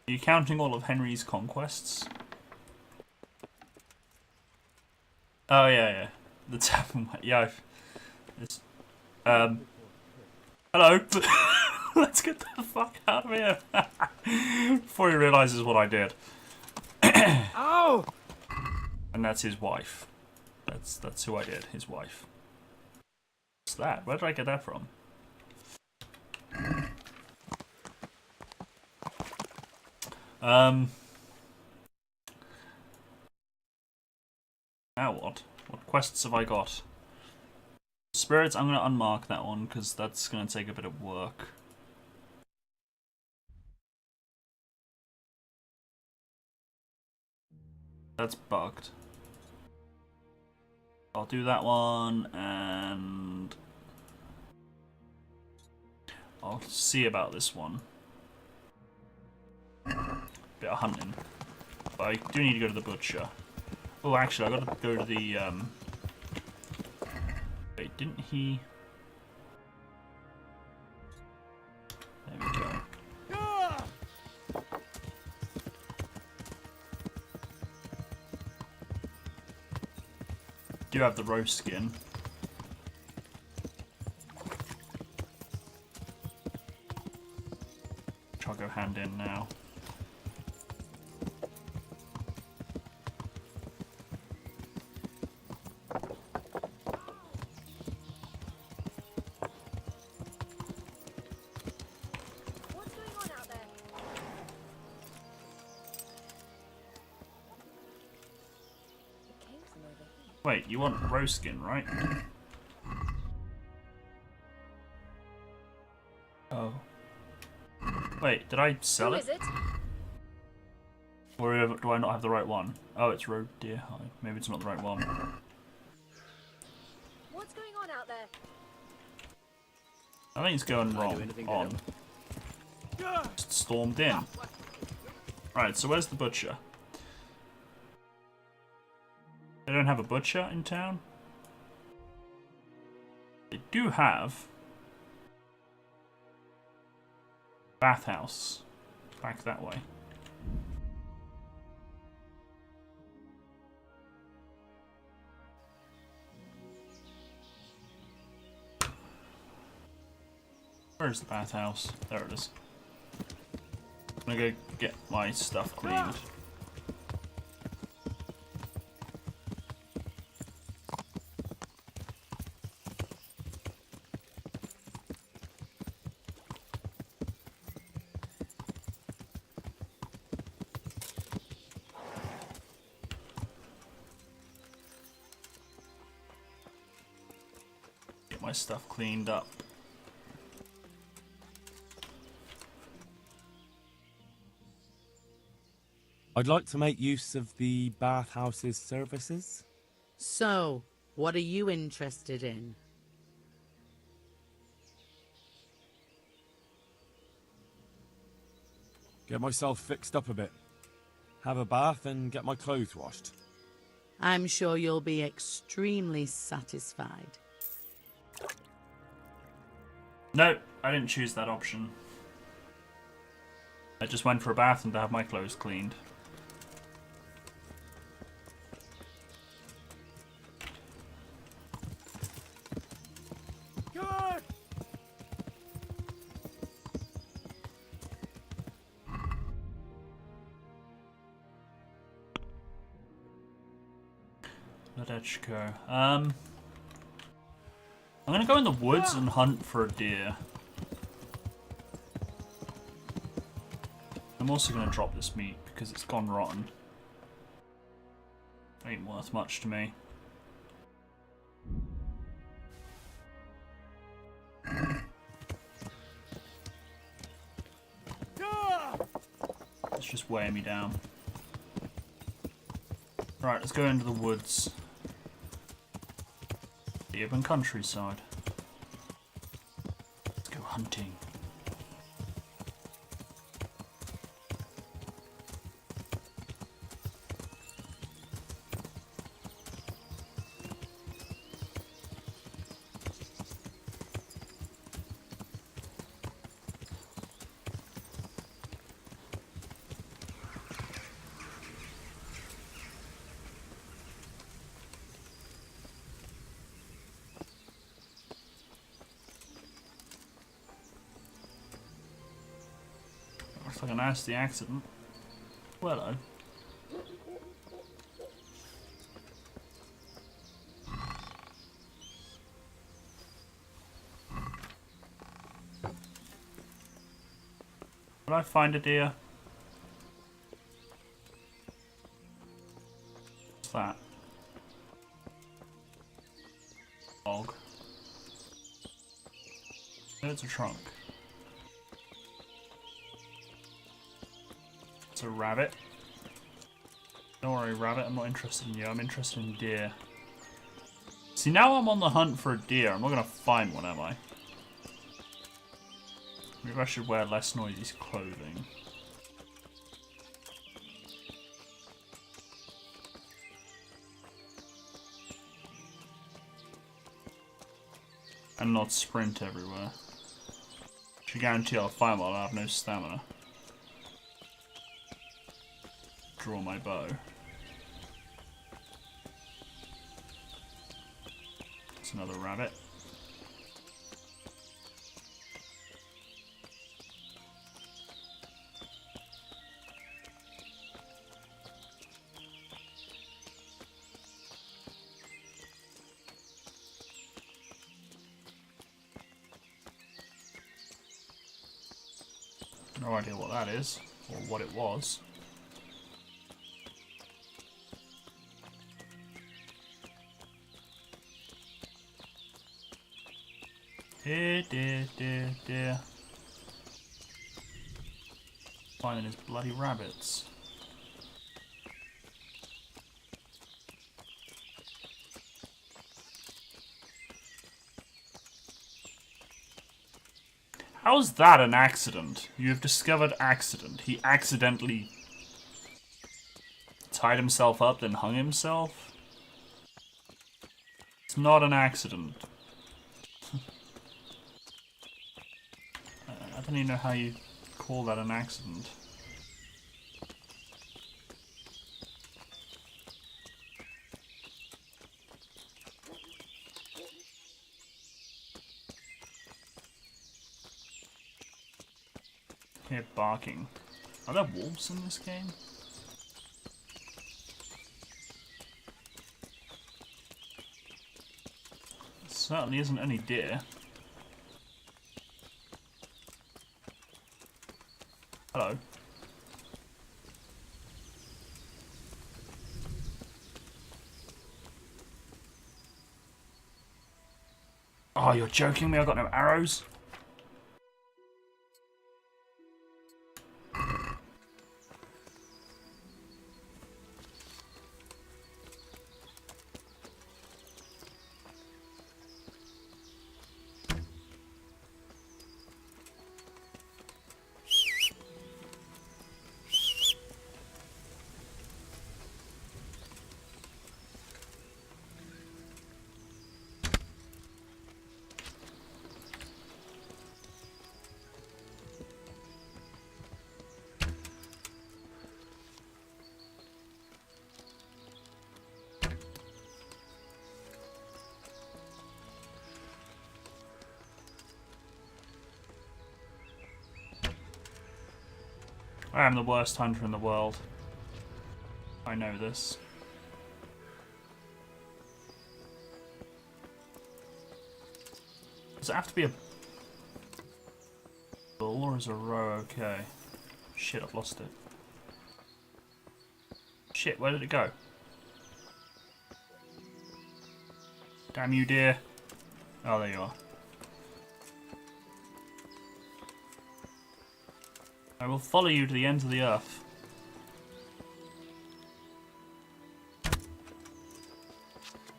Speaker 1: you counting all of Henry's conquests? Oh, yeah. The tavern... Yeah, it's... Hello! Let's get the fuck out of here! Before he realises what I did.
Speaker 21: Oh!
Speaker 1: And that's his wife. That's who I did, his wife. What's that? Where did I get that from? Now what? What quests have I got? Spirits, I'm going to unmark that one because that's going to take a bit of work. That's bugged. I'll do that one and I'll see about this one. Bit of hunting. But I do need to go to the butcher. Oh, actually, I gotta go to the, Wait, didn't he... There we go. do have the roast skin. Which I'll go hand in now. Wait, you want roast skin, right? Oh. Wait, did I sell it?
Speaker 23: Who is it?
Speaker 1: Or do I not have the right one? Oh, it's roe deer hide. Maybe it's not the right one.
Speaker 23: What's going on out there?
Speaker 1: I think it's going wrong. On. Just stormed in. Right, so where's the butcher? They don't have a butcher in town? They do have bathhouse back that way. Where's the bathhouse? There it is. I'm gonna go get my stuff cleaned. Get my stuff cleaned up.
Speaker 6: I'd like to make use of the bathhouse's services.
Speaker 20: So, what are you interested in?
Speaker 6: Get myself fixed up a bit. Have a bath and get my clothes washed.
Speaker 20: I'm sure you'll be extremely satisfied.
Speaker 1: No, I didn't choose that option. I just went for a bath and to have my clothes cleaned.
Speaker 21: Good!
Speaker 1: Ledechko. I'm gonna go in the woods and hunt for a deer. I'm also gonna drop this meat because it's gone rotten. Ain't worth much to me. It's just weighing me down. Right, let's go into the woods. The urban countryside. Let's go hunting. Looks like a nasty accident. Well, hello. Did I find a deer? What's that? Log. There's a trunk. It's a rabbit. Don't worry, rabbit, I'm not interested in you. I'm interested in deer. See, now I'm on the hunt for a deer. I'm not going to find one, am I? Maybe I should wear less noisy clothing. And not sprint everywhere. I should guarantee I'll find one. I'll have no stamina. Draw my bow. It's another rabbit. No idea what that is, or what it was. Dear. Finding his bloody rabbits. How's that an accident? You have discovered accident. He accidentally tied himself up, then hung himself? It's not an accident. I don't even know how you call that an accident. Here, barking. Are there wolves in this game? There certainly isn't any deer. Hello. Oh, you're joking me? I've got no arrows? I am the worst hunter in the world. I know this. Does it have to be a bull or is a row okay? Shit, I've lost it. Shit, where did it go? Damn you, dear. Oh, there you are. I will follow you to the ends of the earth.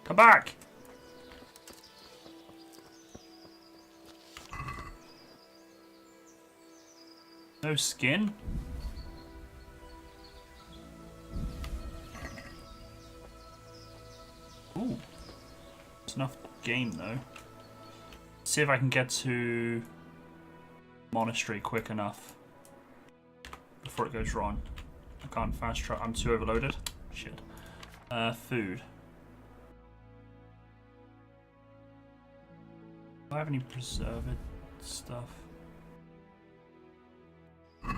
Speaker 1: Come back! No skin? Ooh. It's enough game though. See if I can get to monastery quick enough before it goes wrong. I can't fast travel. I'm too overloaded. Shit. Food. Do I have any preserved stuff? I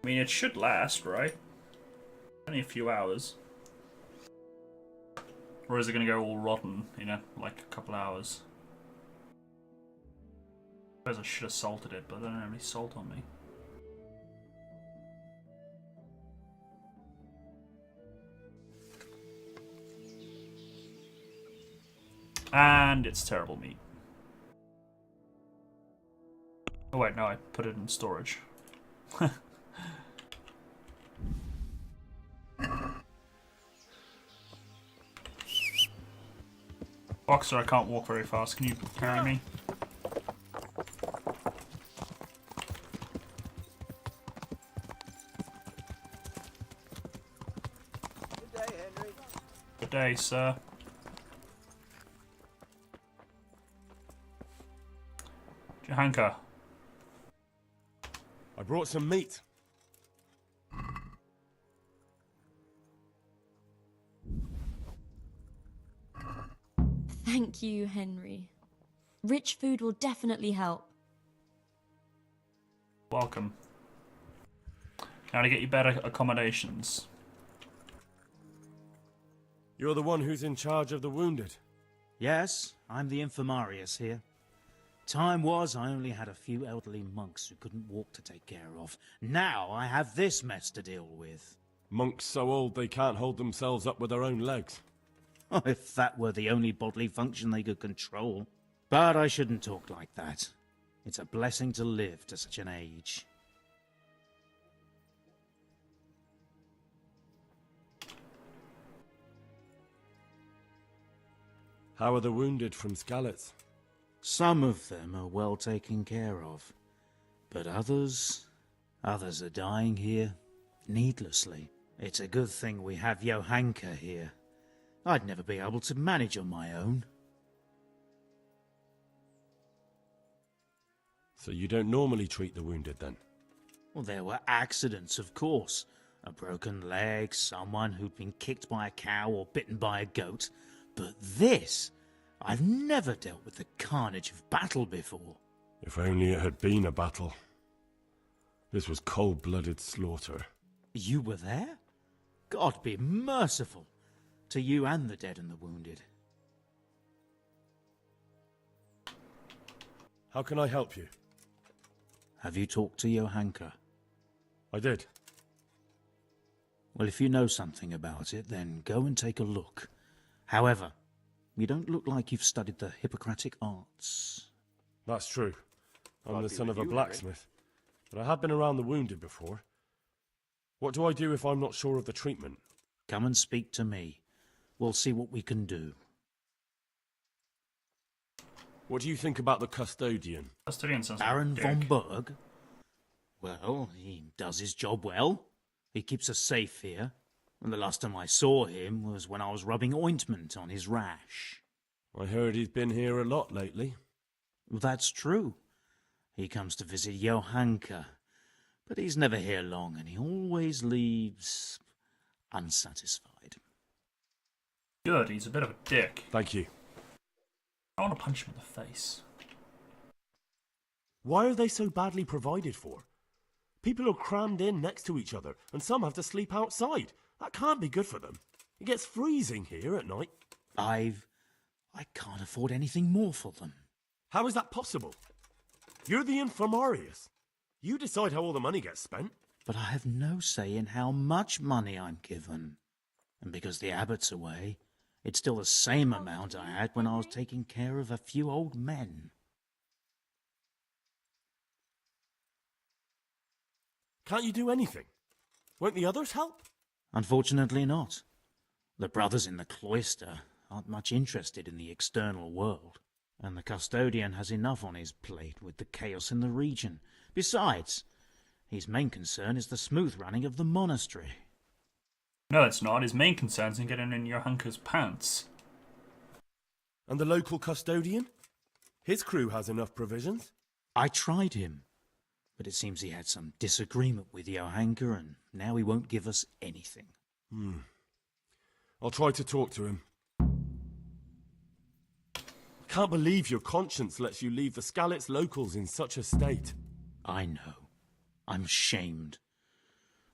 Speaker 1: mean, it should last, right? Only a few hours. Or is it going to go all rotten in like a couple hours? I suppose I should have salted it, but I don't have any salt on me. And it's terrible meat. Oh wait, no, I put it in storage. Boxer, I can't walk very fast. Can you carry me?
Speaker 2: Good day, Henry.
Speaker 1: Good day, sir. Johanka.
Speaker 6: I brought some meat.
Speaker 11: Thank you, Henry. Rich food will definitely help.
Speaker 1: Welcome. Now to get you better accommodations.
Speaker 6: You're the one who's in charge of the wounded.
Speaker 17: Yes, I'm the infirmarius here. Time was I only had a few elderly monks who couldn't walk to take care of. Now I have this mess to deal with.
Speaker 6: Monks so old they can't hold themselves up with their own legs.
Speaker 17: Oh, if that were the only bodily function they could control. But I shouldn't talk like that. It's a blessing to live to such an age.
Speaker 6: How are the wounded from Skalitz?
Speaker 17: Some of them are well taken care of. But others are dying here needlessly. It's a good thing we have Johanka here. I'd never be able to manage on my own.
Speaker 6: So you don't normally treat the wounded, then?
Speaker 17: Well, there were accidents, of course. A broken leg, someone who'd been kicked by a cow or bitten by a goat. But this... I've never dealt with the carnage of battle before.
Speaker 6: If only it had been a battle. This was cold-blooded slaughter.
Speaker 17: You were there? God be merciful to you and the dead and the wounded.
Speaker 6: How can I help you?
Speaker 17: Have you talked to Johanka?
Speaker 6: I did.
Speaker 17: Well, if you know something about it, then go and take a look. However, you don't look like you've studied the Hippocratic arts.
Speaker 6: That's true. I'm the son of a blacksmith. But I have been around the wounded before. What do I do if I'm not sure of the treatment?
Speaker 17: Come and speak to me. We'll see what we can do.
Speaker 6: What do you think about the custodian?
Speaker 1: Custodian sounds like
Speaker 17: Baron
Speaker 1: a dick.
Speaker 17: von Berg? Well, he does his job well. He keeps us safe here. And the last time I saw him was when I was rubbing ointment on his rash.
Speaker 6: I heard he's been here a lot lately.
Speaker 17: Well, that's true. He comes to visit Johanka. But he's never here long, and he always leaves unsatisfied.
Speaker 1: Good, he's a bit of a dick.
Speaker 6: Thank you.
Speaker 1: I want to punch him in the face.
Speaker 6: Why are they so badly provided for? People are crammed in next to each other, and some have to sleep outside. That can't be good for them. It gets freezing here at night.
Speaker 17: I can't afford anything more for them.
Speaker 6: How is that possible? You're the infirmarius. You decide how all the money gets spent.
Speaker 17: But I have no say in how much money I'm given. And because the abbot's away, it's still the same amount I had when I was taking care of a few old men.
Speaker 6: Can't you do anything? Won't the others help?
Speaker 17: Unfortunately not. The brothers in the cloister aren't much interested in the external world, and the custodian has enough on his plate with the chaos in the region. Besides, his main concern is the smooth running of the monastery.
Speaker 1: No, it's not. His main concern is in getting in Johanka's pants.
Speaker 6: And the local custodian? His crew has enough provisions.
Speaker 17: I tried him, but it seems he had some disagreement with Johanka, and now he won't give us anything.
Speaker 6: I'll try to talk to him. I can't believe your conscience lets you leave the Skalitz locals in such a state.
Speaker 17: I know. I'm ashamed.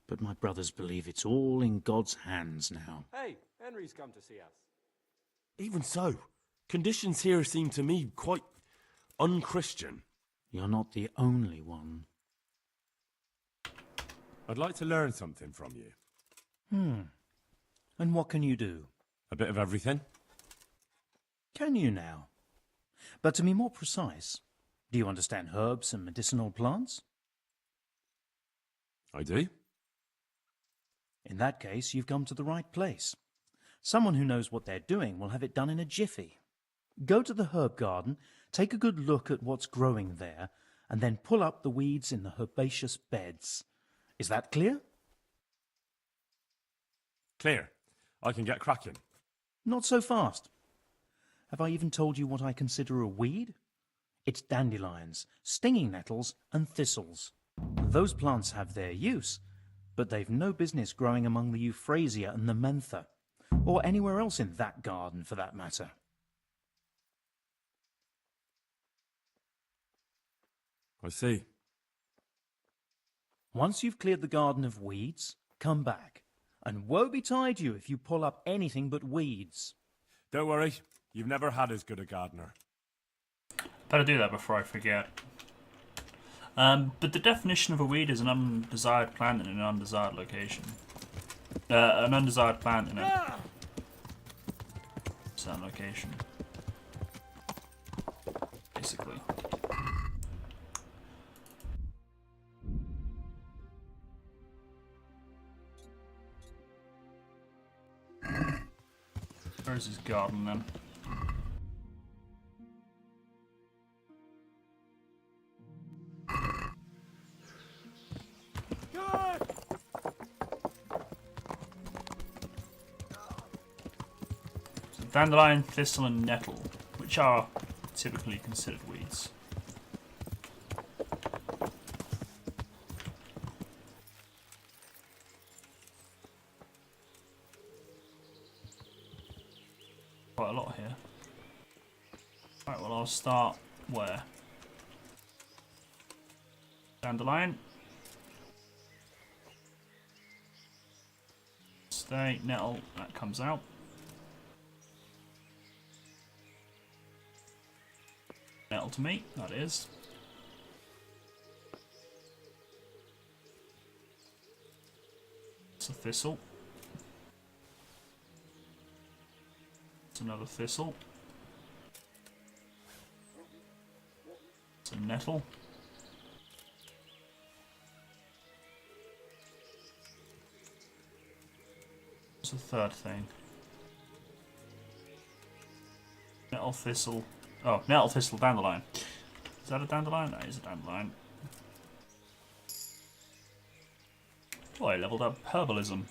Speaker 17: But my brothers believe it's all in God's hands now.
Speaker 5: Hey, Henry's come to see us.
Speaker 6: Even so, conditions here seem to me quite unchristian.
Speaker 17: You're not the only one.
Speaker 6: I'd like to learn something from you.
Speaker 17: And what can you do?
Speaker 6: A bit of everything.
Speaker 17: Can you now? But to be more precise, do you understand herbs and medicinal plants?
Speaker 6: I do.
Speaker 17: In that case, you've come to the right place. Someone who knows what they're doing will have it done in a jiffy. Go to the herb garden, take a good look at what's growing there, and then pull up the weeds in the herbaceous beds. Is that clear?
Speaker 6: Clear. I can get cracking.
Speaker 17: Not so fast. Have I even told you what I consider a weed? It's dandelions, stinging nettles, and thistles. Those plants have their use, but they've no business growing among the euphrasia and the mentha, or anywhere else in that garden for that matter.
Speaker 6: I see.
Speaker 17: Once you've cleared the garden of weeds, come back. And woe betide you if you pull up anything but weeds.
Speaker 6: Don't worry, you've never had as good a gardener.
Speaker 1: Better do that before I forget. But the definition of a weed is an undesired plant in an undesired location. An undesired plant in a certain location. Basically. Where's his garden then? So dandelion, thistle and nettle, which are typically considered weeds. Quite a lot here. Right, well I'll start where? Dandelion. Stay, nettle, that comes out. Nettle to me, that is. It's a thistle. It's another thistle. It's a nettle. What's the third thing? Nettle, thistle. Oh, nettle, thistle, dandelion. Is that a dandelion? That is a dandelion. Oh, I leveled up herbalism.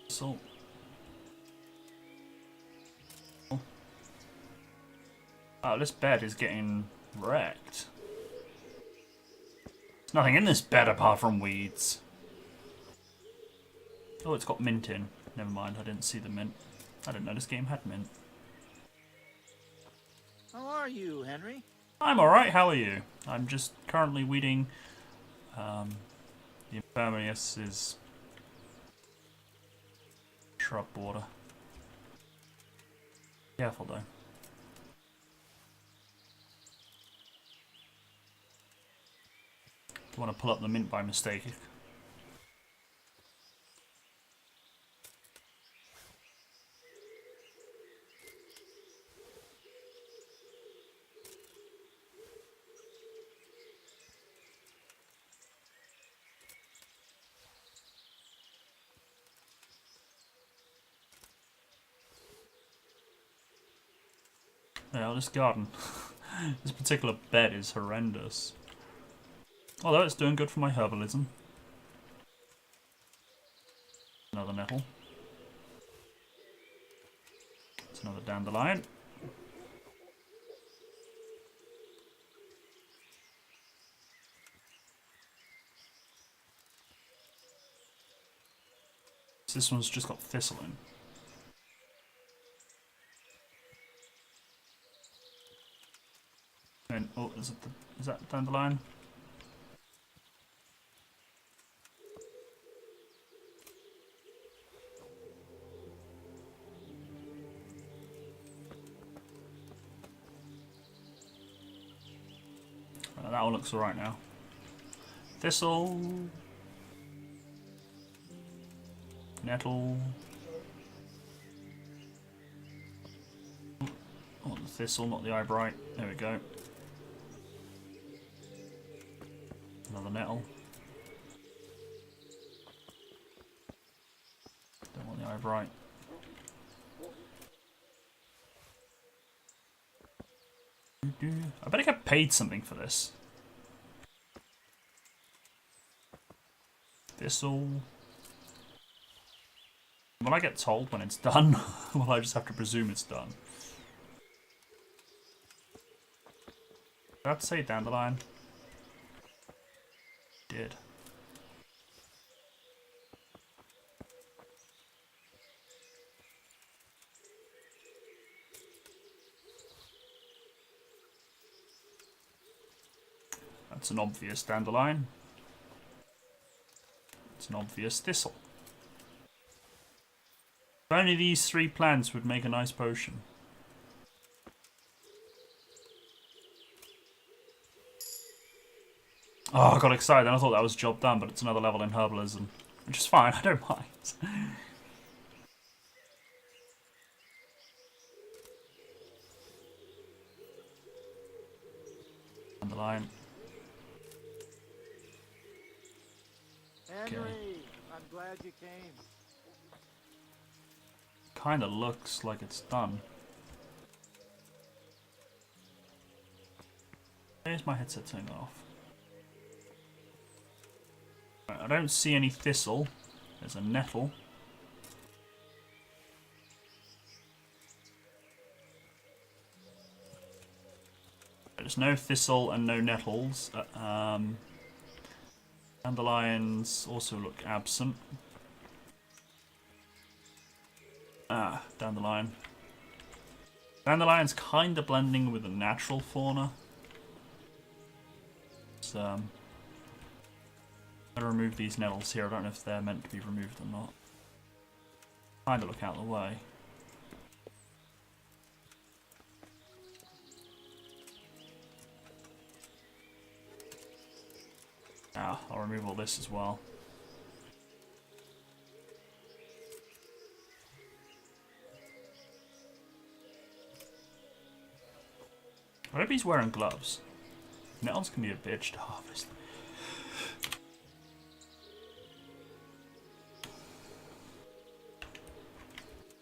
Speaker 1: So. Oh, this bed is getting wrecked. There's nothing in this bed apart from weeds. Oh, it's got mint in. Never mind, I didn't see the mint. I didn't know this game had mint.
Speaker 12: How are you, Henry?
Speaker 1: I'm alright, how are you? I'm just currently weeding the Impermeous's shrub border. Careful though. Don't want to pull up the mint by mistake. Yeah, this garden. This particular bed is horrendous. Although it's doing good for my herbalism. Another nettle. It's another dandelion. This one's just got thistle in. And oh, is that dandelion? That one looks alright now. Thistle. Nettle. Oh, the thistle, not the eyebright. There we go. Another nettle. Don't want the eyebright. I better get paid something for this. Thistle. Will I get told when it's done? Will I just have to presume it's done? Did I have to say dandelion? Did. That's an obvious dandelion. It's an obvious thistle. If only these 3 plants would make a nice potion. Oh, I got excited and I thought that was job done, but it's another level in herbalism. Which is fine, I don't mind. Dandelion.
Speaker 12: Henry, I'm glad you came.
Speaker 1: Kinda looks like it's done. Where's my headset turning off? Right, I don't see any thistle. There's a nettle. There's no thistle and no nettles. Dandelions also look absent. Ah, dandelion. Dandelion's kind of blending with the natural fauna. So, I'm gonna remove these nettles here. I don't know if they're meant to be removed or not. Kind of look out of the way. Ah, I'll remove all this as well. I hope he's wearing gloves. Nettles can be a bitch to harvest.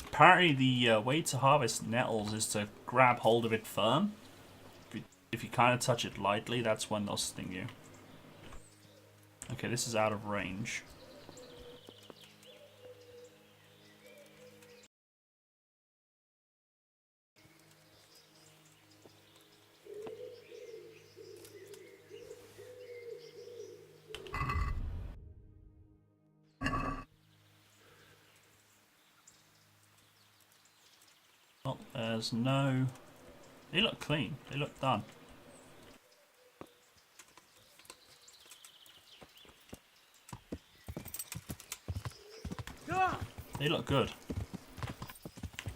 Speaker 1: Apparently the way to harvest nettles is to grab hold of it firm. If you kind of touch it lightly, that's when they'll sting you. Okay, this is out of range. Well, there's no... They look clean. They look done. They look good.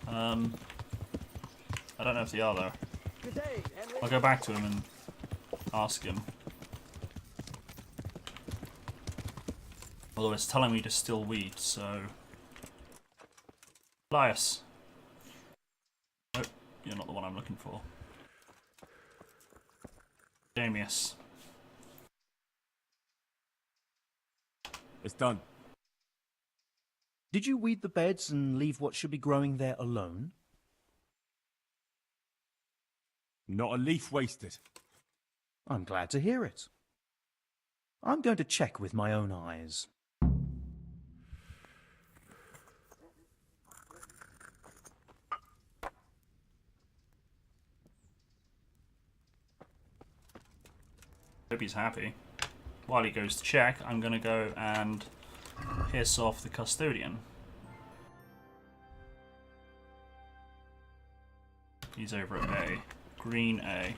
Speaker 1: I don't know if they are though. I'll go back to him and ask him. Although it's telling me to still weed, so... Elias. Nope, you're not the one I'm looking for. Damius.
Speaker 6: It's done.
Speaker 17: Did you weed the beds and leave what should be growing there alone?
Speaker 6: Not a leaf wasted.
Speaker 17: I'm glad to hear it. I'm going to check with my own eyes.
Speaker 1: Hope he's happy. While he goes to check, I'm going to go and piss off the custodian. He's over at A. Green A.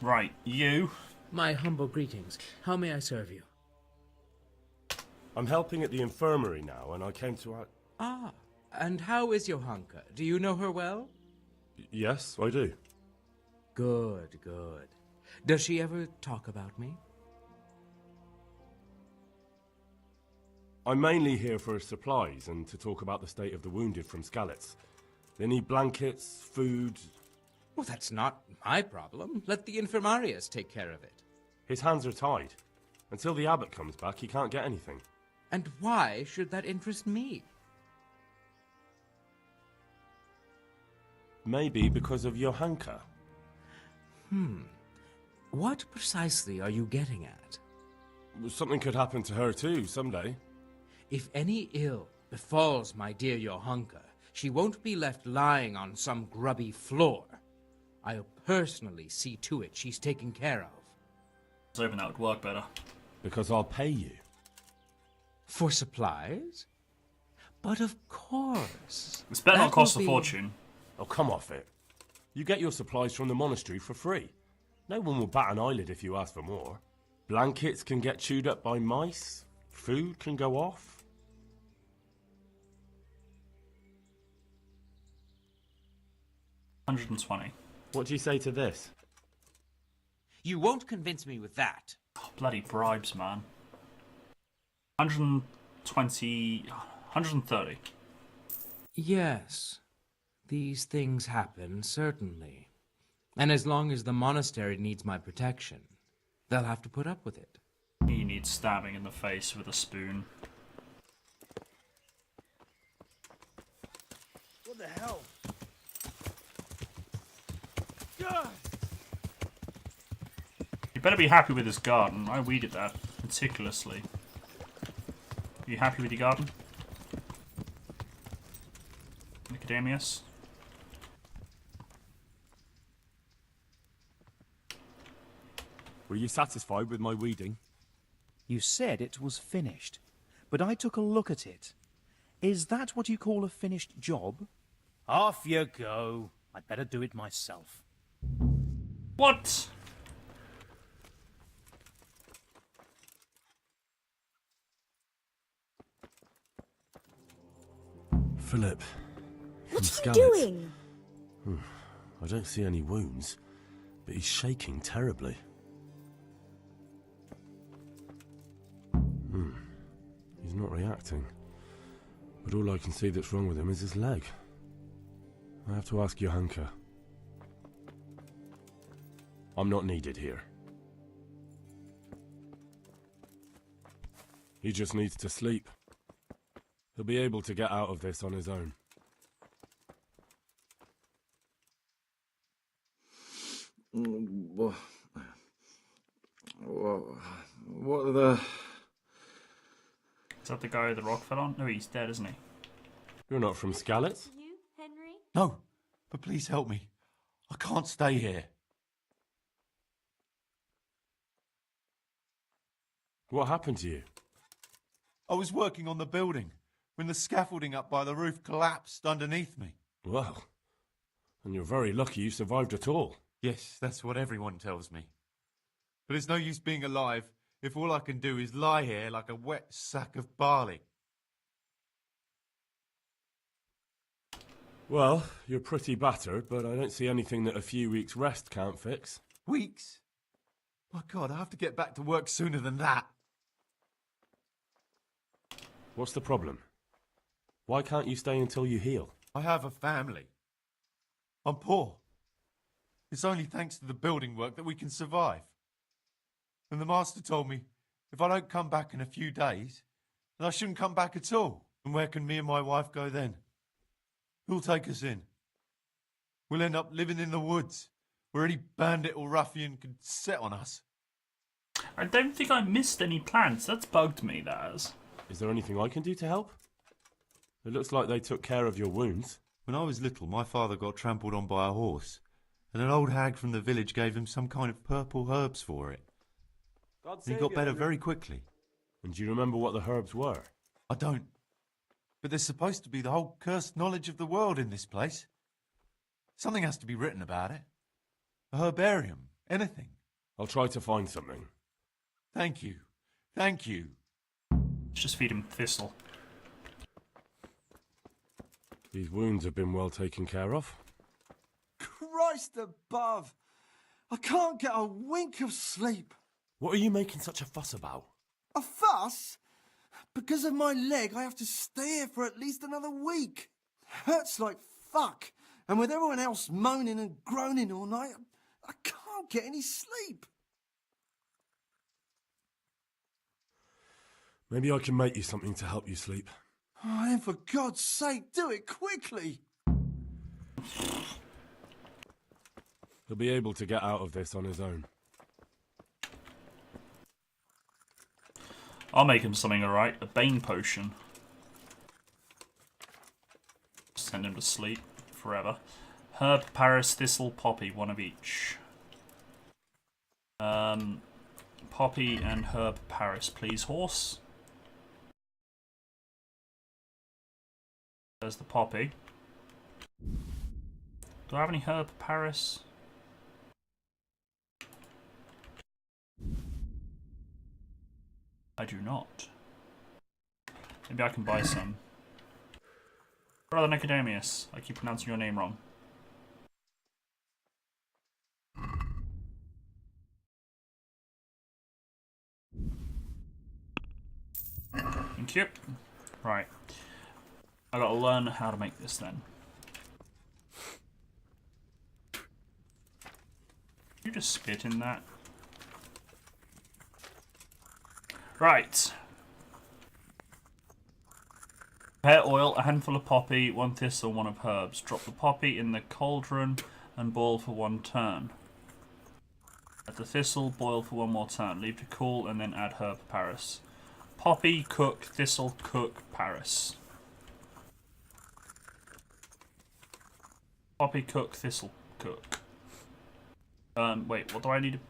Speaker 1: Right, you.
Speaker 22: My humble greetings. How may I serve you?
Speaker 6: I'm helping at the infirmary now, and I came to...
Speaker 22: Ah, and how is Johanka? Do you know her well?
Speaker 6: Yes, I do.
Speaker 22: Good, good. Does she ever talk about me?
Speaker 6: I'm mainly here for supplies and to talk about the state of the wounded from Skalitz. They need blankets, food...
Speaker 13: Well, that's not my problem. Let the infirmarius take care of it.
Speaker 6: His hands are tied. Until the abbot comes back, he can't get anything.
Speaker 13: And why should that interest me?
Speaker 6: Maybe because of Johanka.
Speaker 13: What precisely are you getting at?
Speaker 6: Something could happen to her too, someday.
Speaker 13: If any ill befalls my dear Johanka, she won't be left lying on some grubby floor. I'll personally see to it she's taken care of.
Speaker 1: I was hoping that would work better.
Speaker 6: Because I'll pay you.
Speaker 13: For supplies? But of course.
Speaker 1: This better not cost a fortune.
Speaker 6: Oh, come off it. You get your supplies from the monastery for free. No one will bat an eyelid if you ask for more. Blankets can get chewed up by mice. Food can go off.
Speaker 1: $120.
Speaker 6: What do you say to this?
Speaker 13: You won't convince me with that.
Speaker 1: Oh, bloody bribes, man. 120... 130.
Speaker 13: Yes. These things happen, certainly. And as long as the monastery needs my protection, they'll have to put up with it.
Speaker 1: He needs stabbing in the face with a spoon.
Speaker 21: What the hell? God!
Speaker 1: You better be happy with his garden. I weeded that meticulously. Are you happy with your garden? Nicodemus?
Speaker 6: Were you satisfied with my weeding?
Speaker 17: You said it was finished, but I took a look at it. Is that what you call a finished job? Off you go. I'd better do it myself.
Speaker 1: What?
Speaker 6: Philip.
Speaker 11: What are you doing?
Speaker 6: I don't see any wounds, but he's shaking terribly. He's not reacting. But all I can see that's wrong with him is his leg. I have to ask Johanka. I'm not needed here. He just needs to sleep. He'll be able to get out of this on his own.
Speaker 15: What are the...
Speaker 1: Is that the guy with the rock fell on? No, he's dead, isn't he?
Speaker 6: You're not from Skalitz?
Speaker 11: You, Henry?
Speaker 15: No, but please help me. I can't stay here.
Speaker 6: What happened to you?
Speaker 15: I was working on the building when the scaffolding up by the roof collapsed underneath me.
Speaker 6: Well, and you're very lucky you survived at all.
Speaker 15: Yes, that's what everyone tells me. But it's no use being alive if all I can do is lie here like a wet sack of barley.
Speaker 6: Well, you're pretty battered, but I don't see anything that a few weeks' rest can't fix.
Speaker 15: Weeks? My God, I have to get back to work sooner than that.
Speaker 6: What's the problem? Why can't you stay until you heal?
Speaker 15: I have a family. I'm poor. It's only thanks to the building work that we can survive. And the master told me if I don't come back in a few days, then I shouldn't come back at all. And where can me and my wife go then? Who'll take us in? We'll end up living in the woods, where any bandit or ruffian could set on us.
Speaker 1: I don't think I missed any plans. That's bugged me, that has.
Speaker 6: Is there anything I can do to help? It looks like they took care of your wounds.
Speaker 15: When I was little, my father got trampled on by a horse, and an old hag from the village gave him some kind of purple herbs for it. He got better very quickly.
Speaker 6: And do you remember what the herbs were?
Speaker 15: I don't. But there's supposed to be the whole cursed knowledge of the world in this place. Something has to be written about it. A herbarium. Anything.
Speaker 6: I'll try to find something.
Speaker 15: Thank you. Thank you.
Speaker 1: Just feed him thistle.
Speaker 6: These wounds have been well taken care of.
Speaker 15: Christ above! I can't get a wink of sleep.
Speaker 6: What are you making such a fuss about?
Speaker 15: A fuss?
Speaker 2: Because of my leg, I have to stay here for at least another week. Hurts like fuck. And with everyone else moaning and groaning all night, I can't get any sleep.
Speaker 6: Maybe I can make you something to help you sleep.
Speaker 2: Oh, then for God's sake, do it quickly.
Speaker 6: He'll be able to get out of this on his own.
Speaker 1: I'll make him something alright. A Bane potion. Send him to sleep forever. Herb, Paris, Thistle, Poppy. One of each. Poppy and Herb, Paris. Please, horse. There's the Poppy. Do I have any Herb, Paris? I do not. Maybe I can buy some. Brother Nicodemus, I keep pronouncing your name wrong. Thank you. Right. I gotta learn how to make this then. You just spit in that. Right. Prepare oil, a handful of poppy, 1 thistle, 1 of herbs. Drop the poppy in the cauldron and boil for 1 turn. Add the thistle, boil for 1 more turn. Leave to cool and then add herb, Paris. Poppy, cook, thistle, cook, Paris. Poppy, cook, thistle, cook. Wait, what do I need to...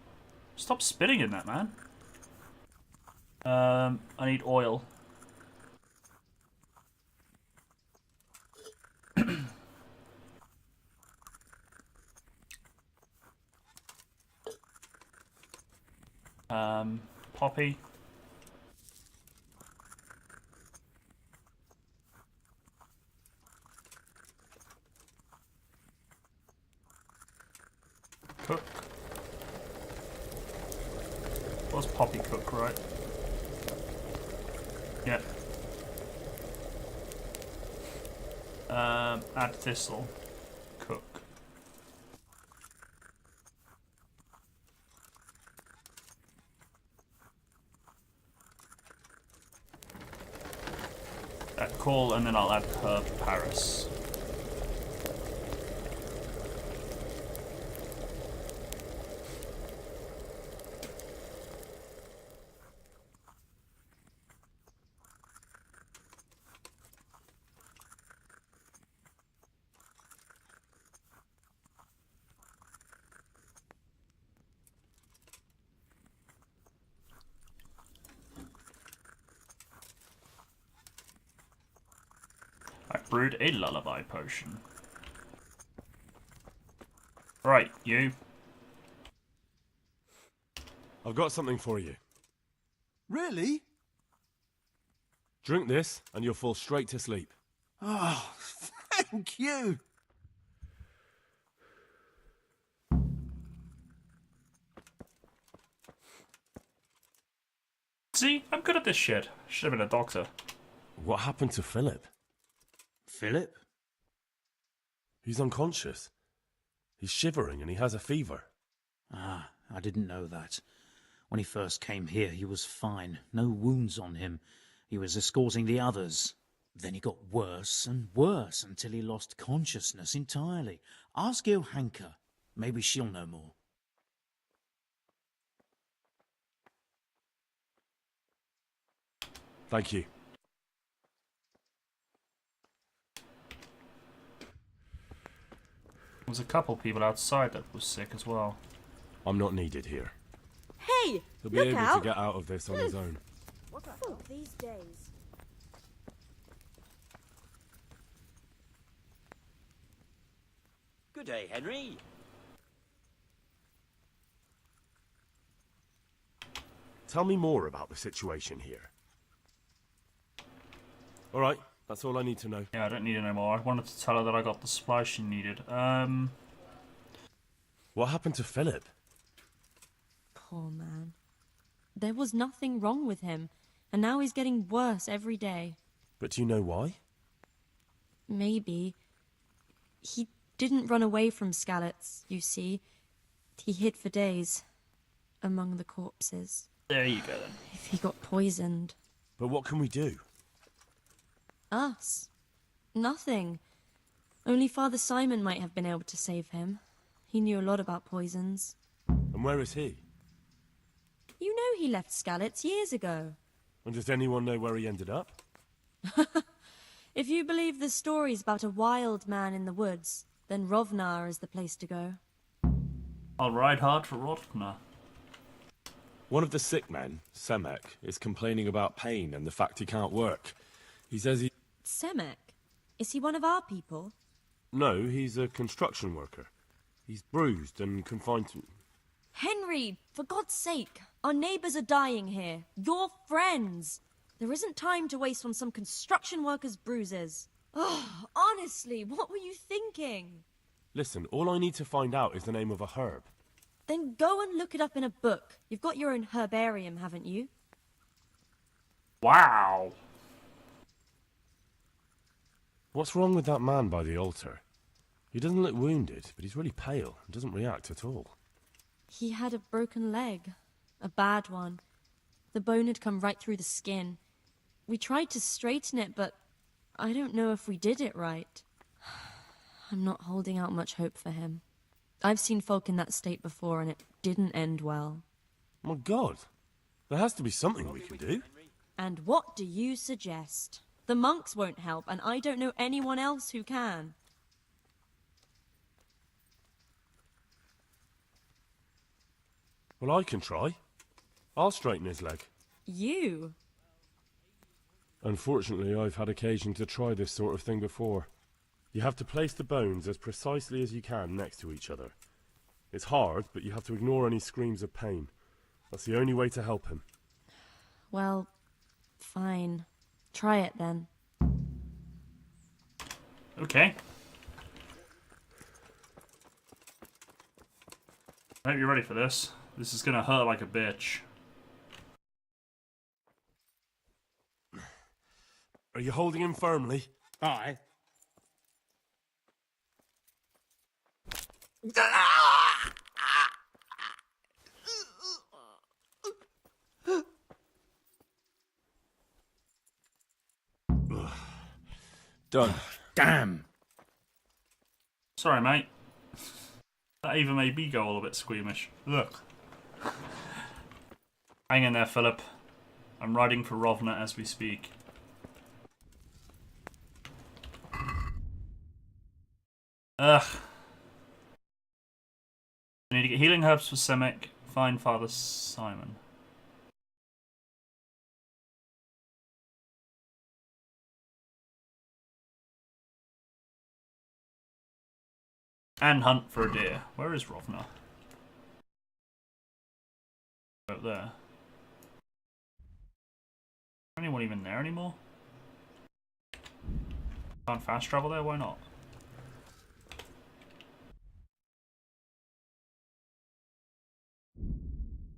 Speaker 1: Stop spitting in that, man. I need oil. Poppy. Cook. Was Poppy cook, right? Yeah. Add thistle. Cook. Add cool, and then I'll add herb, Paris. I brewed a lullaby potion. Right, you.
Speaker 6: I've got something for you.
Speaker 2: Really?
Speaker 6: Drink this, and you'll fall straight to sleep.
Speaker 2: Oh, thank you.
Speaker 1: See, I'm good at this shit. Should have been a doctor.
Speaker 6: What happened to Philip?
Speaker 17: Philip?
Speaker 6: He's unconscious. He's shivering and he has a fever.
Speaker 17: Ah, I didn't know that. When he first came here, he was fine. No wounds on him. He was escorting the others. Then he got worse and worse until he lost consciousness entirely. Ask Johanka. Maybe she'll know more.
Speaker 6: Thank you.
Speaker 1: There was a couple people outside that was sick as well.
Speaker 6: I'm not needed here.
Speaker 11: Hey,
Speaker 6: He'll be
Speaker 11: look
Speaker 6: able
Speaker 11: out.
Speaker 6: to get out of this on his own.
Speaker 11: What the hell these days?
Speaker 10: Good day, Henry.
Speaker 6: Tell me more about the situation here. Alright, that's all I need to know.
Speaker 1: Yeah, I don't need it anymore. I wanted to tell her that I got the supplies she needed.
Speaker 6: What happened to Philip?
Speaker 11: Poor man. There was nothing wrong with him. and now he's getting worse every day.
Speaker 6: But do you know why?
Speaker 11: Maybe. He didn't run away from Skalitz, you see. He hid for days, among the corpses.
Speaker 1: There you go, then.
Speaker 11: If he got poisoned.
Speaker 6: But what can we do?
Speaker 11: Us? Nothing. Only Father Simon might have been able to save him. He knew a lot about poisons.
Speaker 6: And where is he?
Speaker 11: You know he left Skalitz years ago.
Speaker 6: And does anyone know where he ended up?
Speaker 11: If you believe the stories about a wild man in the woods, then Rovnar is the place to go.
Speaker 1: I'll ride hard for Rovnar.
Speaker 6: One of the sick men, Semek, is complaining about pain and the fact he can't work. He says he...
Speaker 11: Semek? Is he one of our people?
Speaker 6: No, he's a construction worker. He's bruised and confined to...
Speaker 11: Henry, for God's sake, our neighbours are dying here. You're friends. There isn't time to waste on some construction worker's bruises. Oh, honestly, what were you thinking?
Speaker 6: Listen, all I need to find out is the name of a herb.
Speaker 11: Then go and look it up in a book. You've got your own herbarium, haven't you?
Speaker 1: Wow.
Speaker 6: What's wrong with that man by the altar? He doesn't look wounded, but he's really pale and doesn't react at all.
Speaker 11: He had a broken leg. A bad one. The bone had come right through the skin. We tried to straighten it, but I don't know if we did it right. I'm not holding out much hope for him. I've seen folk in that state before, and it didn't end well.
Speaker 6: My God, there has to be something we can do.
Speaker 11: And what do you suggest? The monks won't help, and I don't know anyone else who can.
Speaker 6: Well, I can try. I'll straighten his leg.
Speaker 11: You?
Speaker 6: Unfortunately, I've had occasion to try this sort of thing before. You have to place the bones as precisely as you can next to each other. It's hard, but you have to ignore any screams of pain. That's the only way to help him.
Speaker 11: Well, fine. Try it then.
Speaker 1: Okay. I hope you're ready for this. This is gonna hurt like a bitch.
Speaker 6: Are you holding him firmly?
Speaker 17: Aye.
Speaker 6: Done.
Speaker 17: Damn.
Speaker 1: Sorry, mate. That even made me go a little bit squeamish. Look. Hang in there, Philip. I'm riding for Rovna as we speak. Ugh. I need to get healing herbs for Semek. Find Father Simon. And hunt for a deer. Where is Rovna? Out there. Anyone even there anymore? Can't fast travel there? Why not?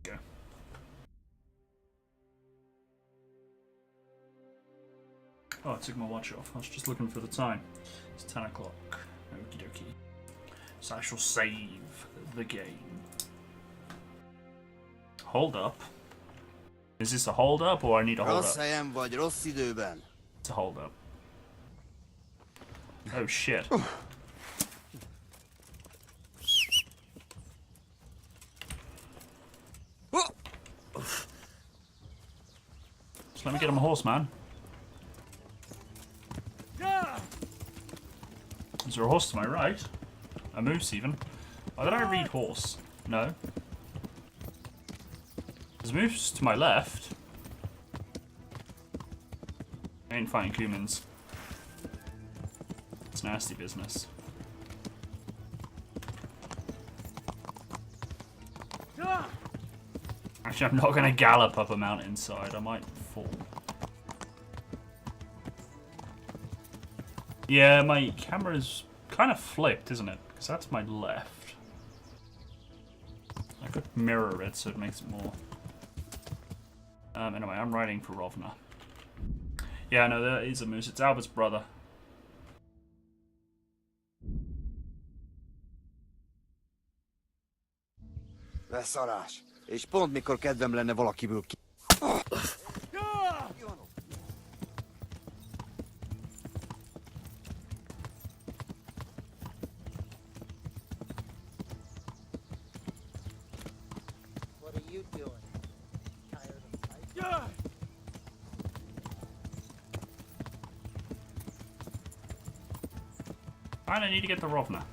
Speaker 1: Yeah. Oh, I took my watch off. I was just looking for the time. It's 10 o'clock. Okie dokie. So I shall save the game. Hold up. Is this a hold up or I need a hold up? It's a hold up. Oh shit. Just let me get on my horse, man. Is there a horse to my right? A moose, even. Oh, did I read horse? No. There's a moose to my left. I ain't fighting humans. It's nasty business. Actually, I'm not going to gallop up a mountainside. I might fall. Yeah, my camera's kind of flipped, isn't it? Because that's my left. I could mirror it so it makes it more... Anyway, I'm riding for Rovna. Yeah, no, there is a moose. It's Albert's brother.
Speaker 2: Beszarás. És pont mikor kedvem lenne valakiből ki...
Speaker 12: What are you doing? Tired of fighting?
Speaker 1: I need to get to Rovna.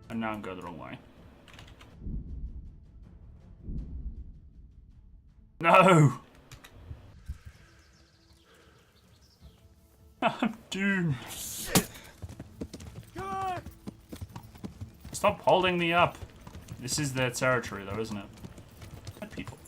Speaker 1: And now I'm going the wrong way. No! I'm doomed. Stop holding me up. This is their territory though, isn't it? Dead people.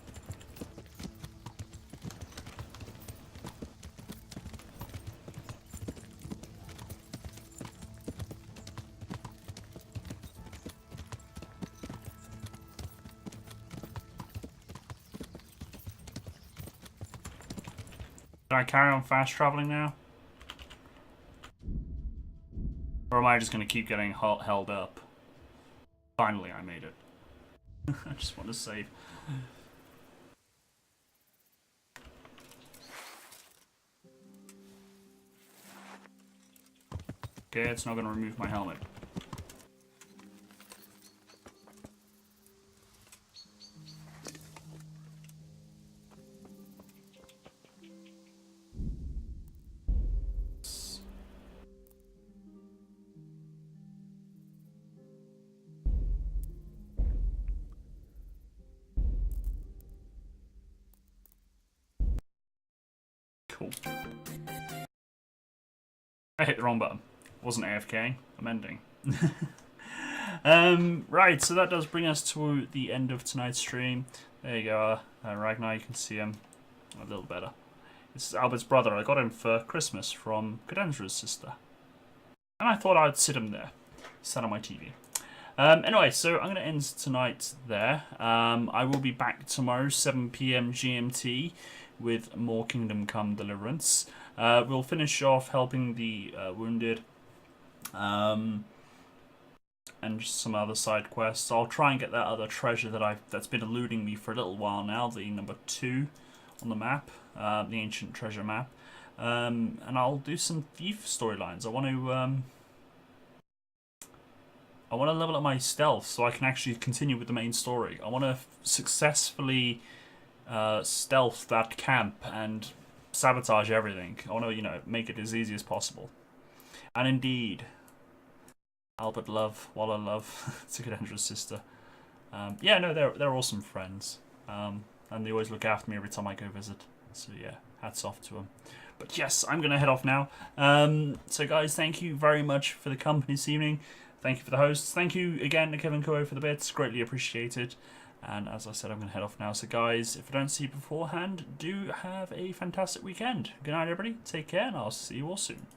Speaker 1: Can I carry on fast traveling now? Or am I just going to keep getting held up? Finally, I made it. I just want to save. Okay, it's not going to remove my helmet. Cool. I hit the wrong button. Wasn't AFK. I'm ending. Right, so that does bring us to the end of tonight's stream. There you go, Ragnar, you can see him a little better. This is Albert's brother. I got him for Christmas from Cadendra's sister. And I thought I'd sit him there. Sat on my TV. Anyway, so I'm going to end tonight there. I will be back tomorrow, 7 PM GMT, with more Kingdom Come Deliverance. We'll finish off helping the wounded, and just some other side quests. I'll try and get that other treasure that's been eluding me for a little while now, the number 2 on the map, the ancient treasure map, and I'll do some thief storylines. I want to level up my stealth so I can actually continue with the main story. I want to successfully stealth that camp and sabotage everything. I want to, make it as easy as possible. And indeed, Albert love, Walla love, it's a Cadendra's sister. Yeah, no, they're awesome friends. And they always look after me every time I go visit. So yeah, hats off to them. But yes, I'm going to head off now. So guys, thank you very much for the company this evening. Thank you for the hosts. Thank you again to Kevin Coe for the bits. Greatly appreciated. And as I said, I'm going to head off now. So guys, if I don't see you beforehand, do have a fantastic weekend. Good night, everybody. Take care, and I'll see you all soon.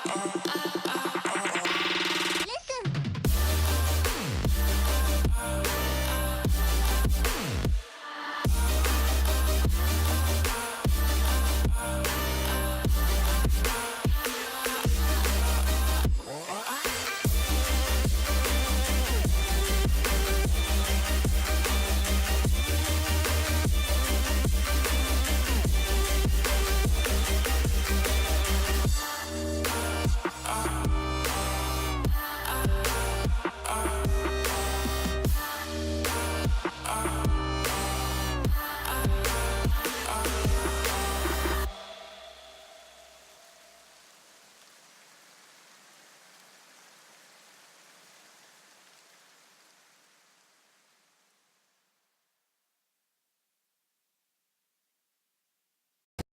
Speaker 1: Bye.